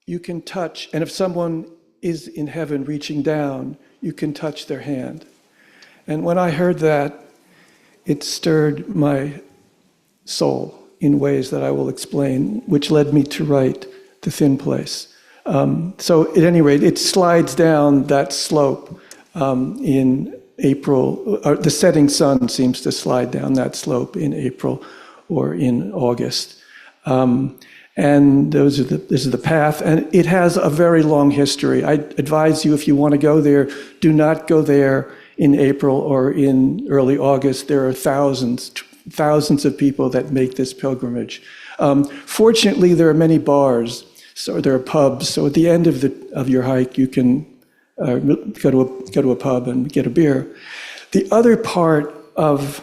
you can touch, and if someone is in heaven reaching down, you can touch their hand. And when I heard that, it stirred my soul in ways that I will explain, which led me to write The Thin Place. So at any rate, it slides down that slope in April. The setting sun seems to slide down that slope in April or in August. And this is the path, and it has a very long history. I advise you, if you want to go there, do not go there in April or in early August. There are thousands of people that make this pilgrimage. Fortunately, there are many bars, so there are pubs. So at the end of your hike, you can go to a pub and get a beer. The other part of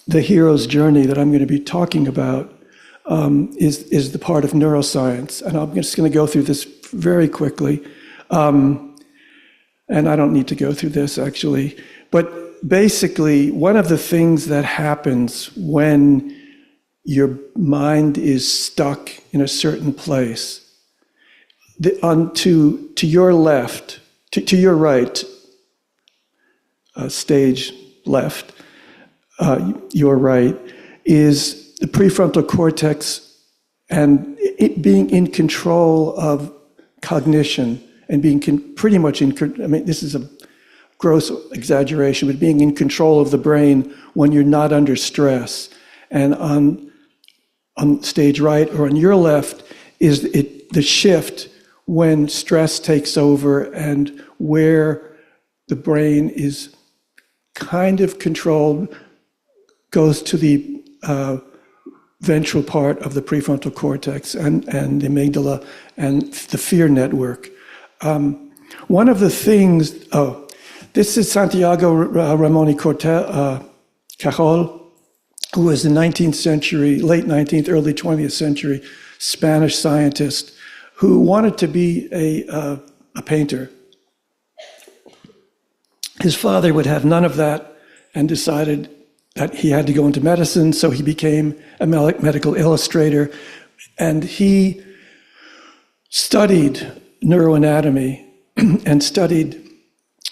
the hero's journey that I'm going to be talking about is the part of neuroscience. And I'm just going to go through this very quickly. And I don't need to go through this, actually. But basically, one of the things that happens when your mind is stuck in a certain place, to your left, to your right, stage left, your right, is the prefrontal cortex and it being in control of cognition and being pretty much this is a gross exaggeration, but being in control of the brain when you're not under stress. And on stage right or on your left is the shift when stress takes over and where the brain is kind of controlled, goes to the ventral part of the prefrontal cortex and the amygdala and the fear network. One of the things, this is Santiago Ramon Cajol, who was the 19th century, late 19th, early 20th century Spanish scientist who wanted to be a painter. His father would have none of that and decided that he had to go into medicine, so he became a medical illustrator, and he studied neuroanatomy and studied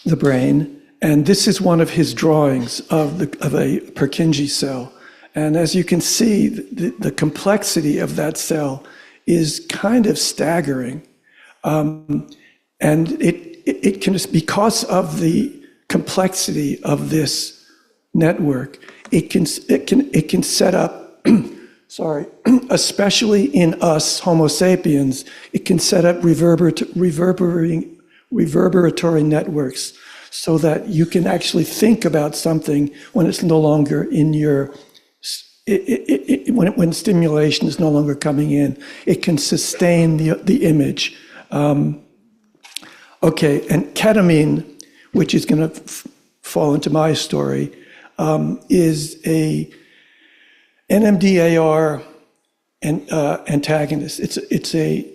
the brain, and this is one of his drawings of a Purkinje cell. And as you can see, the complexity of that cell is kind of staggering. And it can, because of the complexity of this network, it can set up, sorry, especially in us Homo sapiens, it can set up reverberatory networks so that you can actually think about something when it's no longer in your, when stimulation is no longer coming in. It can sustain the image. Okay, and ketamine, which is going to fall into my story, is a NMDAR antagonist. It's an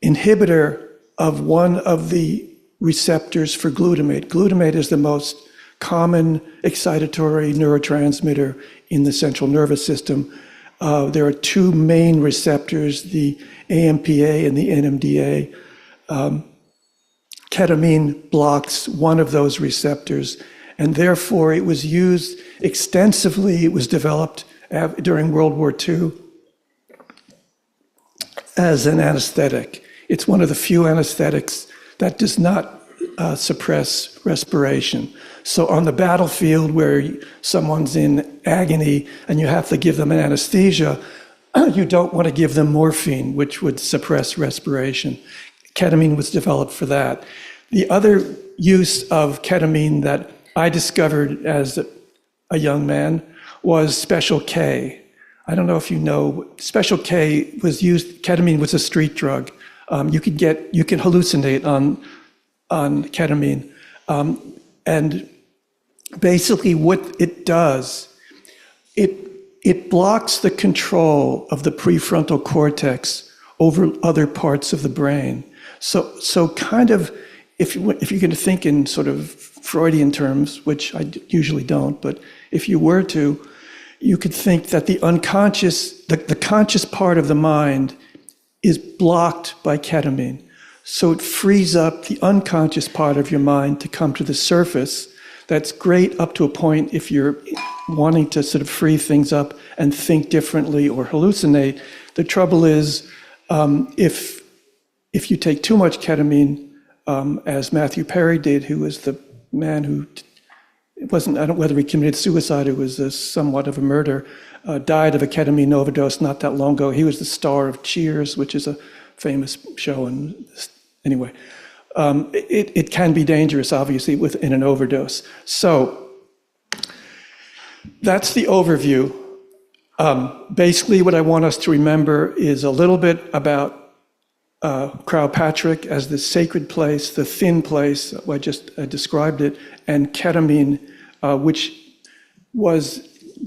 inhibitor of one of the receptors for glutamate. Glutamate is the most common excitatory neurotransmitter in the central nervous system. There are two main receptors, the AMPA and the NMDA. Ketamine blocks one of those receptors, and therefore it was used extensively. It was developed during World War II as an anesthetic. It's one of the few anesthetics that does not suppress respiration. So on the battlefield where someone's in agony and you have to give them an anesthesia, you don't want to give them morphine, which would suppress respiration. Ketamine was developed for that. The other use of ketamine that I discovered as a young man was Special K. I don't know if you know, Special K was used, ketamine was a street drug. You can hallucinate on ketamine. And basically what it does, it blocks the control of the prefrontal cortex over other parts of the brain. So kind of, if you're going to think in sort of Freudian terms, which I usually don't, but if you were to, you could think that the unconscious, the conscious part of the mind is blocked by ketamine. So it frees up the unconscious part of your mind to come to the surface. That's great up to a point if you're wanting to sort of free things up and think differently or hallucinate. The trouble is, if you take too much ketamine, as Matthew Perry did, who was the man who, it wasn't, I don't know whether he committed suicide or was somewhat of a murder, died of a ketamine overdose not that long ago. He was the star of Cheers, which is a famous show. And anyway, it can be dangerous, obviously, in an overdose. So that's the overview. Basically, what I want us to remember is a little bit about Patrick as the sacred place, the thin place, I just described it, and ketamine, which was,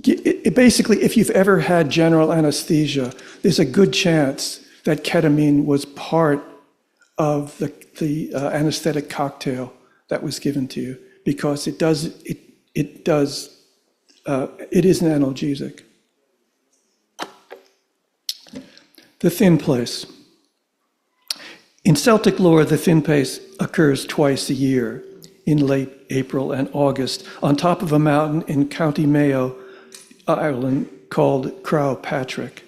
basically, if you've ever had general anesthesia, there's a good chance that ketamine was part of the anesthetic cocktail that was given to you, because it is an analgesic. The thin place. In Celtic lore, the thin place occurs twice a year, in late April and August, on top of a mountain in County Mayo, Ireland, called Croagh Patrick.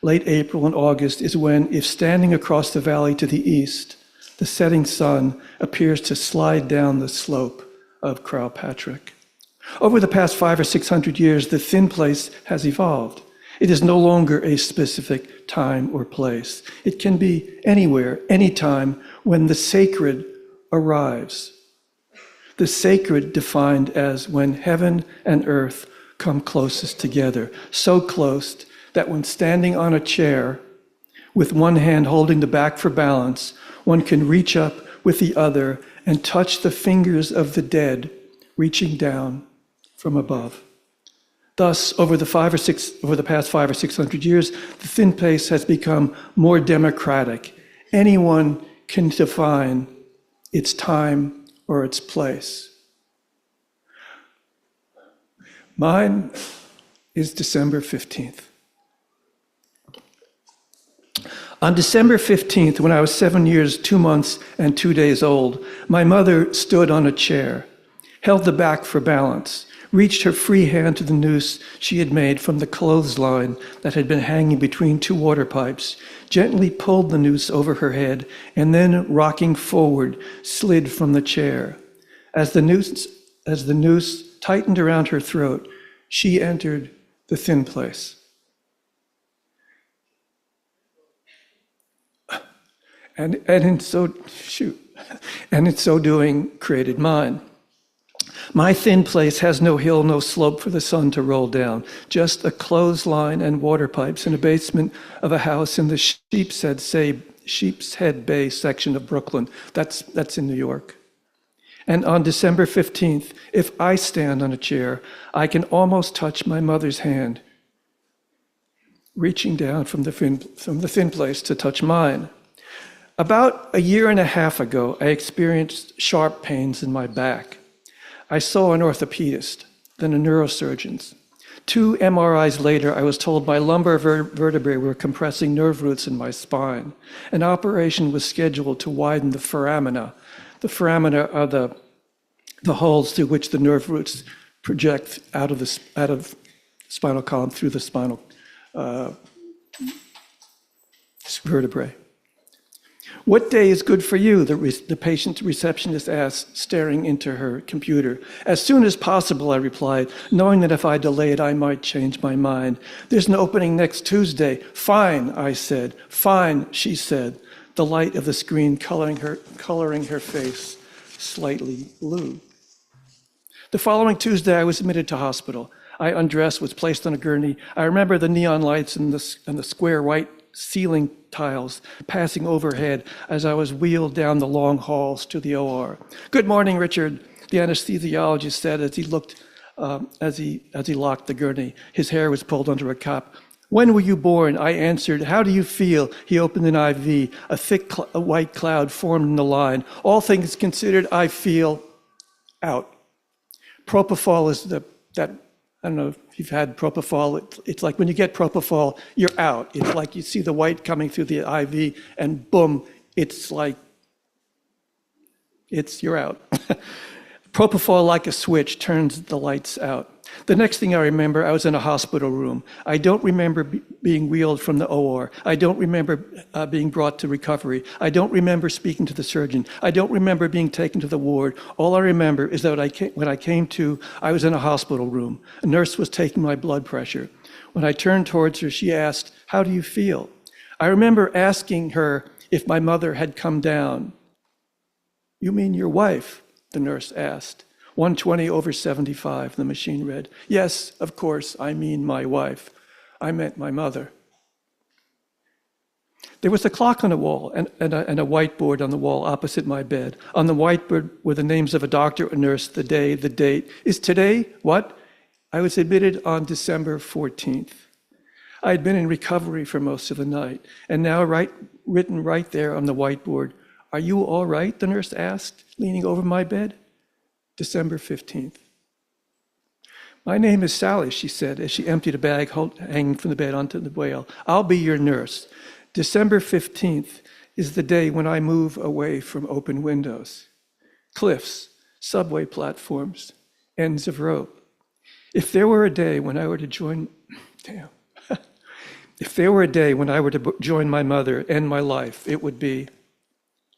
Late April and August is when, if standing across the valley to the east, the setting sun appears to slide down the slope of Croagh Patrick. Over the past 500 or 600 years, the thin place has evolved. It is no longer a specific time or place. It can be anywhere, anytime, when the sacred arrives. The sacred defined as when heaven and earth come closest together, so close that when standing on a chair, with one hand holding the back for balance, one can reach up with the other and touch the fingers of the dead, reaching down from above. Thus, over the past 500 or 600 years, the thin place has become more democratic. Anyone can define its time or its place. Mine is December 15th. On December 15th, when I was 7 years, 2 months, and 2 days old, my mother stood on a chair, held the back for balance, reached her free hand to the noose she had made from the clothesline that had been hanging between two water pipes, gently pulled the noose over her head, and then, rocking forward, slid from the chair. As the noose tightened around her throat, she entered the thin place. And in so doing, created mine. My thin place has no hill, no slope for the sun to roll down, just a clothesline and water pipes in a basement of a house in the Sheepshead Bay section of Brooklyn. That's in New York. And on December 15th, if I stand on a chair, I can almost touch my mother's hand, reaching down from the thin place to touch mine. About a year and a half ago, I experienced sharp pains in my back. I saw an orthopedist, then a neurosurgeon. 2 MRIs later, I was told my lumbar vertebrae were compressing nerve roots in my spine. An operation was scheduled to widen the foramina. The foramina are the holes through which the nerve roots project out of spinal column through the spinal vertebrae. "What day is good for you?" the patient receptionist asked, staring into her computer. "As soon as possible," I replied, knowing that if I delayed, I might change my mind. "There's an opening next Tuesday." "Fine," I said. "Fine," she said, the light of the screen coloring her face slightly blue. The following Tuesday, I was admitted to hospital. I undressed, was placed on a gurney. I remember the neon lights and the square white ceiling tiles passing overhead as I was wheeled down the long halls to the OR. "Good morning, Richard," the anesthesiologist said as he locked the gurney. His hair was pulled under a cap. "When were you born?" I answered. "How do you feel?" He opened an IV. A thick white cloud formed in the line. "All things considered, I feel out." Propofol is I don't know if you've had propofol. It's like when you get propofol, you're out. It's like you see the white coming through the IV and boom, you're out. Propofol, like a switch, turns the lights out. The next thing I remember, I was in a hospital room. I don't remember being wheeled from the OR. I don't remember being brought to recovery. I don't remember speaking to the surgeon. I don't remember being taken to the ward. All I remember is that when I came to, I was in a hospital room. A nurse was taking my blood pressure. When I turned towards her, she asked, "How do you feel?" I remember asking her if my mother had come down. "You mean your wife?" the nurse asked. 120/75, the machine read. "Yes, of course, I mean my wife. I meant my mother." There was a clock on the wall and a whiteboard on the wall opposite my bed. On the whiteboard were the names of a doctor, a nurse, the day, the date. Is today what? I was admitted on December 14th. I had been in recovery for most of the night, and now written right there on the whiteboard, "Are you all right?" the nurse asked, leaning over my bed. December 15th. "My name is Sally," she said, as she emptied a bag hanging from the bed onto the rail. "I'll be your nurse. December 15th is the day when I move away from open windows, cliffs, subway platforms, ends of rope. If there were a day when I were to join my mother, end my life, it would be..."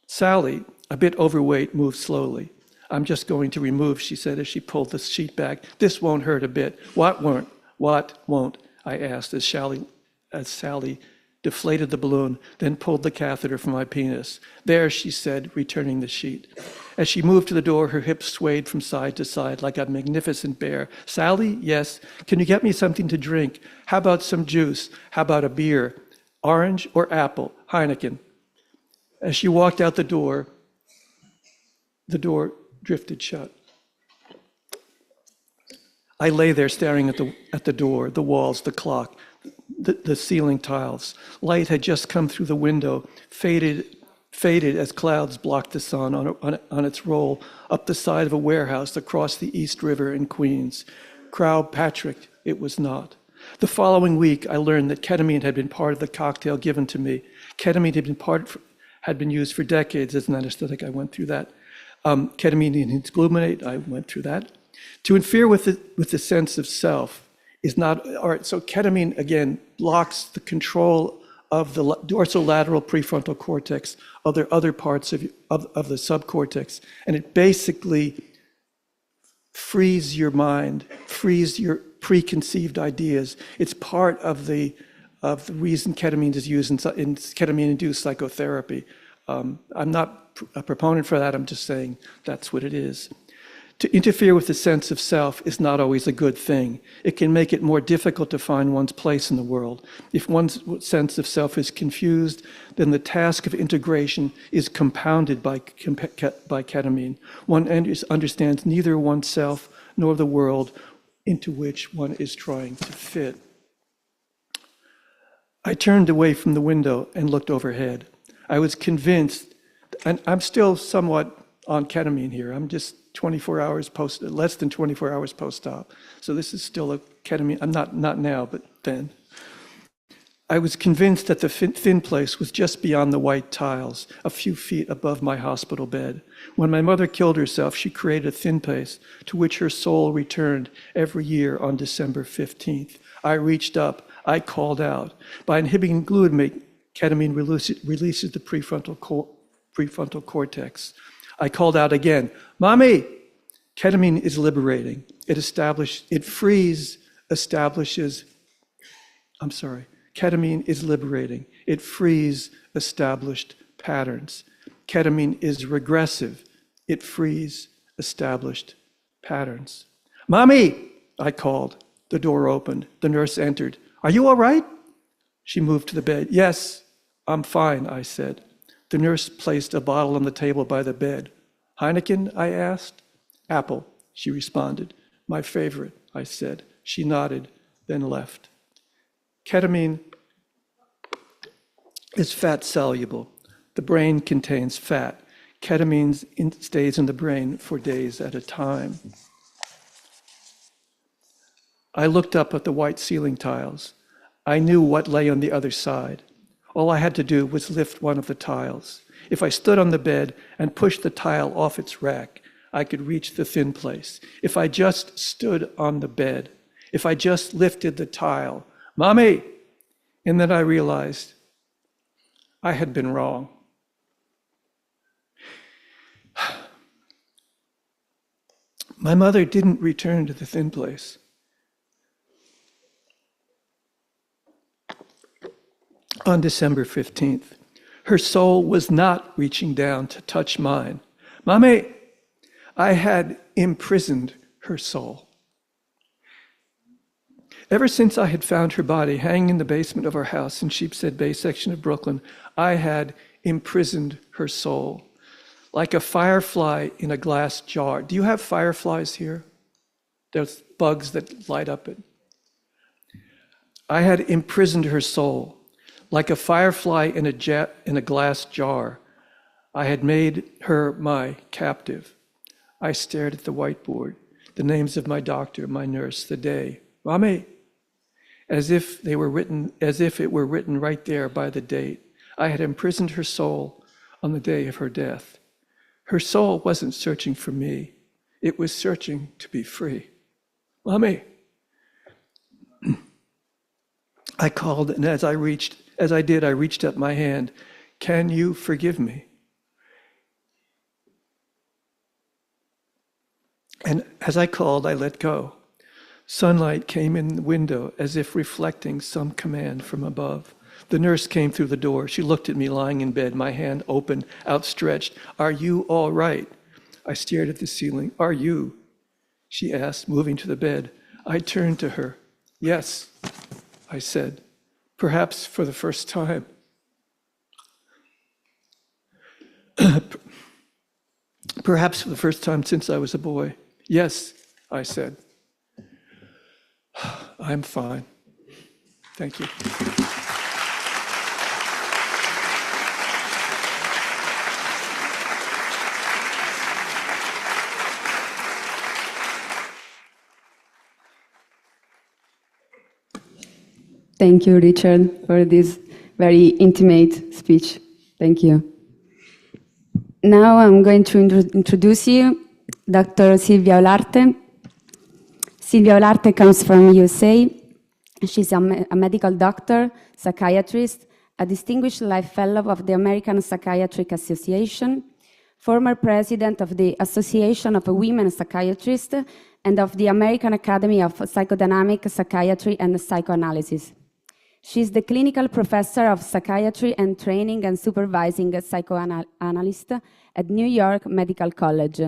Sally, a bit overweight, moved slowly. I'm just going to remove, she said as she pulled the sheet back. This won't hurt a bit. What won't? What won't? I asked as Sally deflated the balloon, then pulled the catheter from my penis. There, she said, returning the sheet. As she moved to the door, her hips swayed from side to side like a magnificent bear. Sally, yes. Can you get me something to drink? How about some juice? How about a beer? Orange or apple? Heineken. As she walked out the door drifted shut. I lay there staring at the door, the walls, the clock, the ceiling tiles. Light had just come through the window, faded as clouds blocked the sun on its roll up the side of a warehouse across the East River in Queens. Crowd Patrick, it was not. The following week, I learned that ketamine had been part of the cocktail given to me. Ketamine had been used for decades as an anesthetic. I went through that. Ketamine inhibits glutamate. I went through that. To interfere with the sense of self is not, all right, so ketamine, again, blocks the control of the dorsolateral prefrontal cortex, other parts of the subcortex, and it basically frees your mind, frees your preconceived ideas. It's part of the reason ketamine is used in ketamine-induced psychotherapy. I'm not a proponent for that, I'm just saying that's what it is. To interfere with the sense of self is not always a good thing. It can make it more difficult to find one's place in the world. If one's sense of self is confused, then the task of integration is compounded by ketamine. One understands neither oneself nor the world into which one is trying to fit. I turned away from the window and looked overhead. I was convinced, and I'm still somewhat on ketamine here. I'm just 24 hours less than 24 hours post-op. So this is still a ketamine, I'm not now, but then. I was convinced that the thin place was just beyond the white tiles, a few feet above my hospital bed. When my mother killed herself, she created a thin place to which her soul returned every year on December 15th. I reached up, I called out. By inhibiting glutamate, ketamine releases the prefrontal cortex. I called out again, Mommy! Ketamine is liberating. Ketamine is liberating. It frees established patterns. Ketamine is regressive. It frees established patterns. Mommy! I called. The door opened. The nurse entered. Are you all right? She moved to the bed. Yes, I'm fine, I said. The nurse placed a bottle on the table by the bed. Heineken, I asked. Apple, she responded. My favorite, I said. She nodded, then left. Ketamine is fat soluble. The brain contains fat. Ketamine stays in the brain for days at a time. I looked up at the white ceiling tiles. I knew what lay on the other side. All I had to do was lift one of the tiles. If I stood on the bed and pushed the tile off its rack, I could reach the thin place. If I just stood on the bed, if I just lifted the tile, Mommy! And then I realized I had been wrong. My mother didn't return to the thin place. On December 15th, her soul was not reaching down to touch mine. Mommy, I had imprisoned her soul. Ever since I had found her body hanging in the basement of our house in Sheepshead Bay section of Brooklyn, I had imprisoned her soul like a firefly in a glass jar. Do you have fireflies here? There's bugs that light up it. I had imprisoned her soul like a firefly in a glass jar. I had made her my captive. I stared at the whiteboard, the names of my doctor, my nurse, the day. Mommy, as if it were written right there by the date. I had imprisoned her soul on the day of her death. Her soul wasn't searching for me. It was searching to be free. Mommy. I called, and as I reached up my hand. Can you forgive me? And as I called, I let go. Sunlight came in the window as if reflecting some command from above. The nurse came through the door. She looked at me lying in bed, my hand open, outstretched. "Are you all right?" I stared at the ceiling. "Are you?" she asked, moving to the bed. I turned to her. "Yes," I said, perhaps for the first time. Perhaps for the first time since I was a boy. "Yes," I said. "I'm fine. Thank you." Thank you, Richard, for this very intimate speech. Thank you. Now I'm going to introduce you Dr. Silvia Olarte. Silvia Olarte comes from USA. She's a medical doctor, psychiatrist, a distinguished life fellow of the American Psychiatric Association, former president of the Association of Women Psychiatrists, and of the American Academy of Psychodynamic Psychiatry and Psychoanalysis. She's the clinical professor of psychiatry and training and supervising psychoanalyst at New York Medical College.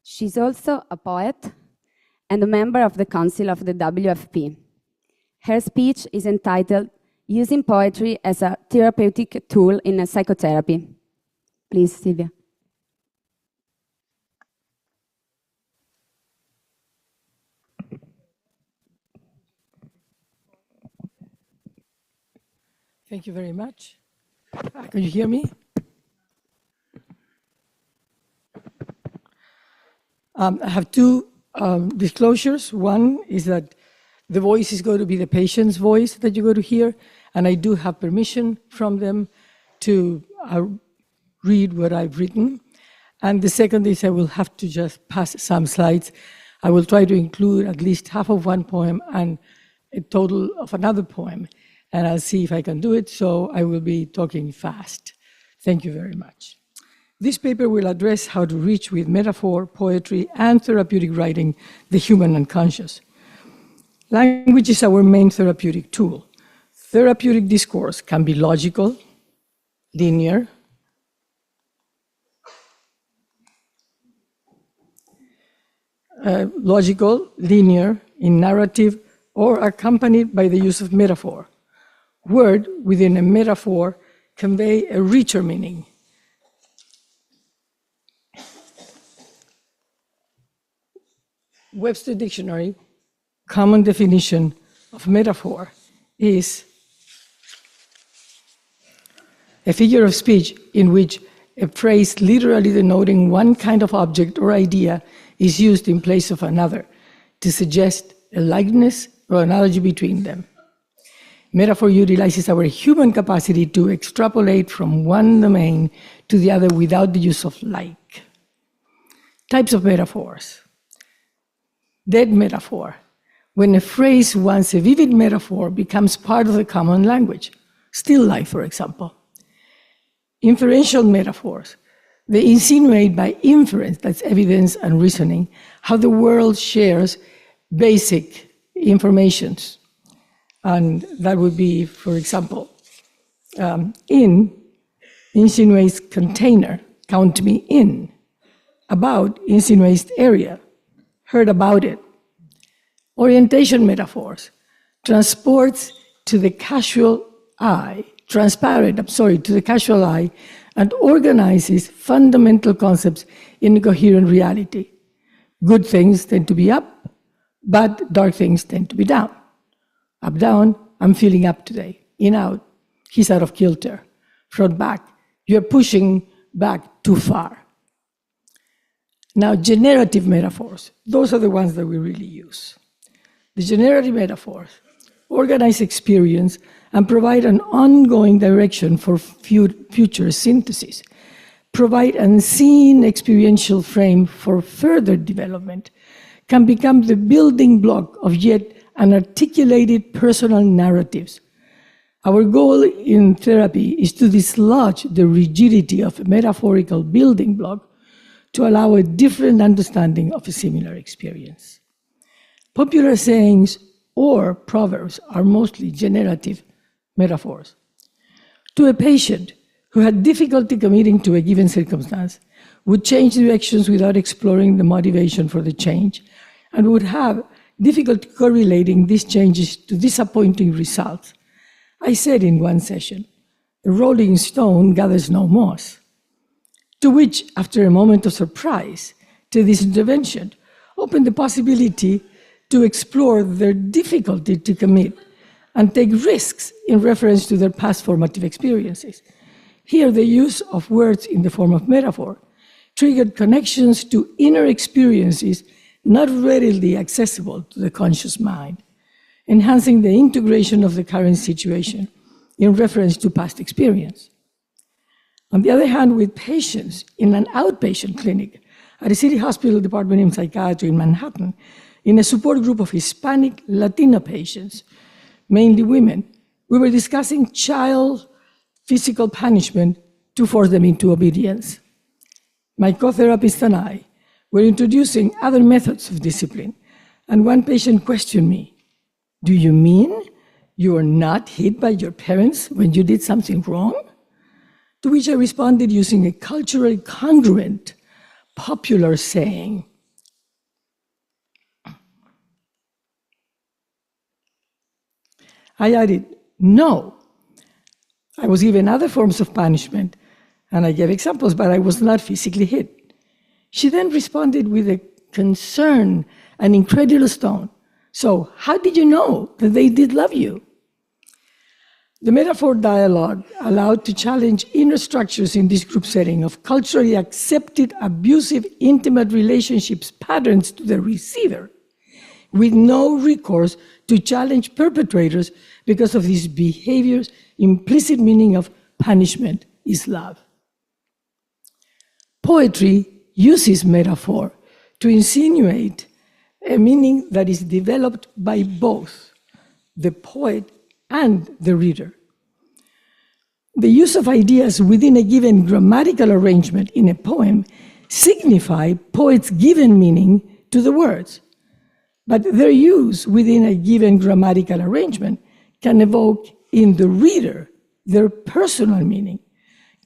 She's also a poet and a member of the Council of the WFP. Her speech is entitled "Using Poetry as a Therapeutic Tool in Psychotherapy." Please, Silvia. Thank you very much. Can you hear me? I have two disclosures. One is that the voice is going to be the patient's voice that you're going to hear, and I do have permission from them to read what I've written. And the second is I will have to just pass some slides. I will try to include at least half of one poem and a total of another poem, and I'll see if I can do it, so I will be talking fast. Thank you very much. This paper will address how to reach with metaphor, poetry, and therapeutic writing the human unconscious. Language is our main therapeutic tool. Therapeutic discourse can be logical, linear, in narrative, or accompanied by the use of metaphor. Word within a metaphor convey a richer meaning. Webster Dictionary common definition of metaphor is a figure of speech in which a phrase literally denoting one kind of object or idea is used in place of another to suggest a likeness or analogy between them. Metaphor utilizes our human capacity to extrapolate from one domain to the other without the use of like. Types of metaphors. Dead metaphor. When a phrase, once a vivid metaphor, becomes part of the common language. Still life, for example. Inferential metaphors. They insinuate by inference, that's evidence and reasoning, how the world shares basic informations. And that would be, for example, in insinuates container, count me in. About insinuates area, heard about it. Orientation metaphors, transports to the casual eye, to the casual eye, and organizes fundamental concepts in a coherent reality. Good things tend to be up, but dark things tend to be down. Up, down, I'm feeling up today. In, out, he's out of kilter. Front, back, you're pushing back too far. Now, generative metaphors, those are the ones that we really use. The generative metaphors organize experience and provide an ongoing direction for future synthesis, provide unseen experiential frame for further development, can become the building block of yet unarticulated personal narratives. Our goal in therapy is to dislodge the rigidity of a metaphorical building block to allow a different understanding of a similar experience. Popular sayings or proverbs are mostly generative metaphors. To a patient who had difficulty committing to a given circumstance, would change directions without exploring the motivation for the change, and would have difficulty correlating these changes to disappointing results. I said in one session, a rolling stone gathers no moss. To which, after a moment of surprise to this intervention, opened the possibility to explore their difficulty to commit and take risks in reference to their past formative experiences. Here, the use of words in the form of metaphor triggered connections to inner experiences not readily accessible to the conscious mind, enhancing the integration of the current situation in reference to past experience. On the other hand, with patients in an outpatient clinic at a city hospital department in psychiatry in Manhattan, in a support group of Hispanic Latino patients, mainly women, we were discussing child physical punishment to force them into obedience. My co-therapist and I were introducing other methods of discipline, and one patient questioned me, "Do you mean you were not hit by your parents when you did something wrong?" To which I responded using a culturally congruent, popular saying. I added, "No. I was given other forms of punishment, and I gave examples, but I was not physically hit." She then responded with a concern and incredulous tone. "So how did you know that they did love you?" The metaphor dialogue allowed to challenge inner structures in this group setting of culturally accepted abusive intimate relationships patterns to the receiver, with no recourse to challenge perpetrators because of these behaviors' implicit meaning of punishment is love. Poetry uses metaphor to insinuate a meaning that is developed by both the poet and the reader. The use of ideas within a given grammatical arrangement in a poem signify poet's given meaning to the words, but their use within a given grammatical arrangement can evoke in the reader their personal meaning,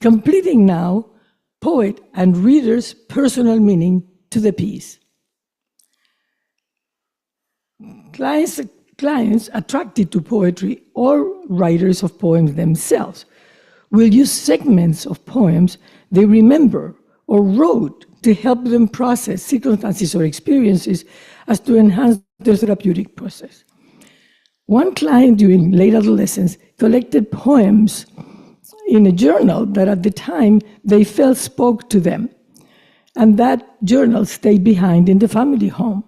completing now poet and reader's personal meaning to the piece. Clients attracted to poetry or writers of poems themselves will use segments of poems they remember or wrote to help them process circumstances or experiences as to enhance their therapeutic process. One client during late adolescence collected poems in a journal that at the time they felt spoke to them, and that journal stayed behind in the family home.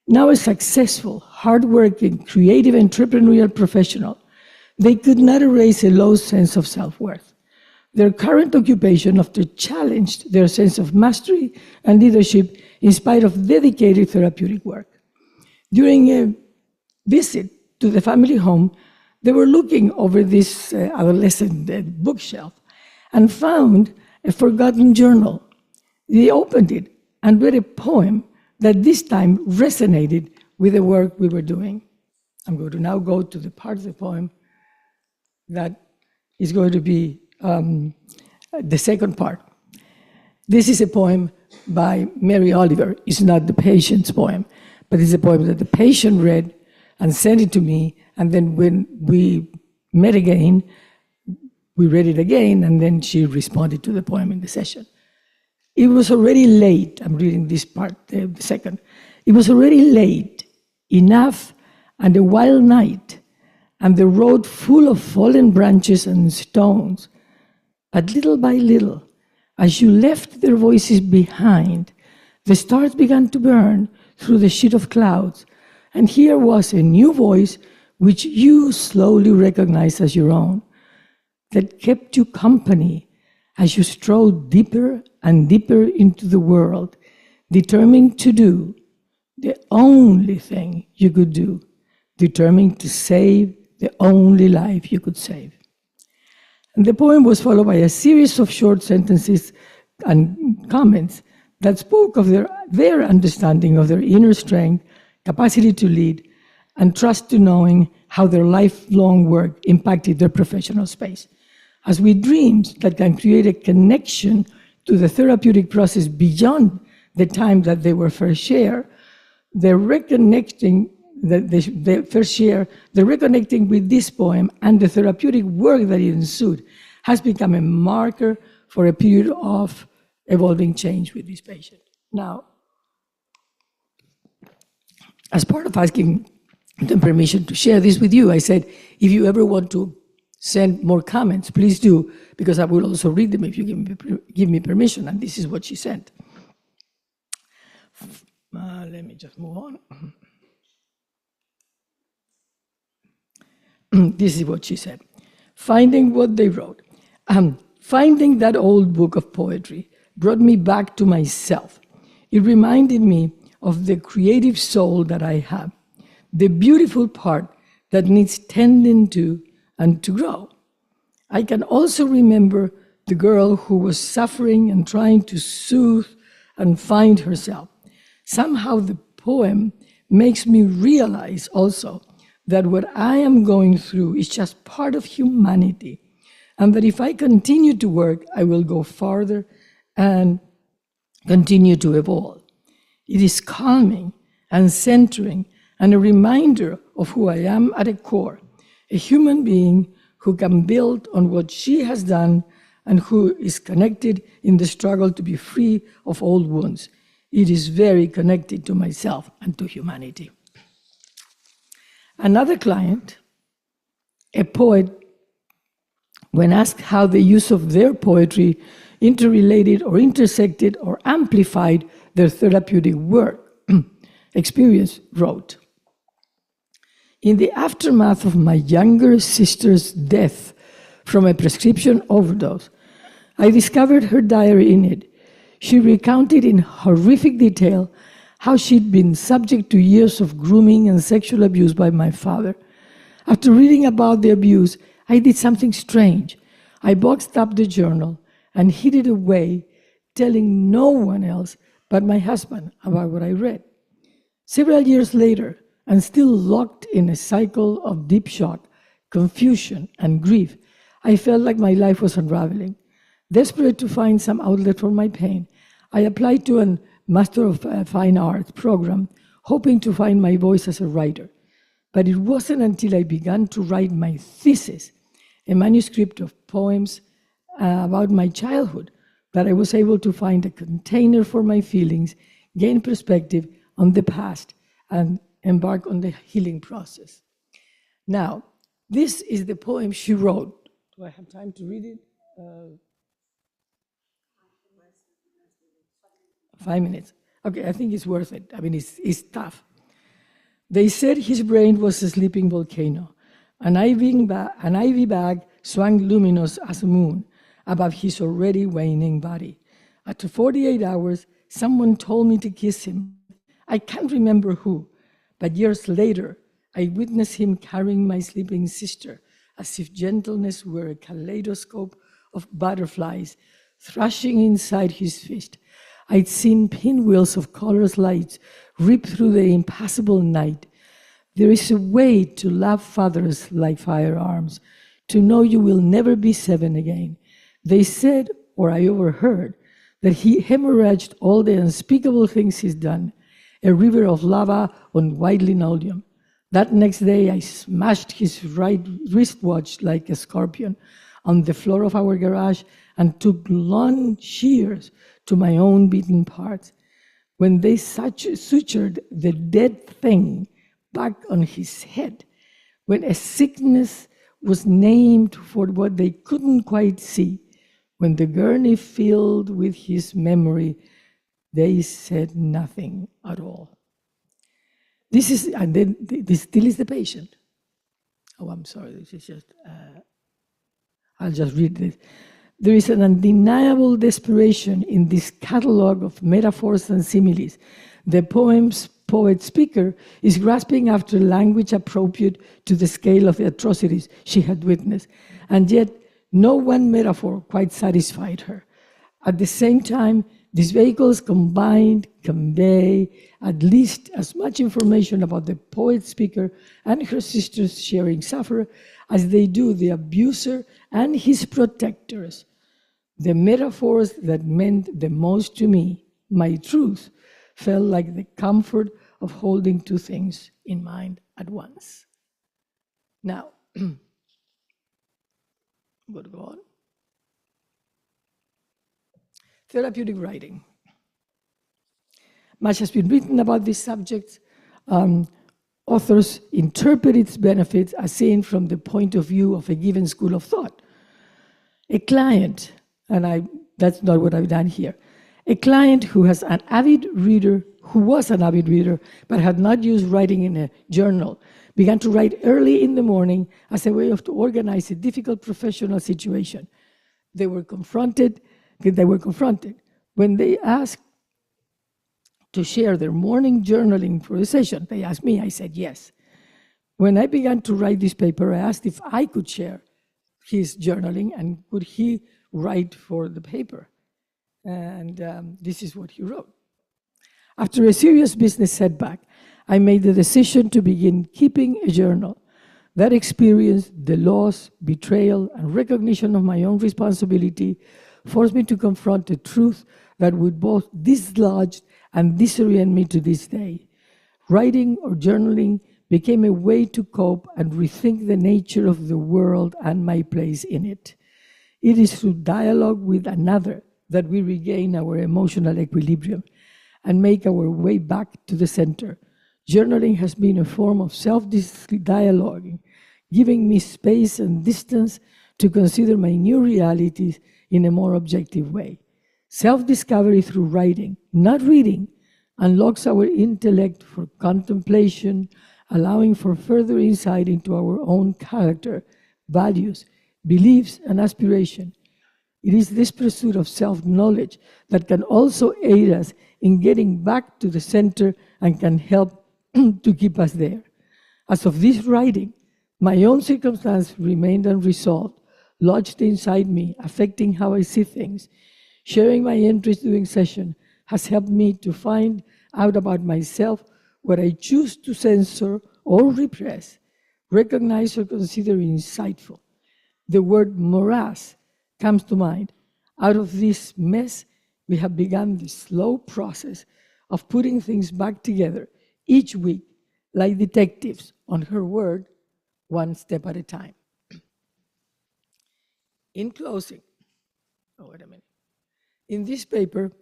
Now a successful, hardworking, creative, entrepreneurial professional, they could not erase a low sense of self-worth. Their current occupation often challenged their sense of mastery and leadership in spite of dedicated therapeutic work. During a visit to the family home, they were looking over this adolescent bookshelf and found a forgotten journal. They opened it and read a poem that this time resonated with the work we were doing. I'm going to now go to the part of the poem that is going to be the second part. This is a poem by Mary Oliver. It's not the patient's poem, but it's a poem that the patient read and sent it to me, and then when we met again, we read it again, and then she responded to the poem in the session. It was already late. I'm reading this part, the second. It was already late enough and a wild night, and the road full of fallen branches and stones. But little by little, as you left their voices behind, the stars began to burn through the sheet of clouds, and here was a new voice which you slowly recognized as your own, that kept you company as you strolled deeper and deeper into the world, determined to do the only thing you could do, determined to save the only life you could save. And the poem was followed by a series of short sentences and comments that spoke of their understanding of their inner strength, capacity to lead, and trust to knowing how their lifelong work impacted their professional space. As with dreams that can create a connection to the therapeutic process beyond the time that they were first shared, the reconnecting with this poem and the therapeutic work that it ensued has become a marker for a period of evolving change with this patient. Now, as part of asking the permission to share this with you, I said, if you ever want to send more comments, please do, because I will also read them if you give me permission, and this is what she sent. Let me just move on. This is what she said. Finding what they wrote. Finding that old book of poetry brought me back to myself. It reminded me of the creative soul that I have, the beautiful part that needs tending to and to grow. I can also remember the girl who was suffering and trying to soothe and find herself. Somehow the poem makes me realize also that what I am going through is just part of humanity, and that if I continue to work, I will go farther and continue to evolve. It is calming and centering and a reminder of who I am at a core, a human being who can build on what she has done and who is connected in the struggle to be free of old wounds. It is very connected to myself and to humanity. Another client, a poet, when asked how the use of their poetry interrelated or intersected or amplified their therapeutic work experience, wrote, "In the aftermath of my younger sister's death from a prescription overdose, I discovered her diary in it. She recounted in horrific detail how she'd been subject to years of grooming and sexual abuse by my father. After reading about the abuse, I did something strange. I boxed up the journal and hid it away, telling no one else but my husband about what I read. Several years later, and still locked in a cycle of deep shock, confusion, and grief, I felt like my life was unraveling. Desperate to find some outlet for my pain, I applied to a Master of Fine Arts program, hoping to find my voice as a writer. But it wasn't until I began to write my thesis, a manuscript of poems about my childhood, that I was able to find a container for my feelings, gain perspective on the past, and embark on the healing process." Now, this is the poem she wrote. Do I have time to read it? 5 minutes. Okay, I think it's worth it. I mean, it's tough. They said his brain was a sleeping volcano. An ivy bag swung luminous as a moon above his already waning body. After 48 hours, someone told me to kiss him. I can't remember who, but years later, I witnessed him carrying my sleeping sister, as if gentleness were a kaleidoscope of butterflies thrashing inside his fist. I'd seen pinwheels of colorless lights rip through the impassable night. There is a way to love fathers like firearms, to know you will never be 7 again. They said, or I overheard, that he hemorrhaged all the unspeakable things he's done, a river of lava on white linoleum. That next day, I smashed his right wristwatch like a scorpion on the floor of our garage and took long shears to my own beaten parts. When they sutured the dead thing back on his head, when a sickness was named for what they couldn't quite see, when the gurney filled with his memory, they said nothing at all. This is, and then this still is the patient. Oh, I'm sorry, this is just, I'll just read this. There is an undeniable desperation in this catalog of metaphors and similes. The poem's poet-speaker is grasping after language appropriate to the scale of the atrocities she had witnessed, and yet no one metaphor quite satisfied her. At the same time, These vehicles combined convey at least as much information about the poet speaker and her sister's sharing sufferer as they do the abuser and his protectors. The metaphors that meant the most to me, my truth, felt like the comfort of holding two things in mind at once. Now, I'm going to go on. Therapeutic writing. Much has been written about this subject. Authors interpret its benefits as seen from the point of view of a given school of thought. A client, and that's not what I've done here, a client who was an avid reader, but had not used writing in a journal, began to write early in the morning as a way to organize a difficult professional situation. They were confronted when they asked to share their morning journaling for a session. They asked me, I said yes. When I began to write this paper, I asked if I could share his journaling and could he write for the paper. And this is what he wrote. After a serious business setback, I made the decision to begin keeping a journal. That experience, the loss, betrayal, and recognition of my own responsibility forced me to confront the truth that would both dislodge and disorient me to this day. Writing or journaling became a way to cope and rethink the nature of the world and my place in it. It is through dialogue with another that we regain our emotional equilibrium and make our way back to the center. Journaling has been a form of self-dialoguing, giving me space and distance to consider my new realities in a more objective way. Self-discovery through writing, not reading, unlocks our intellect for contemplation, allowing for further insight into our own character, values, beliefs, and aspiration. It is this pursuit of self-knowledge that can also aid us in getting back to the center and can help to keep us there. As of this writing, my own circumstance remained unresolved, lodged inside me, affecting how I see things. Sharing my entries during session has helped me to find out about myself what I choose to censor or repress, recognize or consider insightful. The word morass comes to mind. Out of this mess, we have begun the slow process of putting things back together each week, like detectives, on her word, one step at a time. In closing, in this paper,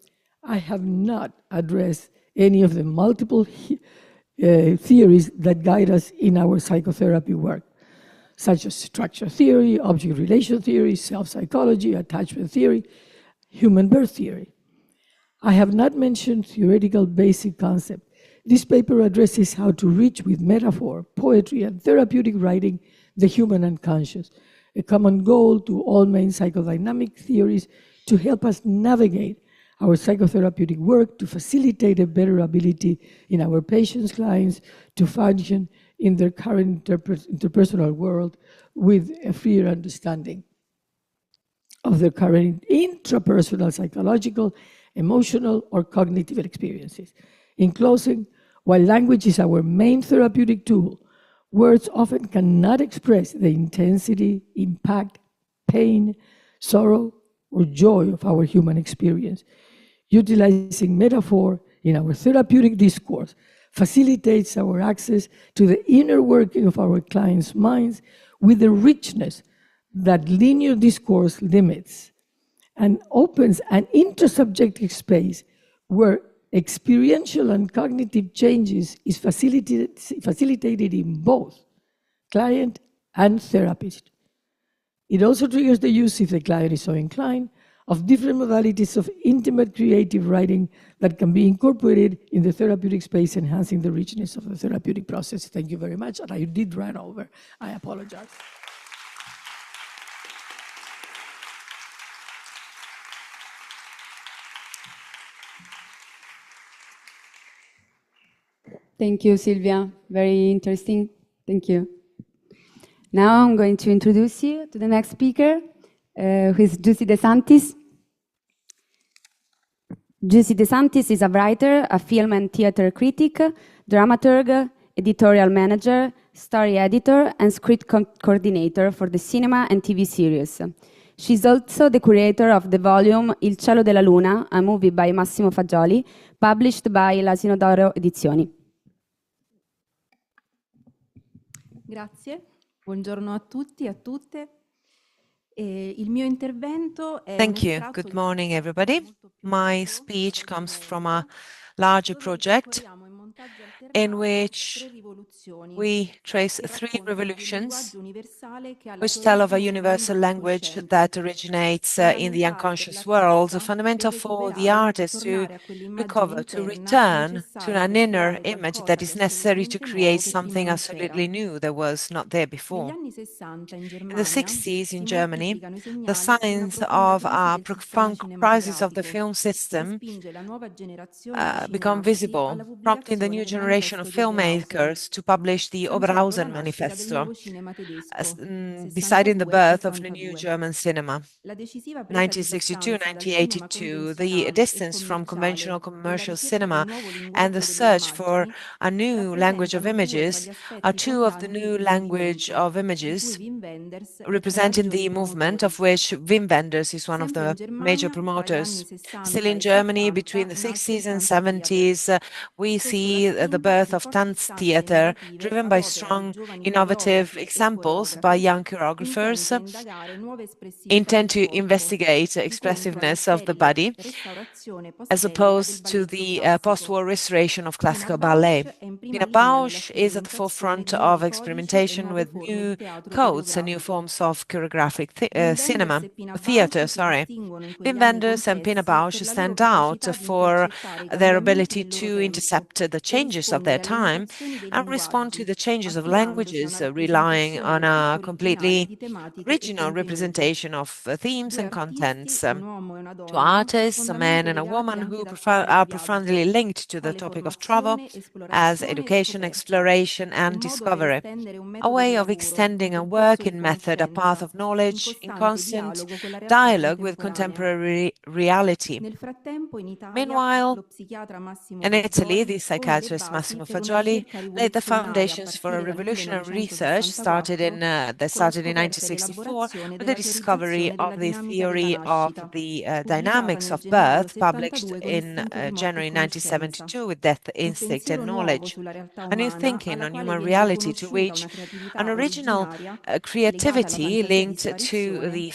I have not addressed any of the multiple theories that guide us in our psychotherapy work, such as structure theory, object relation theory, self-psychology, attachment theory, human birth theory. I have not mentioned theoretical basic concepts. This paper addresses how to reach with metaphor, poetry, and therapeutic writing the human unconscious, a common goal to all main psychodynamic theories to help us navigate our psychotherapeutic work, to facilitate a better ability in our patients' clients to function in their current interpersonal world with a freer understanding of their current intrapersonal psychological, emotional, or cognitive experiences. In closing, while language is our main therapeutic tool, words often cannot express the intensity, impact, pain, sorrow, or joy of our human experience. Utilizing metaphor in our therapeutic discourse facilitates our access to the inner working of our clients' minds with the richness that linear discourse limits, and opens an intersubjective space where experiential and cognitive changes is facilitated in both client and therapist. It also triggers the use, if the client is so inclined, of different modalities of intimate creative writing that can be incorporated in the therapeutic space, enhancing the richness of the therapeutic process. Thank you very much, and I did run over. I apologize. Thank you, Silvia. Very interesting. Thank you. Now I'm going to introduce you to the next speaker, who is Giusi de Santis. Giusi De Santis is a writer, a film and theater critic, dramaturg, editorial manager, story editor, and script coordinator for the cinema and TV series. She's also the curator of the volume Il cielo della luna, a movie by Massimo Fagioli, published by l'Asino d'Oro Edizioni. Grazie, buongiorno a tutti e a tutte. Il mio intervento è Thank you. Good morning, everybody. My speech comes from a larger project in which we trace three revolutions which tell of a universal language that originates in the unconscious world, fundamental for the artist to recover, to return to an inner image that is necessary to create something absolutely new that was not there before. In the 60s in Germany, the signs of a profound crisis of the film system become visible, prompting the new generation of filmmakers to publish the Oberhausen Manifesto, deciding the birth of the new German cinema. 1962-1982, the distance from conventional commercial cinema and the search for a new language of images are two of the new language of images representing the movement of which Wim Wenders is one of the major promoters. Still in Germany, between the 60s and 70s, we see the birth of dance theater, driven by strong, innovative examples by young choreographers, intent to investigate expressiveness of the body, as opposed to the post-war restoration of classical ballet. Pina Bausch is at the forefront of experimentation with new codes and new forms of choreographic theater. Wim Wenders and Pina Bausch stand out for their ability to intercept the changes of their time and respond to the changes of languages, relying on a completely original representation of themes and contents. To artists, a man and a woman who are profoundly linked to the topic of travel as education, exploration, and discovery, a way of extending a working method, a path of knowledge in constant dialogue with contemporary reality. Meanwhile, in Italy, the psychiatrist Massimo Fagioli laid the foundations for a revolutionary research that started in 1964 with the discovery of the theory of the dynamics of birth, published in January 1972 with Death, Instinct and Knowledge. A new thinking on human reality to which an original creativity linked to the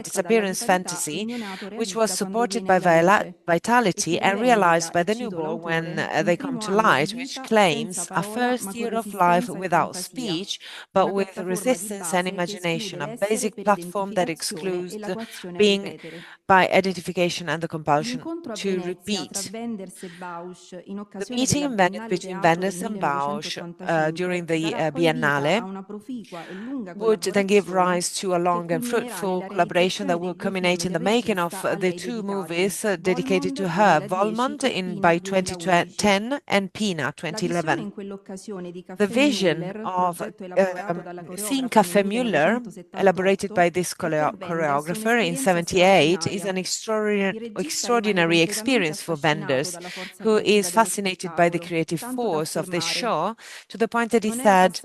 disappearance fantasy, which was supported by vitality and realized by the newborn when they come to light, which claims a first year of life without speech, but with resistance and imagination, a basic platform that excludes being by identification and the compulsion to repeat. The meeting in Venice between Wenders and Bausch during the Biennale would then give rise to a long and fruitful collaboration that will culminate in the making of the two movies dedicated to her, Volmond by 2010 and Pina 2011. The vision of seeing Café Müller, elaborated by this choreographer in 1978, is an extraordinary experience for Wenders, who is fascinated by the creative force of this show to the point that he said,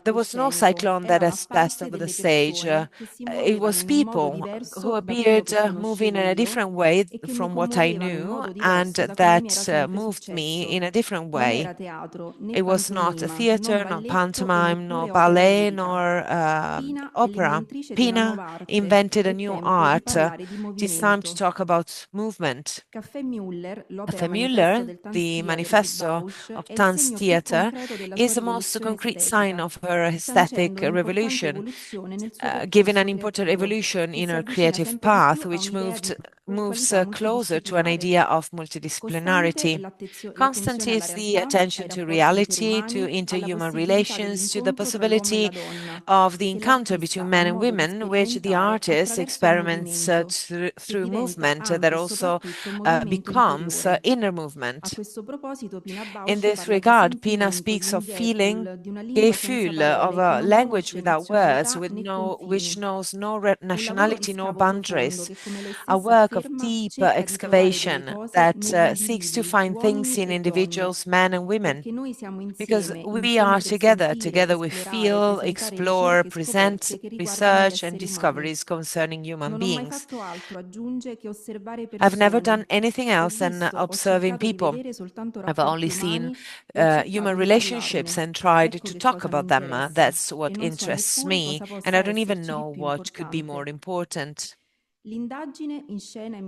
"There was no cyclone that has passed over the stage. It was people who appeared moving in a different way from what I knew, and that moved me in a different way. It was not a theater, not pantomime, nor ballet, nor opera. Pina invented a new art. It is time to talk about movement." Café Müller, the manifesto of dance theater, is the most concrete sign of her aesthetic revolution, giving an important evolution in her creative path, which moves closer to an idea of multidisciplinarity. Constant is the attention to reality, to interhuman relations, to the possibility of the encounter between men and women, which the artist experiments through movement that also becomes inner movement. In this regard, Pina speaks of feeling, Gefühl, of a language without words, which knows no nationality nor boundaries, a work work of deep excavation that seeks to find things in individuals, men and women, because we are together. Together we feel, explore, present research and discoveries concerning human beings. I've never done anything else than observing people. I've only seen human relationships and tried to talk about them. That's what interests me, and I don't even know what could be more important.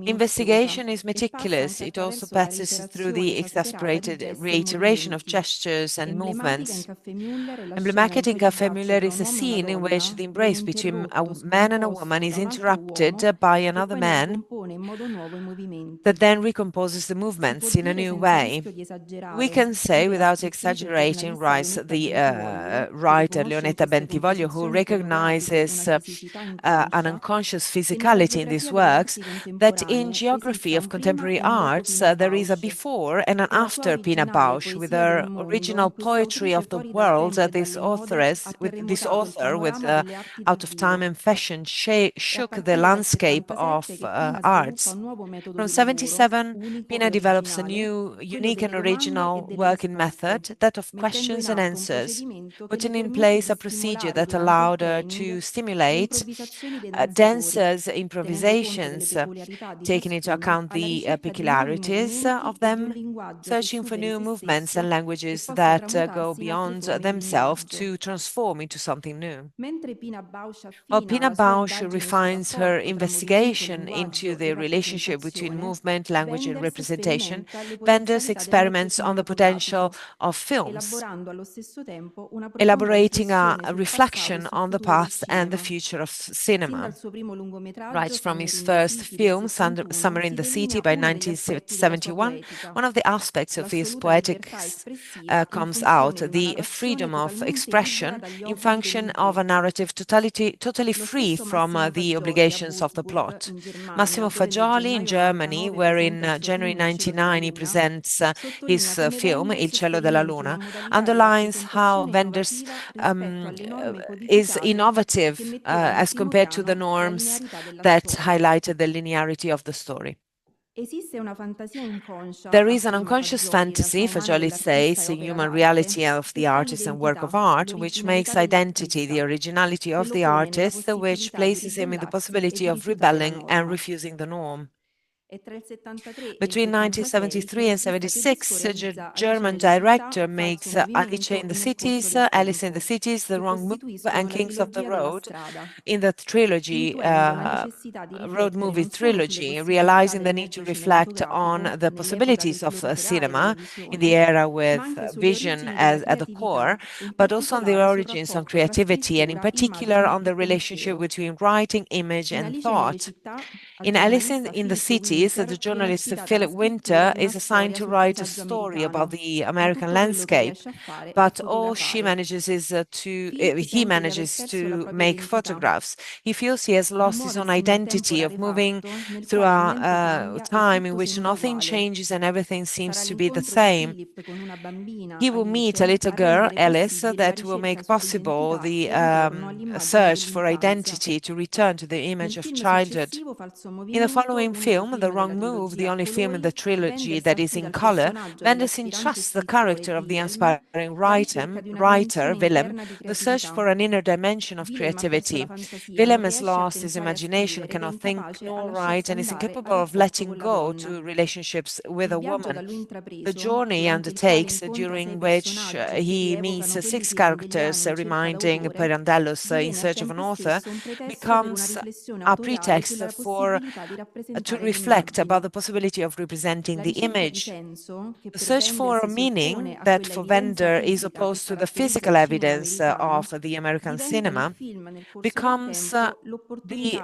Investigation is meticulous. It also passes through the exasperated reiteration of gestures and movements. Emblematic in Café Müller is a scene in which the embrace between a man and a woman is interrupted by another man that then recomposes the movements in a new way. We can say, without exaggerating, writes the writer Leonetta Bentivoglio, who recognizes an unconscious physicality in these works, that in geography of contemporary arts there is a before and an after Pina Bausch. With her original poetry of the world, this author with Out of Time and Fashion shook the landscape of arts. From 77, Pina develops a new, unique and original working method, that of questions and answers, putting in place a procedure that allowed her to stimulate dancers' improvisations, taking into account the peculiarities of them, searching for new movements and languages that go beyond themselves to transform into something new. While Pina Bausch refines her investigation into the relationship between movement, language, and representation, Wenders experiments on the potential of films, elaborating a reflection on the past and the future of cinema. Right from his first film, Summer in the City, by 1971, one of the aspects of his poetics comes out, the freedom of expression in function of a narrative totally free from the obligations of the plot. Massimo Fagioli in Germany, where in January 1999 he presents his film Il cielo della luna, underlines how Wenders is innovative as compared to the norms that highlighted the linearity of the story. There is an unconscious fantasy, Fagioli says, in human reality of the artist and work of art, which makes identity the originality of the artist, which places him in the possibility of rebelling and refusing the norm. Between 1973 and 76, a German director makes Alice in the Cities, Alice in the Cities, The Wrong Move, and Kings of the Road in the trilogy, road movie trilogy, realizing the need to reflect on the possibilities of cinema in the era with vision as at the core, but also on the origins on creativity, and in particular on the relationship between writing, image, and thought. In Alice in the Cities, the journalist Philip Winter is assigned to write a story about the American landscape, but all he manages to make photographs. He feels he has lost his own identity of moving through a time in which nothing changes and everything seems to be the same. He will meet a little girl, Alice, that will make possible the search for identity to return to the image of childhood. In the following film, The Wrong Move, the only film in the trilogy that is in color, Wenders entrusts the character of the inspiring writer, Willem, the search for an inner dimension of creativity. Willem has lost his imagination, cannot think nor write, and is incapable of letting go to relationships with a woman. The journey he undertakes, during which he meets 6 characters, reminding Pirandello's In Search of an Author, becomes a pretext to reflect about the possibility of representing the image. The search for a meaning that for Wenders is opposed to the physical evidence of the American cinema becomes the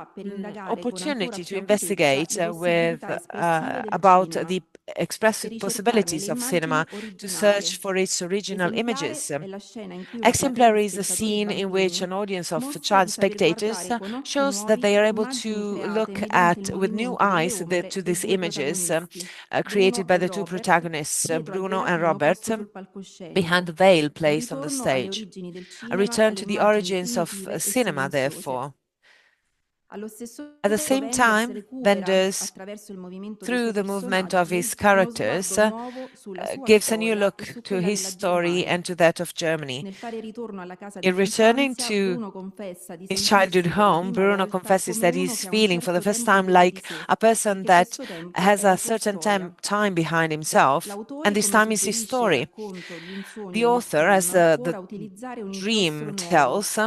opportunity to investigate about the expressive possibilities of cinema, to search for its original images. Exemplary is the scene in which an audience of child spectators shows that they are able to look at with new eyes to these images created by the 2 protagonists, Bruno and Robert, behind the veil placed on the stage. A return to the origins of cinema, therefore. At the same time, Wenders, through the movement of his characters, gives a new look to his story and to that of Germany. In returning to his childhood home, Bruno confesses that he's feeling for the first time like a person that has a certain time behind himself, and this time is his story. The author, as the dream tells,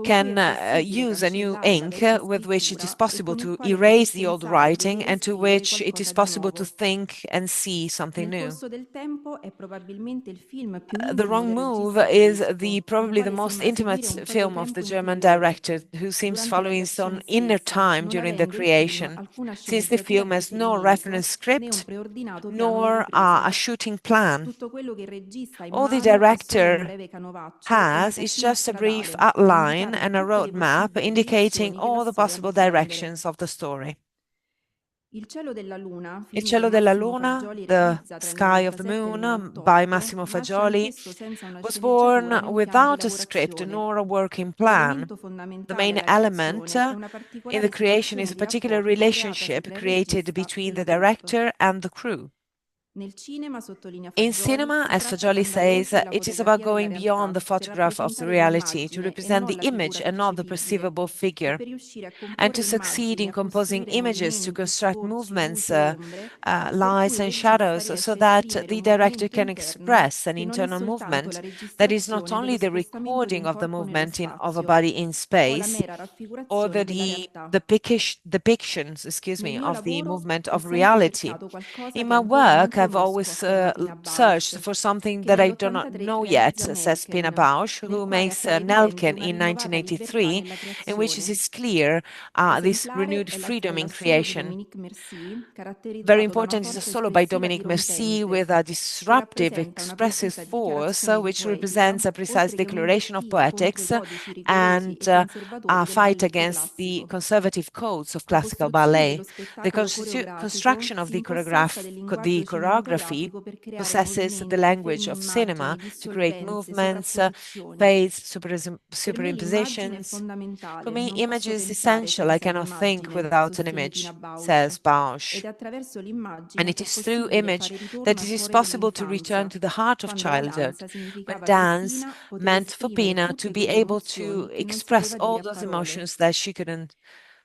can use a new ink with which it is possible to erase the old writing and to which it is possible to think and see something new. The Wrong Move is probably the most intimate film of the German director, who seems following his own inner time during the creation, since the film has no reference script nor a shooting plan. All the director has is just a brief outline and a roadmap indicating all the possible directions of the story. Il cielo della luna, the sky of the moon, by Massimo Fagioli, was born without a script nor a working plan. The main element in the creation is a particular relationship created between the director and the crew. In cinema, as Fagioli says, it is about going beyond the photograph of the reality to represent the image and not the perceivable figure, and to succeed in composing images to construct movements, lights and shadows, so that the director can express an internal movement that is not only the recording of the movement of a body in space, or the depictions, of the movement of reality. In my work, I've always searched for something that I do not know yet, says Pina Bausch, who makes Nelken in 1983, in which it is clear this renewed freedom in creation. Very important is a solo by Dominique Merci with a disruptive, expressive force, which represents a precise declaration of poetics and a fight against the conservative codes of classical ballet. The construction of the choreography possesses the language of cinema to create movements, fades, superimpositions. For me, image is essential. I cannot think without an image, says Bausch. And it is through image that it is possible to return to the heart of childhood, when dance meant for Pina to be able to express all those emotions that she couldn't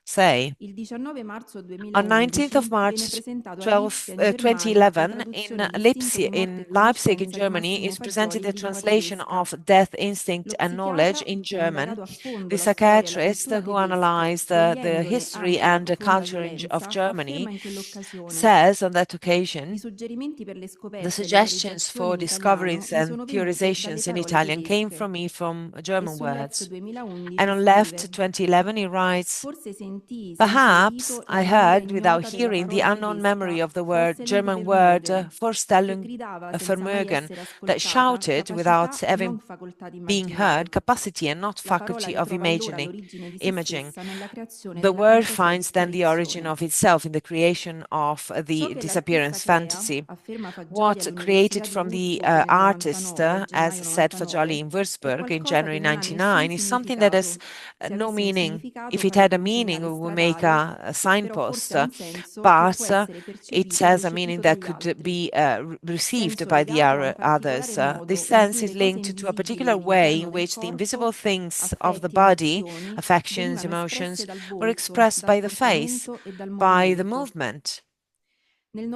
say. On 19th of March 2011, in Leipzig, in Germany, is presented a translation of Death, Instinct and Knowledge in German. The psychiatrist who analyzed the history and the culture of Germany says on that occasion, the suggestions for discoveries and theorizations in Italian came from me from German words. And on Left 2011, he writes, perhaps I heard without hearing the unknown memory of the German word Vorstellungsvermögen that shouted without having being heard, capacity and not faculty of imaging. The word finds then the origin of itself in the creation of the disappearance fantasy. What created from the artist, as said Fagioli in Würzburg in January 1999, is something that has no meaning. If it had a meaning, we would make a signpost, but it has a meaning that could be received by the others. This sense is linked to a particular way in which the invisible things of the body, affections, emotions, were expressed by the face, by the movement. In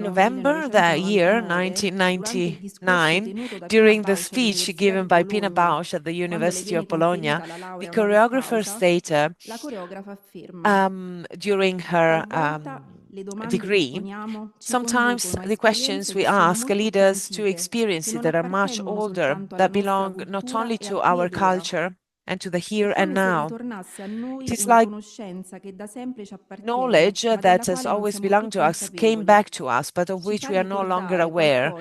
November that year, 1999, during the speech given by Pina Bausch at the University of Bologna, the choreographer stated during her degree, sometimes the questions we ask lead us to experiences that are much older, that belong not only to our culture, and to the here and now. It is like knowledge that has always belonged to us came back to us, but of which we are no longer aware.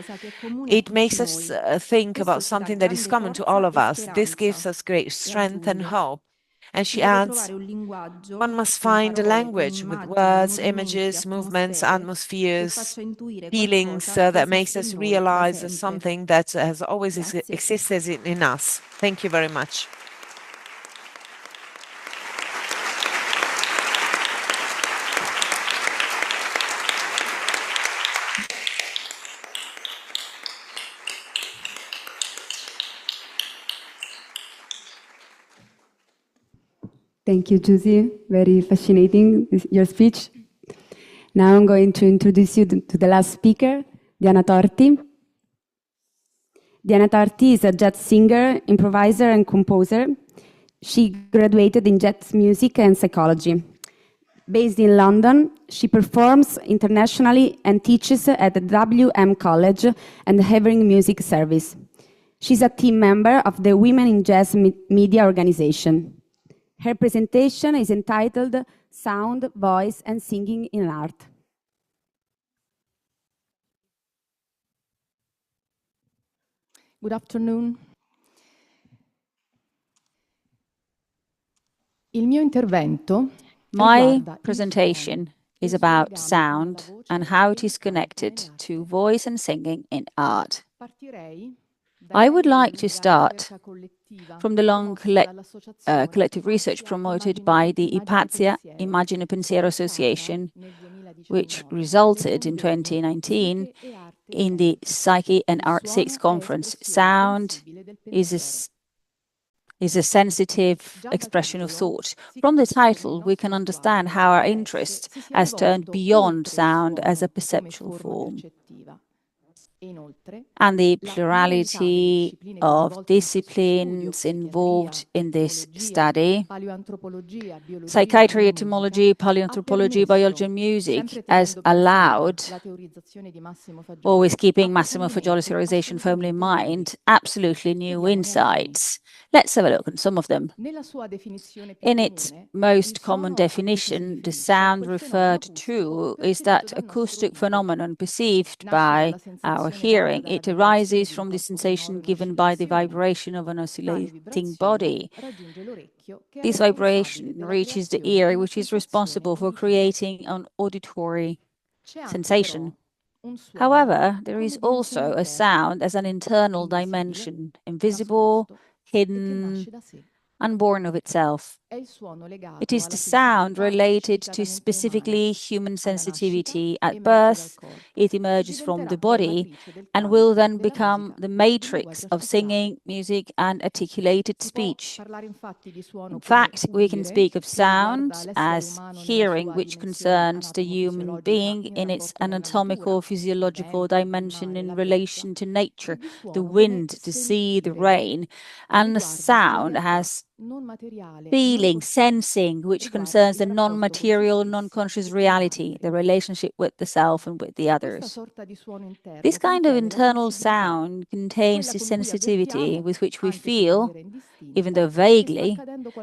It makes us think about something that is common to all of us. This gives us great strength and hope. And she adds, one must find a language with words, images, movements, atmospheres, feelings that makes us realize something that has always existed in us. Thank you very much. Thank you, Giusi. Very fascinating, your speech. Now I'm going to introduce you to the last speaker, Diana Torti. Diana Torti is a jazz singer, improviser, and composer. She graduated in jazz music and psychology. Based in London, she performs internationally and teaches at the WM College and the Havering Music Service. She's a team member of the Women in Jazz Media organization. Her presentation is entitled Sound, Voice, and Singing in Art. Good afternoon. Il mio intervento My presentation is about sound and how it is connected to voice and singing in art. I would like to start from the long collective research promoted by the Ipazia Immagine Pensiero Association, which resulted in 2019 in the Psyche and Art 6 conference. Sound is a sensitive expression of thought. From the title, we can understand how our interest has turned beyond sound as a perceptual form. And the plurality of disciplines involved in this study, psychiatry, etymology, paleoanthropology, biology, and music, has allowed, always keeping Massimo Fagioli's theorization firmly in mind, absolutely new insights. Let's have a look at some of them. In its most common definition, the sound referred to is that acoustic phenomenon perceived by our hearing. It arises from the sensation given by the vibration of an oscillating body. This vibration reaches the ear, which is responsible for creating an auditory sensation. However, there is also a sound as an internal dimension, invisible, hidden, unborn of itself. It is the sound related to specifically human sensitivity. At birth, it emerges from the body and will then become the matrix of singing, music, and articulated speech. In fact, we can speak of sound as hearing, which concerns the human being in its anatomical, physiological dimension in relation to nature, the wind, the sea, the rain, and the sound has feeling, sensing, which concerns the non-material, non-conscious reality, the relationship with the self and with the others. This kind of internal sound contains the sensitivity with which we feel, even though vaguely,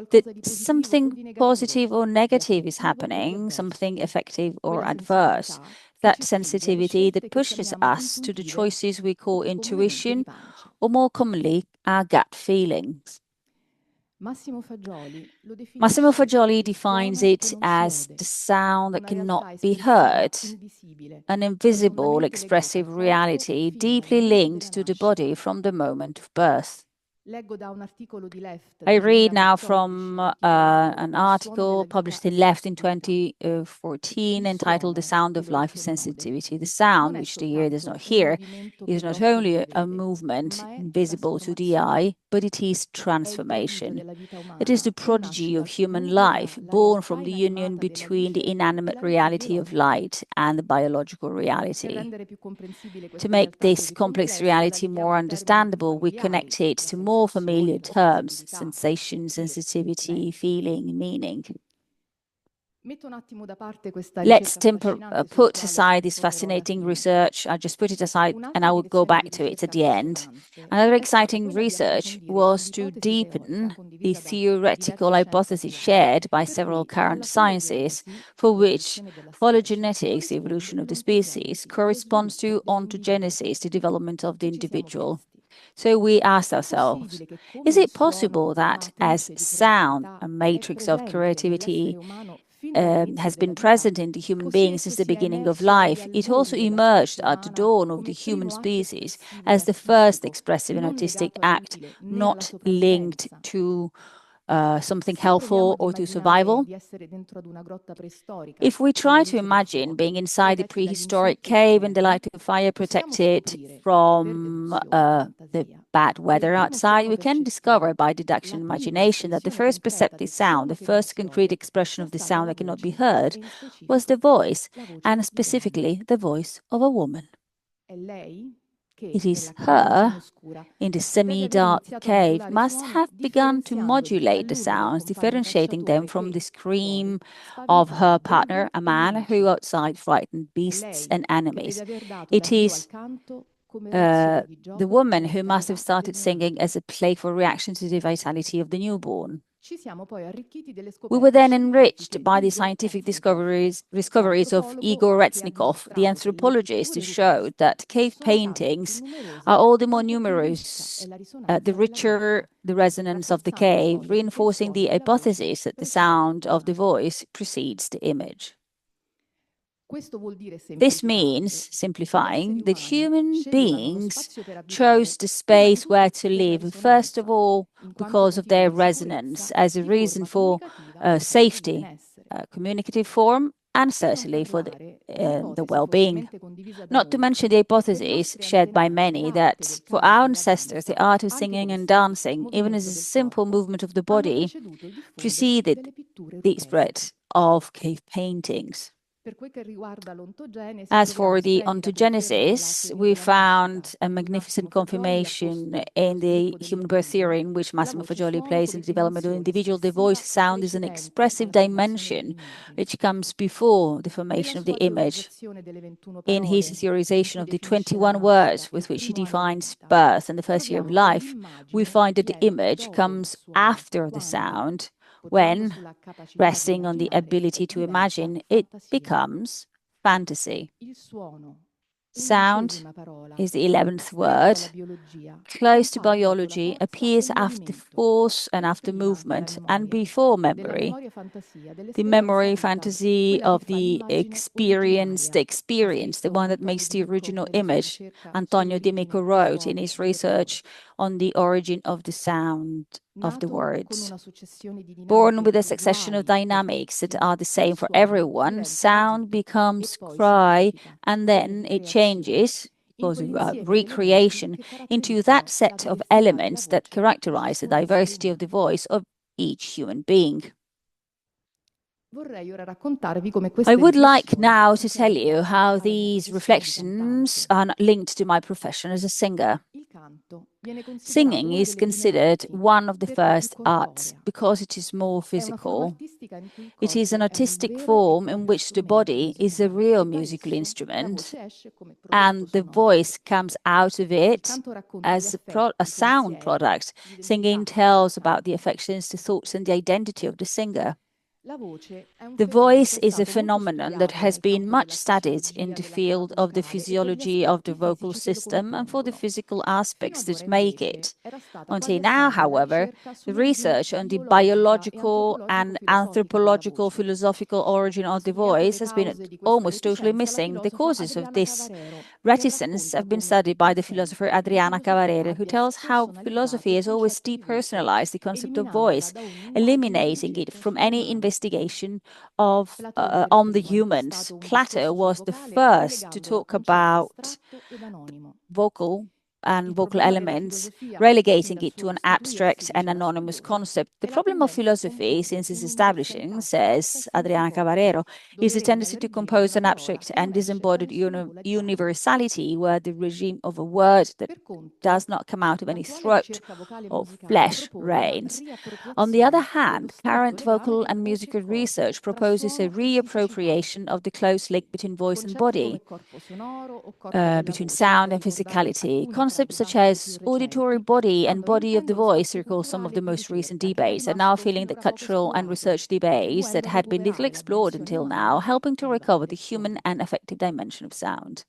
that something positive or negative is happening, something effective or adverse. That sensitivity that pushes us to the choices we call intuition, or more commonly, our gut feelings. Massimo Fagioli defines it as the sound that cannot be heard, an invisible expressive reality deeply linked to the body from the moment of birth. I read now from an article published in Left in 2014 entitled The Sound of Life is Sensitivity. The sound, which the ear does not hear, is not only a movement invisible to the eye, but it is transformation. It is the prodigy of human life, born from the union between the inanimate reality of light and the biological reality. To make this complex reality more understandable, we connect it to more familiar terms: sensation, sensitivity, feeling, meaning. Let's put aside this fascinating research. I'll just put it aside and I will go back to it at the end. Another exciting research was to deepen the theoretical hypothesis shared by several current sciences, for which phylogenetics, the evolution of the species, corresponds to ontogenesis, the development of the individual. So we asked ourselves, is it possible that as sound, a matrix of creativity, has been present in the human being since the beginning of life, it also emerged at the dawn of the human species as the first expressive and artistic act, not linked to something helpful or to survival. If we try to imagine being inside a prehistoric cave and the light of fire protected from the bad weather outside, we can discover by deduction and imagination that the first perceptive sound, the first concrete expression of the sound that cannot be heard, was the voice, and specifically the voice of a woman. It is her, in the semi-dark cave, must have begun to modulate the sounds, differentiating them from the scream of her partner, a man who outside frightened beasts and enemies. It is the woman who must have started singing as a playful reaction to the vitality of the newborn. We were then enriched by the scientific discoveries of Igor Retsnikov, the anthropologist, who showed that cave paintings are all the more numerous, the richer the resonance of the cave, reinforcing the hypothesis that the sound of the voice precedes the image. This means, simplifying, that human beings chose the space where to live, first of all, because of their resonance, as a reason for safety, communicative form, and certainly for the well-being. Not to mention the hypothesis shared by many that for our ancestors, the art of singing and dancing, even as a simple movement of the body, preceded the spread of cave paintings. As for the ontogenesis, we found a magnificent confirmation in the human birth theory, in which Massimo Fagioli plays in the development of the individual. The voice sound is an expressive dimension which comes before the formation of the image. In his theorization of the 21 words with which he defines birth and the first year of life, we find that the image comes after the sound, when, resting on the ability to imagine, it becomes fantasy. Sound is the 11th word, close to biology, appears after force and after movement and before memory. The memory fantasy of the experienced experience, the one that makes the original image, Antonio Di Mico wrote in his research on the origin of the sound of the words. Born with a succession of dynamics that are the same for everyone, sound becomes cry, and then it changes, because of recreation, into that set of elements that characterize the diversity of the voice of each human being. I would like now to tell you how these reflections are linked to my profession as a singer. Singing is considered one of the first arts because it is more physical. It is an artistic form in which the body is a real musical instrument and the voice comes out of it as a sound product. Singing tells about the affections, the thoughts, and the identity of the singer. The voice is a phenomenon that has been much studied in the field of the physiology of the vocal system and for the physical aspects that make it. Until now, however, the research on the biological and anthropological philosophical origin of the voice has been almost totally missing. The causes of this reticence have been studied by the philosopher Adriana Cavarere, who tells how philosophy has always depersonalized the concept of voice, eliminating it from any investigation of on the humans. Plato was the first to talk about vocal elements, relegating it to an abstract and anonymous concept. The problem of philosophy since its establishing, says Adriana Cavarero, is the tendency to compose an abstract and disembodied universality where the regime of a word that does not come out of any throat or flesh reigns. On the other hand, current vocal and musical research proposes a reappropriation of the close link between voice and body, between sound and physicality. Concepts such as auditory body and body of the voice recall some of the most recent debates, and now feeling the cultural and research debates that had been little explored until now, helping to recover the human and affective dimension of sound.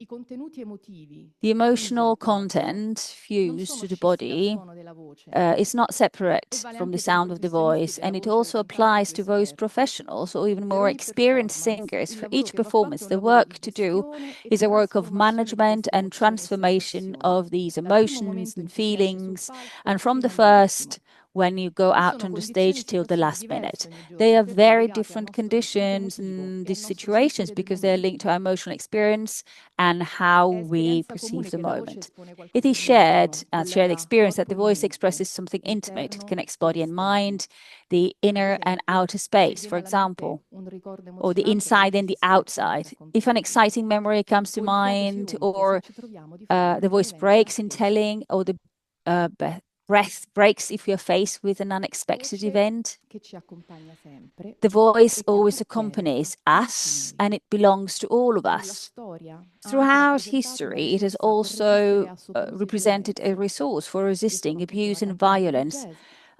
The emotional content fused to the body is not separate from the sound of the voice, and it also applies to voice professionals or even more experienced singers. For each performance, the work to do is a work of management and transformation of these emotions and feelings, and from the first when you go out on the stage till the last minute. They are very different conditions and these situations because they're linked to our emotional experience and how we perceive the moment. It is shared experience that the voice expresses something intimate. It connects body and mind, the inner and outer space, for example, or the inside and the outside. If an exciting memory comes to mind, or the voice breaks in telling, or the breath breaks if you're faced with an unexpected event. The voice always accompanies us, and it belongs to all of us. Throughout history, it has also represented a resource for resisting abuse and violence.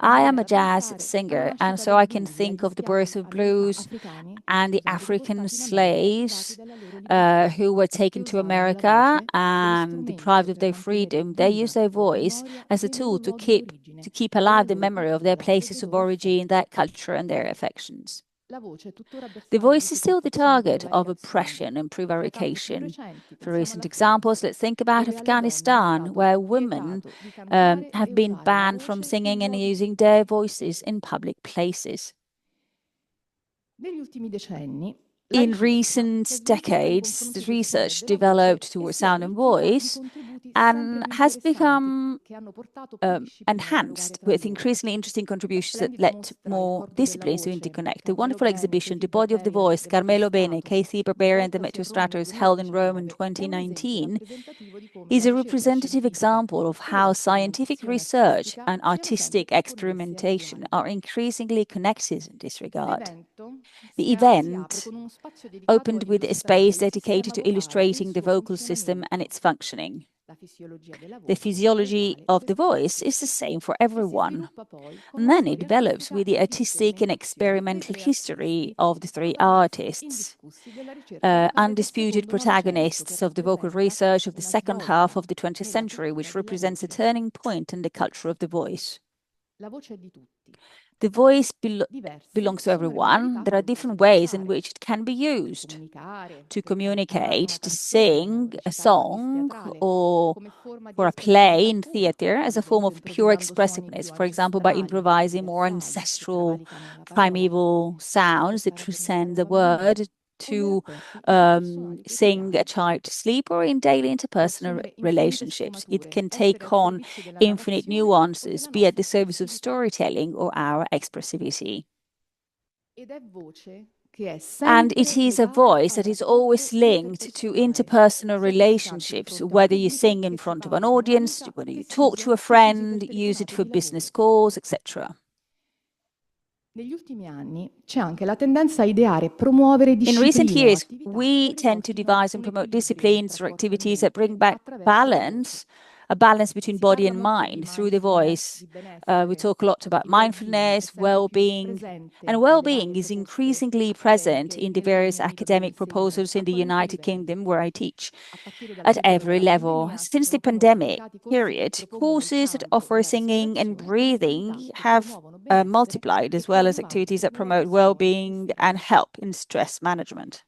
I am a jazz singer, and so I can think of the birth of blues and the African slaves who were taken to America and deprived of their freedom. They used their voice as a tool to keep alive the memory of their places of origin, their culture, and their affections. The voice is still the target of oppression and prevarication. For recent examples, let's think about Afghanistan, where women have been banned from singing and using their voices in public places. In recent decades, the research developed towards sound and voice and has become enhanced with increasingly interesting contributions that led to more disciplines to interconnect. The wonderful exhibition, The Body of the Voice, Carmelo Bene, Casey Barbera and Demetrio Stratos, held in Rome in 2019, is a representative example of how scientific research and artistic experimentation are increasingly connected in this regard. The event opened with a space dedicated to illustrating the vocal system and its functioning. The physiology of the voice is the same for everyone. And then it develops with the artistic and experimental history of the three artists, undisputed protagonists of the vocal research of the second half of the 20th century, which represents a turning point in the culture of the voice. The voice belongs to everyone. There are different ways in which it can be used to communicate, to sing a song, or for a play in theater as a form of pure expressiveness, for example, by improvising more ancestral, primeval sounds that transcend the word, to sing a child to sleep, or in daily interpersonal relationships. It can take on infinite nuances, be at the service of storytelling or our expressivity. And it is a voice that is always linked to interpersonal relationships, whether you sing in front of an audience, whether you talk to a friend, use it for business calls, etc. Negli ultimi anni c'è anche la tendenza a ideare e promuovere discipline. In recent years, we tend to devise and promote disciplines or activities that bring back balance, a balance between body and mind through the voice. We talk a lot about mindfulness, well-being, and well-being is increasingly present in the various academic proposals in the United Kingdom where I teach at every level. Since the pandemic period, courses that offer singing and breathing have multiplied, as well as activities that promote well-being and help in stress management.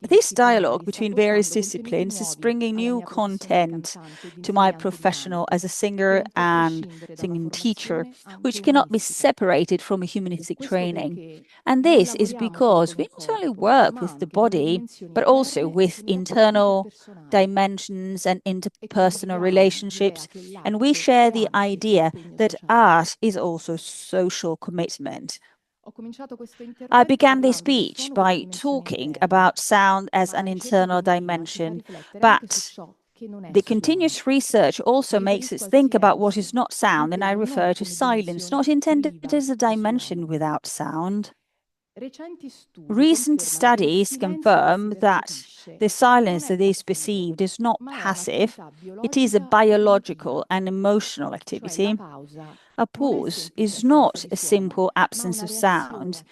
This dialogue between various disciplines is bringing new content to my professional as a singer and singing teacher, which cannot be separated from a humanistic training. And this is because we not only work with the body, but also with internal dimensions and interpersonal relationships. And we share the idea that art is also social commitment. I began this speech by talking about sound as an internal dimension, but the continuous research also makes us think about what is not sound, and I refer to silence, not intended as a dimension without sound. Recent studies confirm that the silence that is perceived is not passive, it is a biological and emotional activity. A pause is not a simple absence of sound.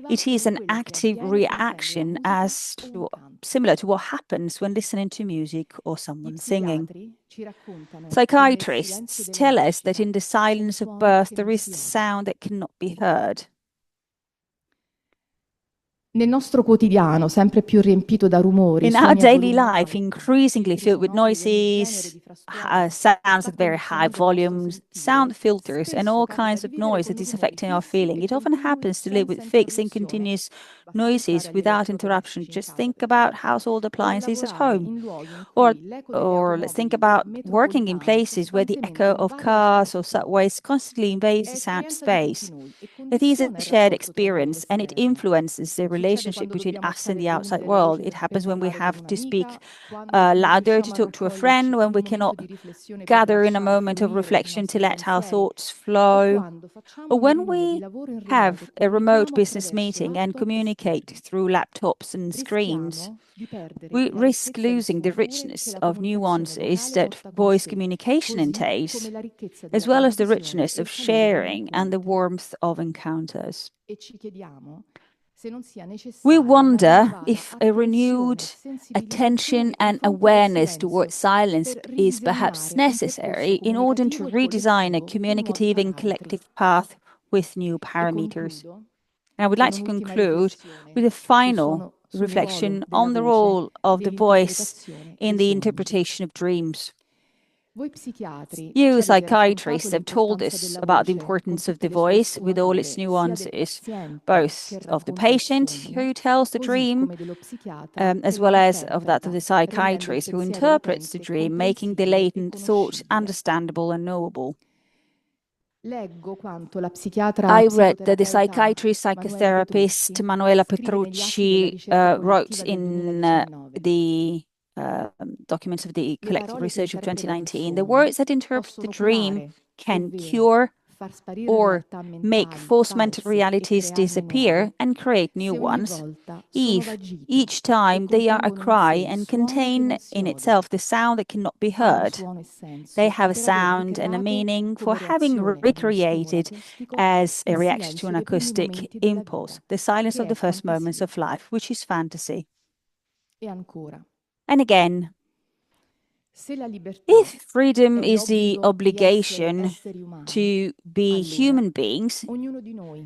It is an active reaction similar to what happens when listening to music or someone singing. Psychiatrists tell us that in the silence of birth there is sound that cannot be heard. Nel nostro quotidiano, sempre più riempito da rumori, In our daily life, increasingly filled with noises, sounds at very high volumes, sound filters, and all kinds of noise that is affecting our feeling, it often happens to live with fixed and continuous noises without interruption. Just think about household appliances at home. Or let's think about working in places where the echo of cars or subways constantly invades the sound space. It is a shared experience, and it influences the relationship between us and the outside world. It happens when we have to speak louder to talk to a friend, when we cannot gather in a moment of reflection to let our thoughts flow, or when we have a remote business meeting and communicate through laptops and screens. We risk losing the richness of nuances that voice communication entails, as well as the richness of sharing and the warmth of encounters. We wonder if a renewed attention and awareness towards silence is perhaps necessary in order to redesign a communicative and collective path with new parameters. And I would like to conclude with a final reflection on the role of the voice in the interpretation of dreams. You psychiatrists have told us about the importance of the voice with all its nuances, both of the patient who tells the dream, as well as of that of the psychiatrist who interprets the dream, making the latent thought understandable and knowable. I read that the psychiatrist psychotherapist Manuela Petrucci wrote in the documents of the collective research of 2019, the words that interpret the dream can cure or make false mental realities disappear and create new ones, if each time they are a cry and contain in itself the sound that cannot be heard. They have a sound and a meaning for having recreated as a reaction to an acoustic impulse, the silence of the first moments of life, which is fantasy. And again, if freedom is the obligation to be human beings,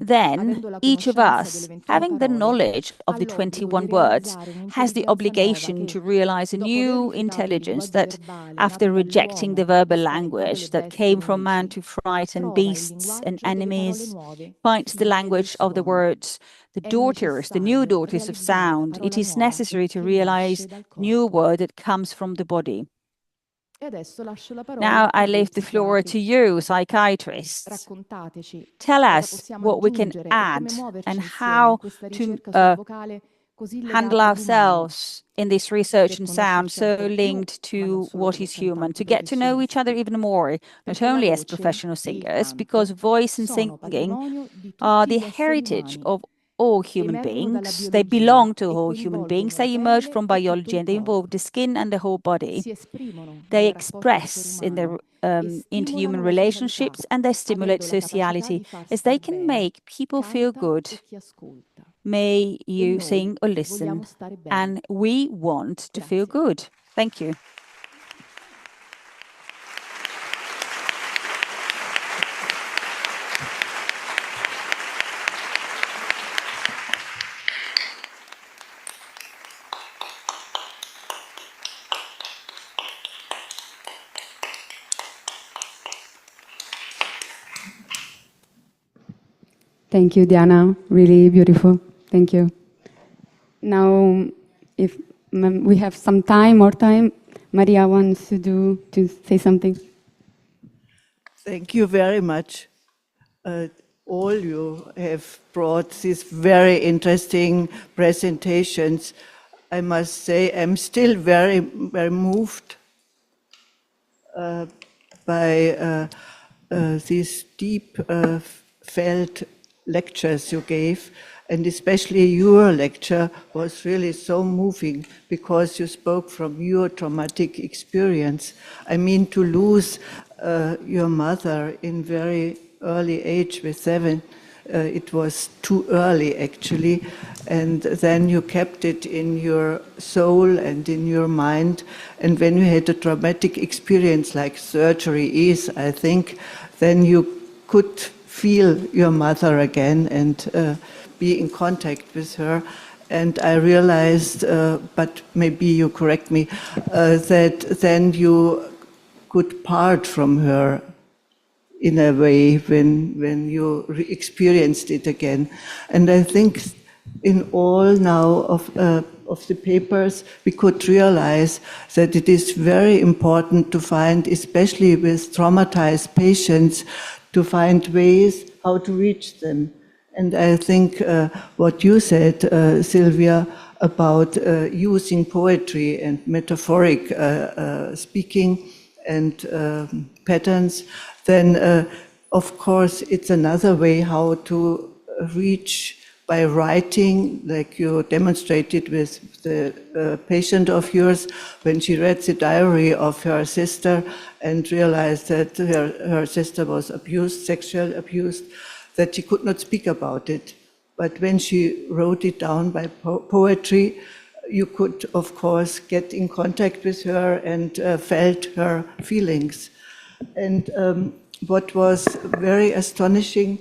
then each of us, having the knowledge of the 21 words, has the obligation to realize a new intelligence that, after rejecting the verbal language that came from man to frighten beasts and enemies, finds the language of the words, the daughters, the new daughters of sound. It is necessary to realize the new word that comes from the body. Now I leave the floor to you, psychiatrists. Tell us what we can add and how to handle ourselves in this research in sound so linked to what is human, to get to know each other even more, not only as professional singers, because voice and singing are the heritage of all human beings. They belong to all human beings. They emerge from biology and they involve the skin and the whole body. They express in their interhuman relationships and they stimulate sociality as they can make people feel good. May you sing or listen, and we want to feel good. Thank you. Thank you, Diana. Really beautiful. Thank you. Now, if we have some time, more time, Maria wants to say something. Thank you very much. All you have brought these very interesting presentations. I must say I'm still very, very moved by these deep felt lectures you gave, and especially your lecture was really so moving because you spoke from your traumatic experience. I mean, to lose your mother in very early age with 7, it was too early actually, and then you kept it in your soul and in your mind, and when you had a traumatic experience like surgery is, I think, then you could feel your mother again and be in contact with her. And I realized, but maybe you correct me, that then you could part from her in a way when you experienced it again. And I think in all now of the papers, we could realize that it is very important to find, especially with traumatized patients, to find ways how to reach them. And I think what you said, Silvia, about using poetry and metaphoric speaking and patterns, then of course it's another way how to reach by writing, like you demonstrated with the patient of yours when she read the diary of her sister and realized that her sister was abused, sexually abused, that she could not speak about it. But when she wrote it down by poetry, you could, of course, get in contact with her and felt her feelings. And what was very astonishing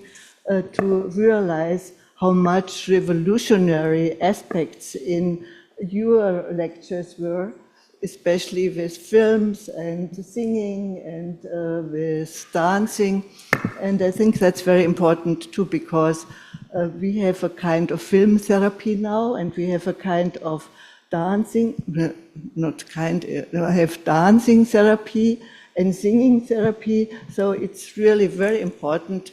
to realize how much revolutionary aspects in your lectures were, especially with films and singing and with dancing. And I think that's very important too, because we have a kind of film therapy now, and we have a kind of dancing, I have dancing therapy and singing therapy. So it's really very important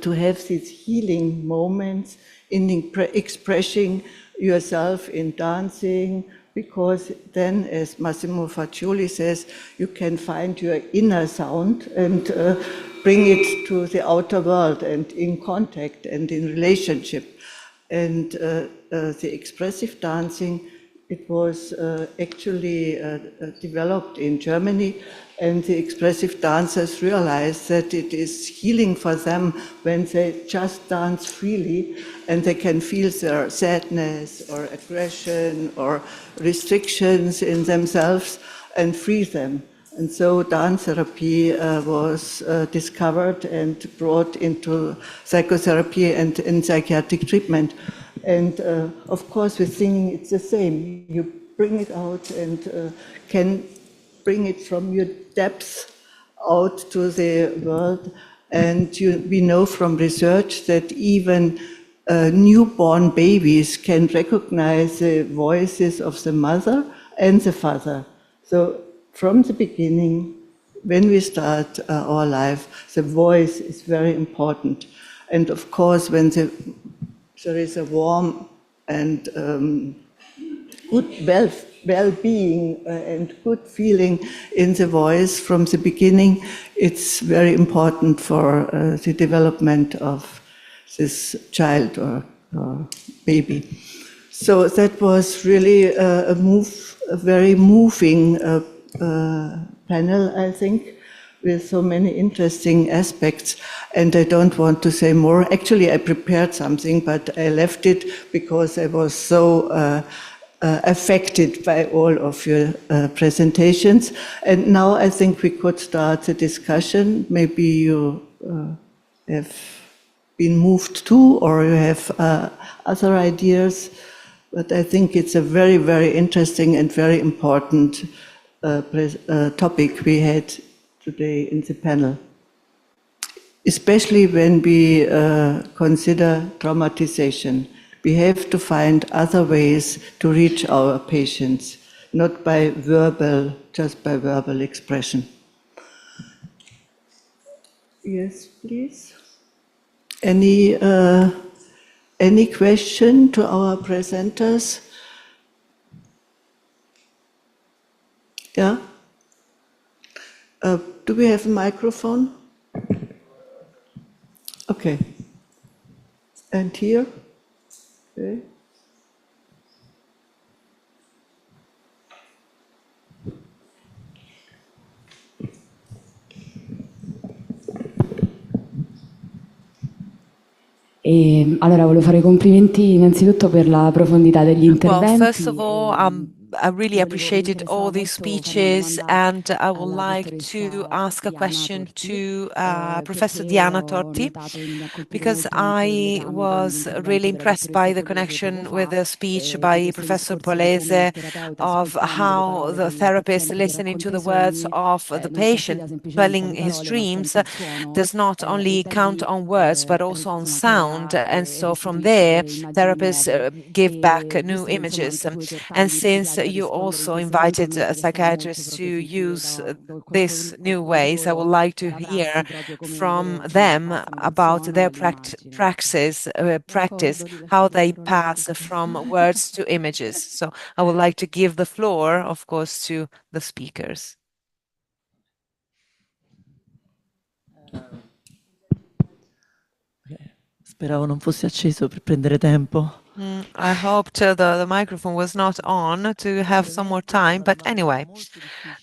to have these healing moments in expressing yourself in dancing, because then, as Massimo Faccioli says, you can find your inner sound and bring it to the outer world and in contact and in relationship. And the expressive dancing, it was actually developed in Germany, and the expressive dancers realized that it is healing for them when they just dance freely and they can feel their sadness or aggression or restrictions in themselves and free them. And so dance therapy was discovered and brought into psychotherapy and in psychiatric treatment. And of course, with singing, it's the same. You bring it out and can bring it from your depths out to the world. And we know from research that even newborn babies can recognize the voices of the mother and the father. So from the beginning, when we start our life, the voice is very important. And of course, when there is a warm and good well-being and good feeling in the voice from the beginning, it's very important for the development of this child or baby. So that was really a very moving panel, I think, with so many interesting aspects. And I don't want to say more. Actually, I prepared something, but I left it because I was so affected by all of your presentations. And now I think we could start the discussion. Maybe you have been moved to, or you have other ideas. But I think it's a very, very interesting and very important topic we had today in the panel. Especially when we consider traumatization. We have to find other ways to reach our patients, not by just by verbal expression. Yes, please. Any question to our presenters? Yeah? Do we have a microphone? Okay. And here? Okay. Allora, volevo fare complimenti innanzitutto per la profondità degli interventi. Well, first of all, I really appreciated all these speeches, and I would like to ask a question to Professor Diana Torti, because I was really impressed by the connection with the speech by Professor Polese of how the therapist, listening to the words of the patient, telling his dreams, does not only count on words, but also on sound. And so from there, therapists give back new images. And since you also invited psychiatrists to use these new ways, I would like to hear from them about their practice, how they pass from words to images. So I would like to give the floor, of course, to the speakers. Speravo non fosse acceso per prendere tempo. I hoped the microphone was not on to have some more time, but anyway,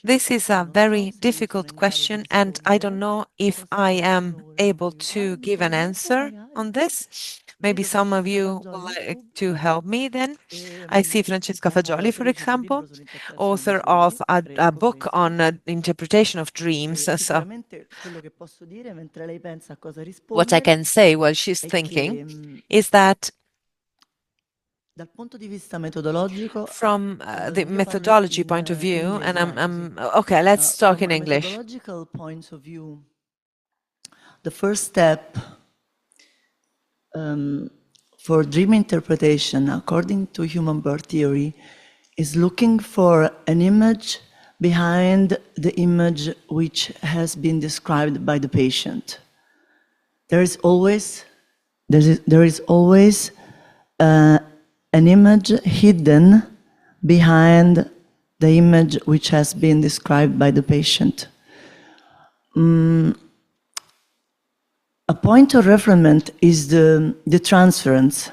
this is a very difficult question, and I don't know if I am able to give an answer on this. Maybe some of you would like to help me then. I see Francesca Fagioli, for example, author of a book on interpretation of dreams. So what I can say while she's thinking is that from the methodology point of view, and I'm okay, let's talk in English. From a methodological point of view, the first step for dream interpretation, according to human birth theory, is looking for an image behind the image which has been described by the patient. There is always an image hidden behind the image which has been described by the patient. A point of reference is the transference,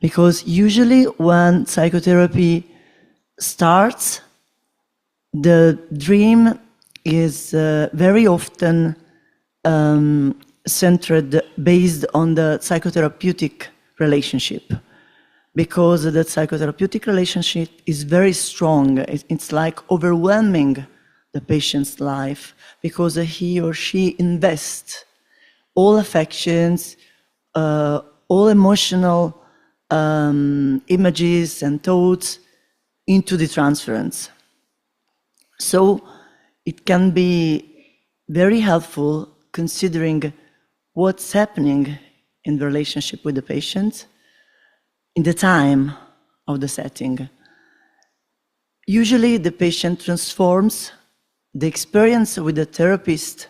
because usually when psychotherapy starts, the dream is very often centered based on the psychotherapeutic relationship, because the psychotherapeutic relationship is very strong. It's like overwhelming the patient's life, because he or she invests all affections, all emotional images and thoughts into the transference. So it can be very helpful considering what's happening in the relationship with the patient in the time of the setting. Usually the patient transforms the experience with the therapist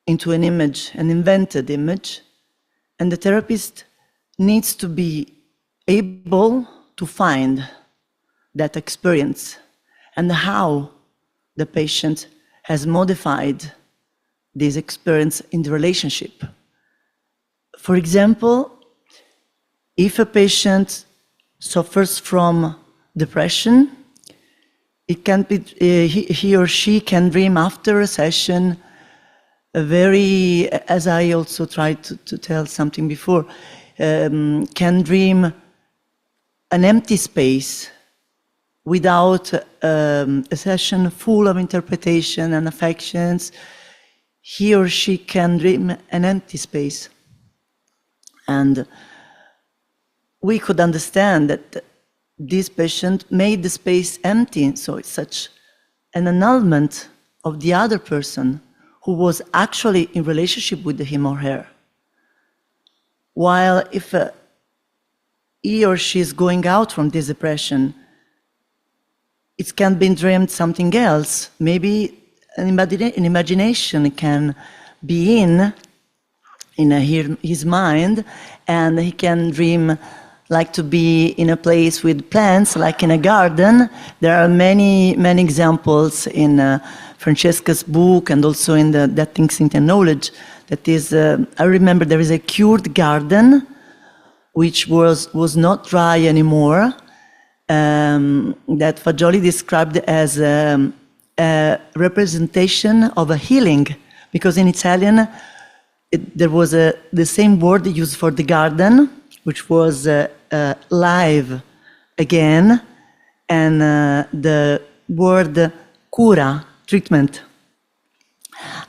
into an image, an invented image, and the therapist needs to be able to find that experience and how the patient has modified this experience in the relationship. For example, if a patient suffers from depression, it can be, he or she can dream after a session a very, as I also tried to tell something before, can dream an empty space without a session full of interpretation and affections. He or she can dream an empty space. And we could understand that this patient made the space empty, so it's such an annulment of the other person who was actually in relationship with him or her. While if he or she is going out from this depression, it can be dreamed something else. Maybe an imagination can be in his mind, and he can dream like to be in a place with plants, like in a garden. There are many, many examples in Francesca's book and also in the That Instinct and Knowledge. That is, I remember there is a cured garden, which was not dry anymore, that Fagioli described as a representation of a healing, because in Italian, there was the same word used for the garden, which was live again, and the word cura, treatment.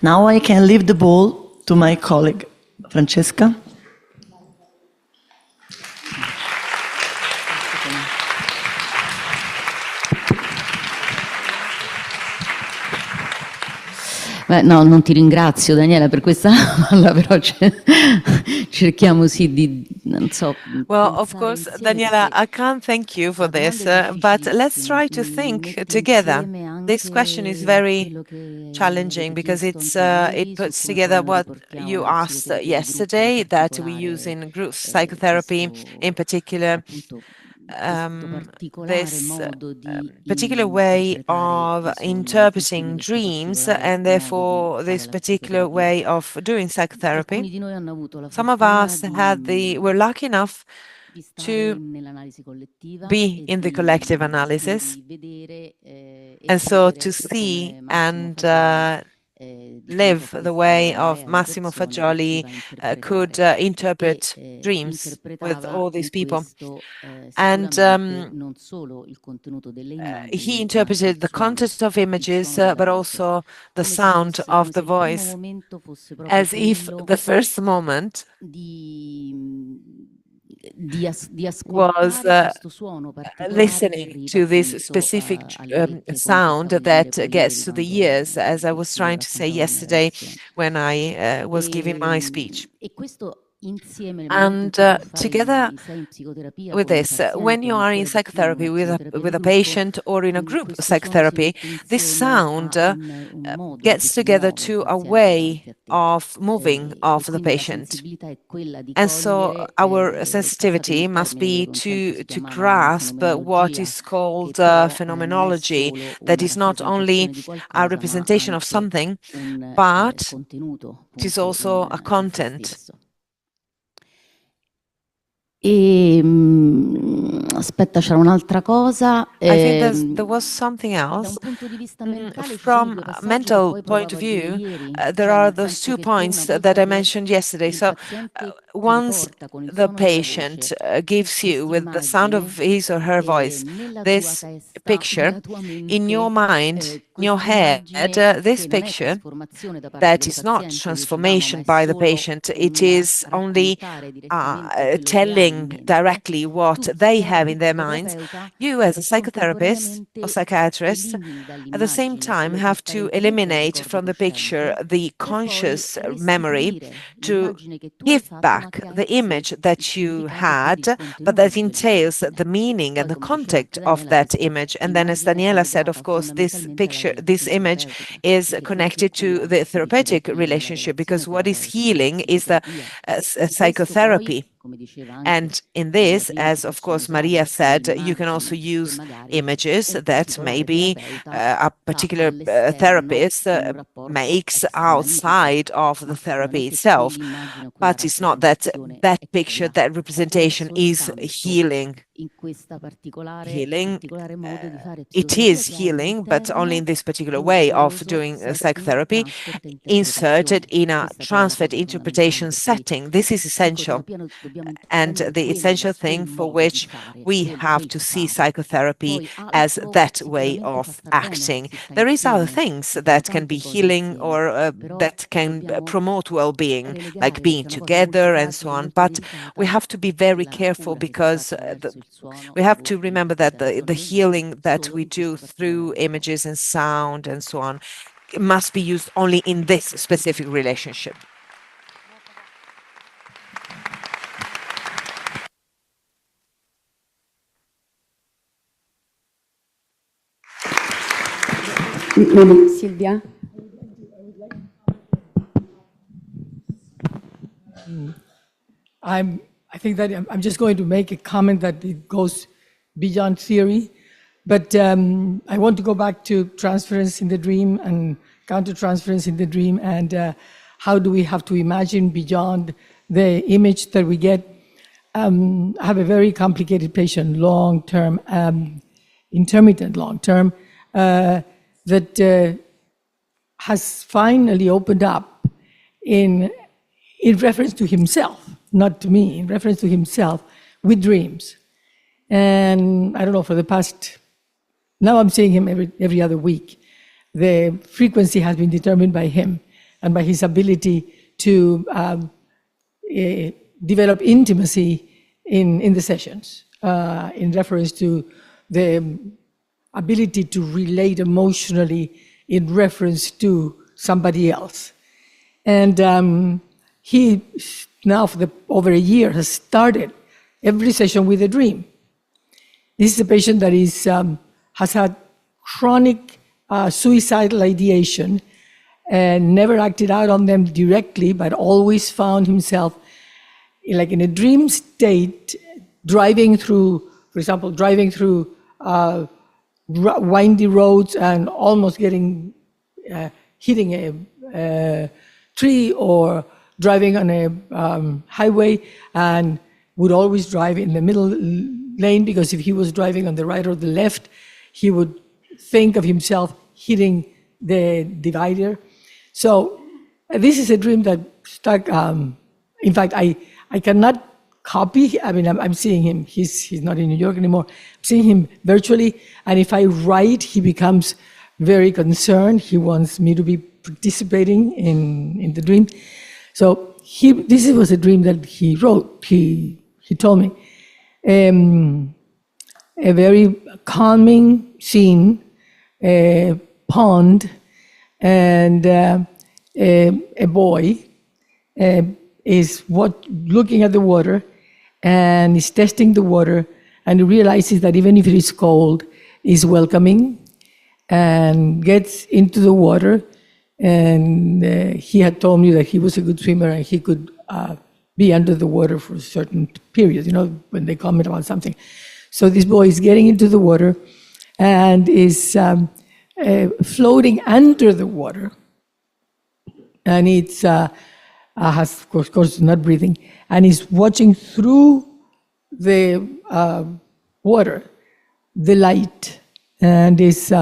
Now I can leave the ball to my colleague, Francesca. Beh, no, non ti ringrazio Daniela per questa aula, però cerchiamo sì di, non so. Well, of course, Daniela, I can't thank you for this, but let's try to think together. This question is very challenging because it puts together what you asked yesterday that we use in group psychotherapy, in particular, this particular way of interpreting dreams and therefore this particular way of doing psychotherapy. Some of us were lucky enough to be in the collective analysis and so to see and live the way of Massimo Fagioli could interpret dreams with all these people. And he interpreted the content of images, but also the sound of the voice, as if the first moment was listening to this specific sound that gets to the ears, as I was trying to say yesterday when I was giving my speech. And together with this, when you are in psychotherapy with a patient or in a group psychotherapy, this sound gets together to a way of moving of the patient. And so our sensitivity must be to grasp what is called phenomenology, that is not only a representation of something, but it is also a content. Aspetta, c'era un'altra cosa. I think there was something else. From a mental point of view, there are those 2 points that I mentioned yesterday. So once the patient gives you, with the sound of his or her voice, this picture, in your mind, in your head, this picture, that is not transformation by the patient, it is only telling directly what they have in their minds. You, as a psychotherapist or psychiatrist, at the same time have to eliminate from the picture the conscious memory to give back the image that you had, but that entails the meaning and the context of that image. And then, as Daniela said, of course, this picture, this image is connected to the therapeutic relationship, because what is healing is the psychotherapy. And in this, as of course Maria said, you can also use images that maybe a particular therapist makes outside of the therapy itself. But it's not that that picture, that representation is healing. It is healing, but only in this particular way of doing psychotherapy, inserted in a transferred interpretation setting. This is essential, and the essential thing for which we have to see psychotherapy as that way of acting. There is other things that can be healing or that can promote well-being, like being together and so on, but we have to be very careful, because we have to remember that the healing that we do through images and sound and so on must be used only in this specific relationship. Silvia? I think that I'm just going to make a comment that it goes beyond theory, but I want to go back to transference in the dream and countertransference in the dream, and how do we have to imagine beyond the image that we get. I have a very complicated patient, long-term, intermittent long-term, that has finally opened up in reference to himself, not to me, in reference to himself, with dreams. And I don't know, for the past Now I'm seeing him every other week. The frequency has been determined by him and by his ability to develop intimacy in the sessions, in reference to the ability to relate emotionally in reference to somebody else. And he now for over a year has started every session with a dream. This is a patient that has had chronic suicidal ideation and never acted out on them directly, but always found himself like in a dream state, driving through, for example, windy roads and almost hitting a tree, or driving on a highway, and would always drive in the middle lane, because if he was driving on the right or the left, he would think of himself hitting the divider. So this is a dream that stuck. In fact, I cannot copy. I mean, I'm seeing him. He's not in New York anymore. I'm seeing him virtually, and if I write, he becomes very concerned. He wants me to be participating in the dream. So this was a dream that he wrote. He told me a very calming scene, a pond, and a boy is looking at the water and is testing the water, and he realizes that even if it is cold, is welcoming, and gets into the water. And he had told me that he was a good swimmer and he could be under the water for a certain period, when they comment about something. So this boy is getting into the water and is floating under the water. And it's has, of course, not breathing, and is watching through the water, the light, and is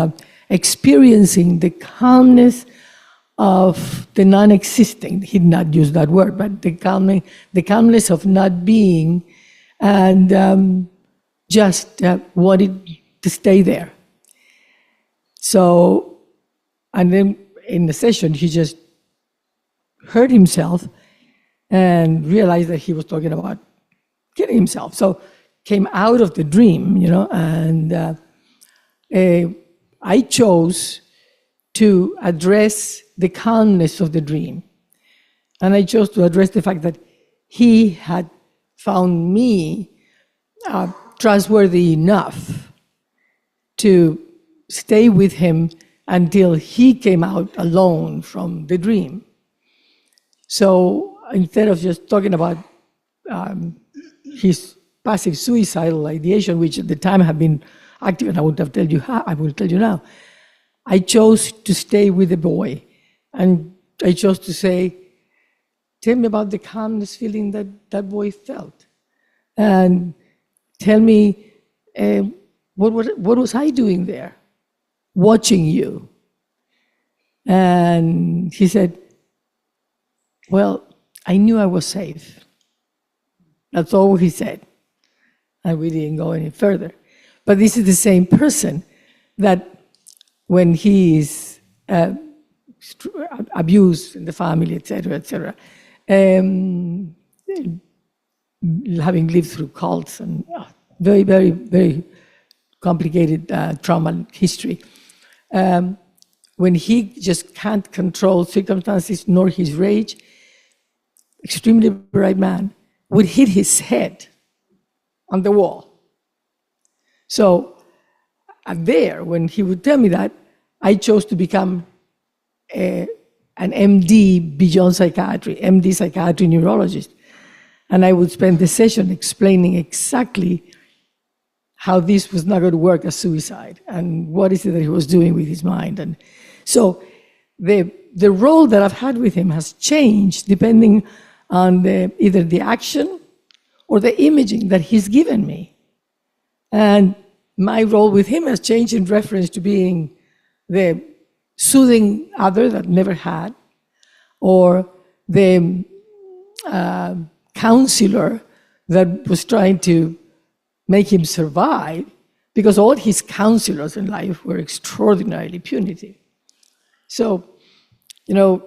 experiencing the calmness of the non-existing. He did not use that word, but the calmness of not being, and just wanted to stay there. So, and then in the session, he just heard himself and realized that he was talking about killing himself. So came out of the dream, and I chose to address the calmness of the dream. And I chose to address the fact that he had found me trustworthy enough to stay with him until he came out alone from the dream. So instead of just talking about his passive suicidal ideation, which at the time had been active, and I wouldn't have told you how, I will tell you now, I chose to stay with the boy. And I chose to say, tell me about the calmness feeling that that boy felt. And tell me, what was I doing there, watching you? And he said, well, I knew I was safe. That's all he said. And we didn't go any further. But this is the same person that when he is abused in the family, etc., having lived through cults and very, very, very complicated trauma history, when he just can't control circumstances nor his rage, extremely bright man, would hit his head on the wall. So there, when he would tell me that, I chose to become an MD beyond psychiatry, MD psychiatry neurologist. And I would spend the session explaining exactly how this was not going to work as suicide and what is it that he was doing with his mind. And so the role that I've had with him has changed depending on either the action or the imaging that he's given me. And my role with him has changed in reference to being the soothing other that never had, or the counselor that was trying to make him survive, because all his counselors in life were extraordinarily punitive. So, you know,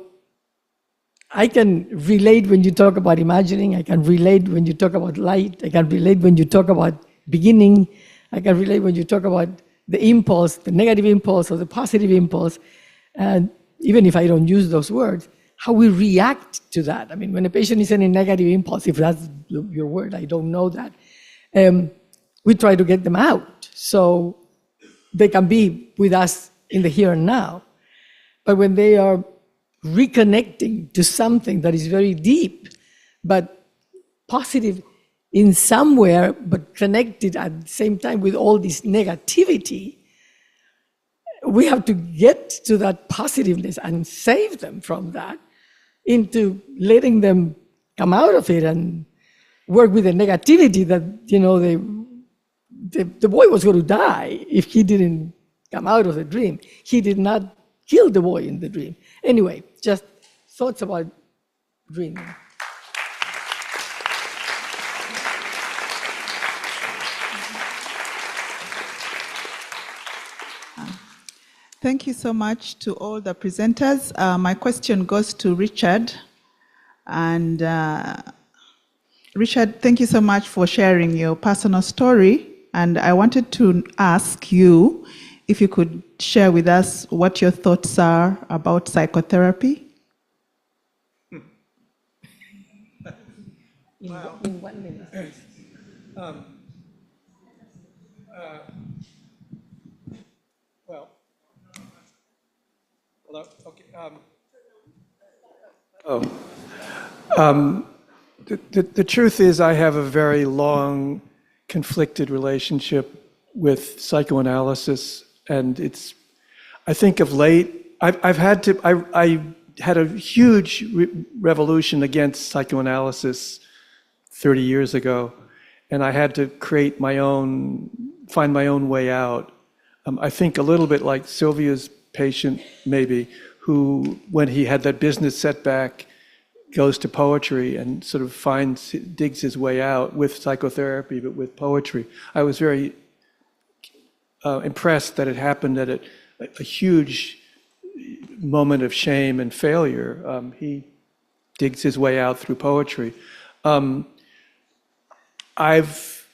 I can relate when you talk about imagining, I can relate when you talk about light, I can relate when you talk about beginning, I can relate when you talk about the impulse, the negative impulse or the positive impulse, and even if I don't use those words, how we react to that. I mean, when a patient is in a negative impulse, if that's your word, I don't know that, we try to get them out so they can be with us in the here and now. But when they are reconnecting to something that is very deep, but positive in somewhere, but connected at the same time with all this negativity, we have to get to that positiveness and save them from that into letting them come out of it and work with the negativity that, you know, the boy was going to die if he didn't come out of the dream. He did not kill the boy in the dream. Anyway, just thoughts about dreaming. Thank you so much to all the presenters. My question goes to Richard. And Richard, thank you so much for sharing your personal story. And I wanted to ask you if you could share with us what your thoughts are about psychotherapy. In 1 minute. Hello? Okay. The truth is I have a very long, conflicted relationship with psychoanalysis, and it's, I think of late, I had a huge revolution against psychoanalysis 30 years ago, and I had to create my own, find my own way out. I think a little bit like Silvia's patient, maybe, who, when he had that business setback, goes to poetry and sort of digs his way out with psychotherapy, but with poetry. I was very impressed that it happened at a huge moment of shame and failure. He digs his way out through poetry. I've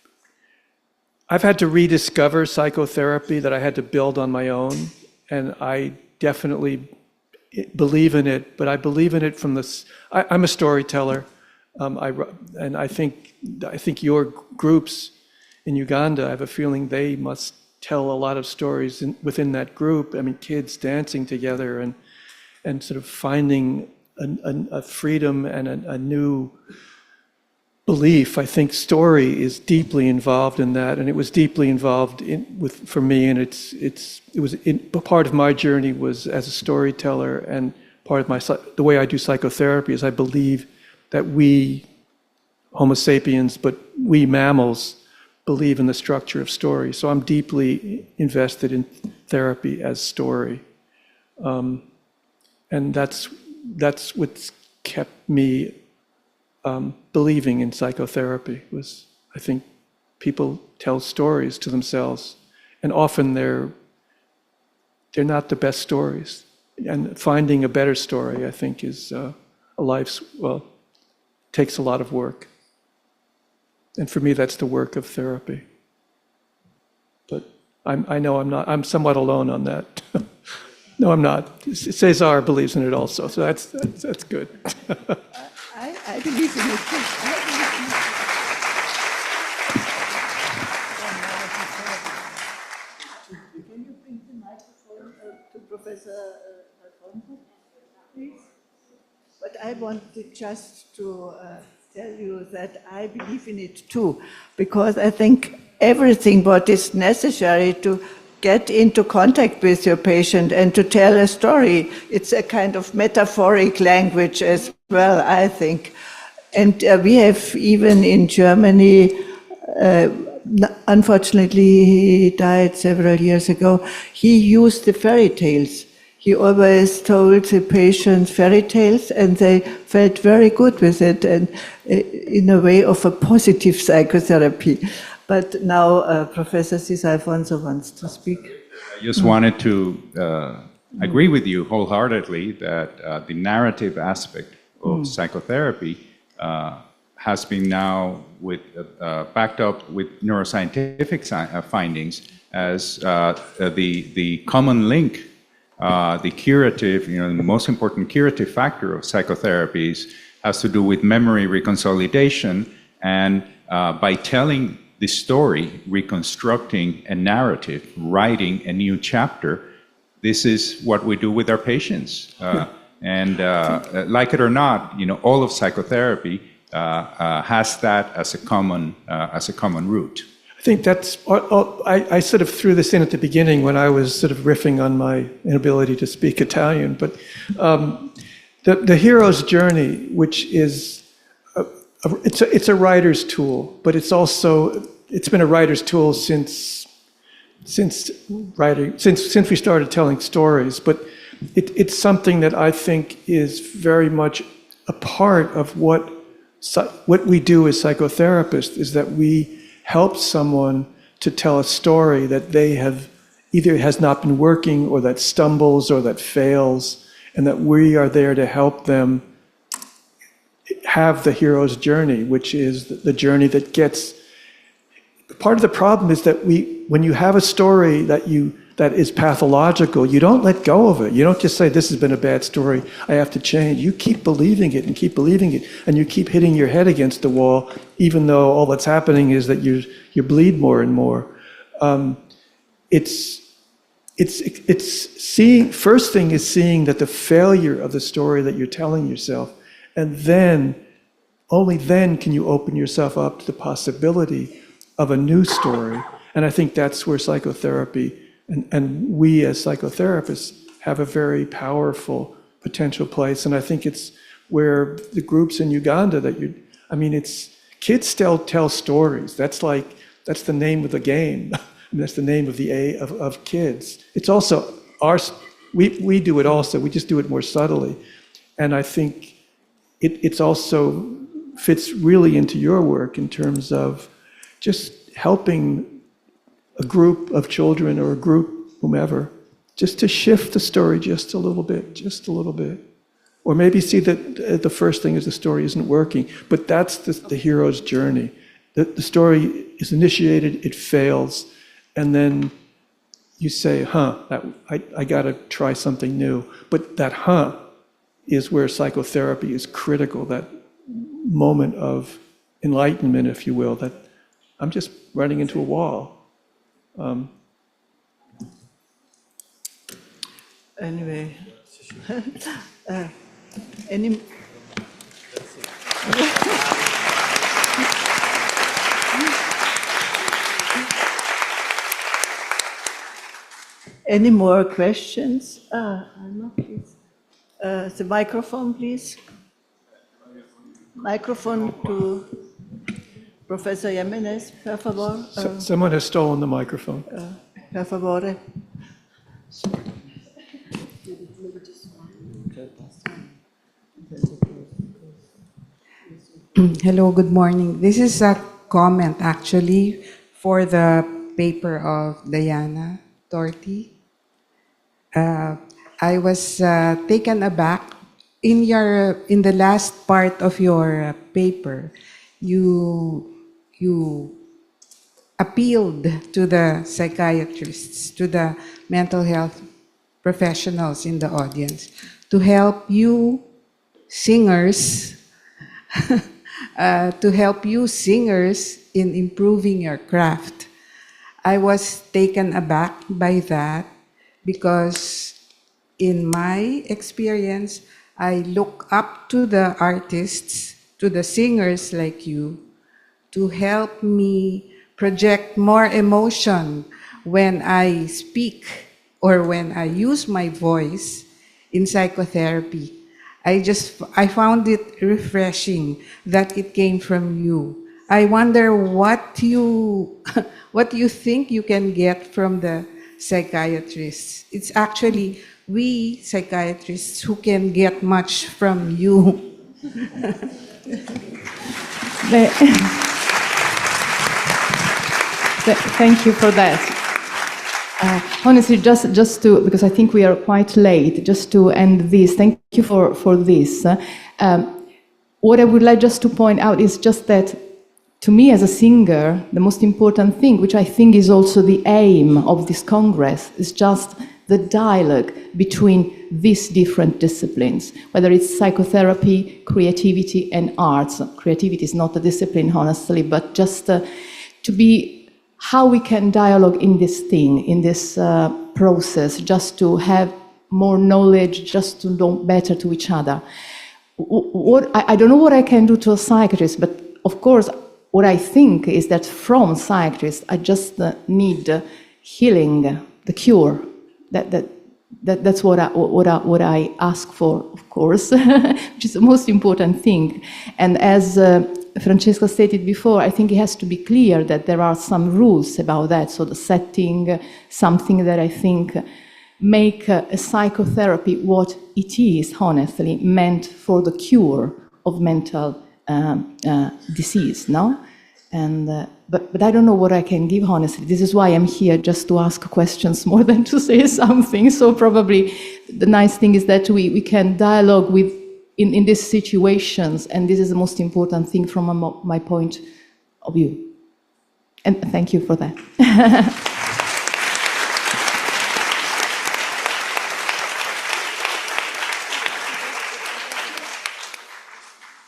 had to rediscover psychotherapy that I had to build on my own, and I definitely believe in it, but I believe in it from this. I'm a storyteller, and I think your groups in Uganda, I have a feeling they must tell a lot of stories within that group. I mean, kids dancing together and sort of finding a freedom and a new belief. I think story is deeply involved in that, and it was deeply involved for me. And part of my journey was as a storyteller, and part of the way I do psychotherapy is I believe that we Homo sapiens, but we mammals, believe in the structure of story. So I'm deeply invested in therapy as story, and that's what's kept me believing in psychotherapy. Was, I think, people tell stories to themselves, and often they're not the best stories. And finding a better story, I think, is takes a lot of work. And for me, that's the work of therapy. But I know I'm somewhat alone on that. No, I'm not. Cesar believes in it also, so that's good. I believe in it too. Can you bring the microphone to Professor Alfonso, please? But I wanted just to tell you that I believe in it too, because I think everything what is necessary to get into contact with your patient and to tell a story, it's a kind of metaphoric language as well, I think. And we have even in Germany, unfortunately he died several years ago, he used the fairy tales. He always told the patients fairy tales, and they felt very good with it, and in a way of a positive psychotherapy. But now Professor Cesar Alfonso wants to speak. I just wanted to agree with you wholeheartedly that the narrative aspect of psychotherapy has been now backed up with neuroscientific findings as the common link, the curative, the most important curative factor of psychotherapies has to do with memory reconsolidation, and by telling the story, reconstructing a narrative, writing a new chapter, this is what we do with our patients. And like it or not, all of psychotherapy has that as a common root. I think that's, I sort of threw this in at the beginning when I was sort of riffing on my inability to speak Italian, but the hero's journey, which is, it's a writer's tool, but it's been a writer's tool since we started telling stories, but it's something that I think is very much a part of what we do as psychotherapists, is that we help someone to tell a story that they have either has not been working or that stumbles or that fails, and that we are there to help them have the hero's journey, which is the journey that gets. Part of the problem is that when you have a story that is pathological, you don't let go of it. You don't just say, this has been a bad story, I have to change. You keep believing it, and you keep hitting your head against the wall, even though all that's happening is that you bleed more and more. It's seeing, first thing is seeing that the failure of the story that you're telling yourself, and then, only then can you open yourself up to the possibility of a new story. And I think that's where psychotherapy and we as psychotherapists have a very powerful potential place. And I think it's where the groups in Uganda kids still tell stories. That's the name of the game. That's the name of kids. It's also we do it also, we just do it more subtly. And I think it's also fits really into your work in terms of just helping a group of children or a group, whomever, just to shift the story just a little bit. Or maybe see that the first thing is the story isn't working, but that's the hero's journey. The story is initiated, it fails, and then you say, I gotta try something new. But that is where psychotherapy is critical, that moment of enlightenment, if you will, that I'm just running into a wall. Anyway, any more questions? The microphone, please. Microphone to Professor Jimenez, per favor. Someone has stolen the microphone. Per favore. Hello, good morning. This is a comment actually for the paper of Diana Torti. I was taken aback in the last part of your paper. You appealed to the psychiatrists, to the mental health professionals in the audience to help you singers in improving your craft. I was taken aback by that because in my experience, I look up to the artists, to the singers like you, to help me project more emotion when I speak or when I use my voice in psychotherapy. I found it refreshing that it came from you. I wonder what you think you can get from the psychiatrists. It's actually we psychiatrists who can get much from you. Thank you for that. Honestly, just to, because I think we are quite late, just to end this, thank you for this. What I would like just to point out is just that, to me as a singer, the most important thing, which I think is also the aim of this Congress, is just the dialogue between these different disciplines, whether it's psychotherapy, creativity, and arts. Creativity is not a discipline, honestly, but just to be how we can dialogue in this thing, in this process, just to have more knowledge, just to know better to each other. I don't know what I can do to a psychiatrist, but of course, what I think is that from psychiatrists, I just need healing, the cure. That's what I ask for, of course, which is the most important thing. And as Francesca stated before, I think it has to be clear that there are some rules about that. So the setting, something that I think make a psychotherapy what it is, honestly, meant for the cure of mental disease, no? And but I don't know what I can give, honestly. This is why I'm here, just to ask questions more than to say something. So probably the nice thing is that we can dialogue with in these situations, and this is the most important thing from my point of view. And thank you for that.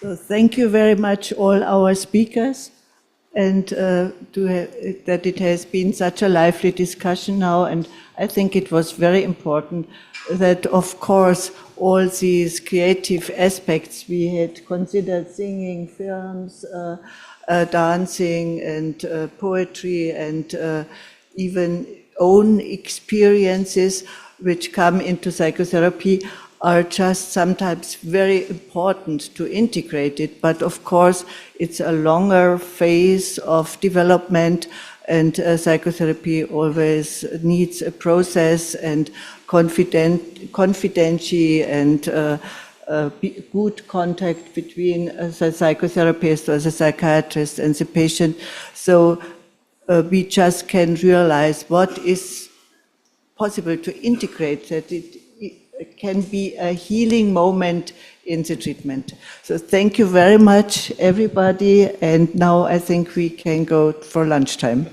So thank you very much, all our speakers, and that it has been such a lively discussion now. And I think it was very important that, of course, all these creative aspects we had considered, singing, films, dancing, and poetry, and even own experiences which come into psychotherapy, are just sometimes very important to integrate it. But of course, it's a longer phase of development, and psychotherapy always needs a process and confidentiality and good contact between the psychotherapist or the psychiatrist and the patient. So we just can realize what is possible to integrate, that it can be a healing moment in the treatment. So thank you very much, everybody. And now I think we can go for lunchtime.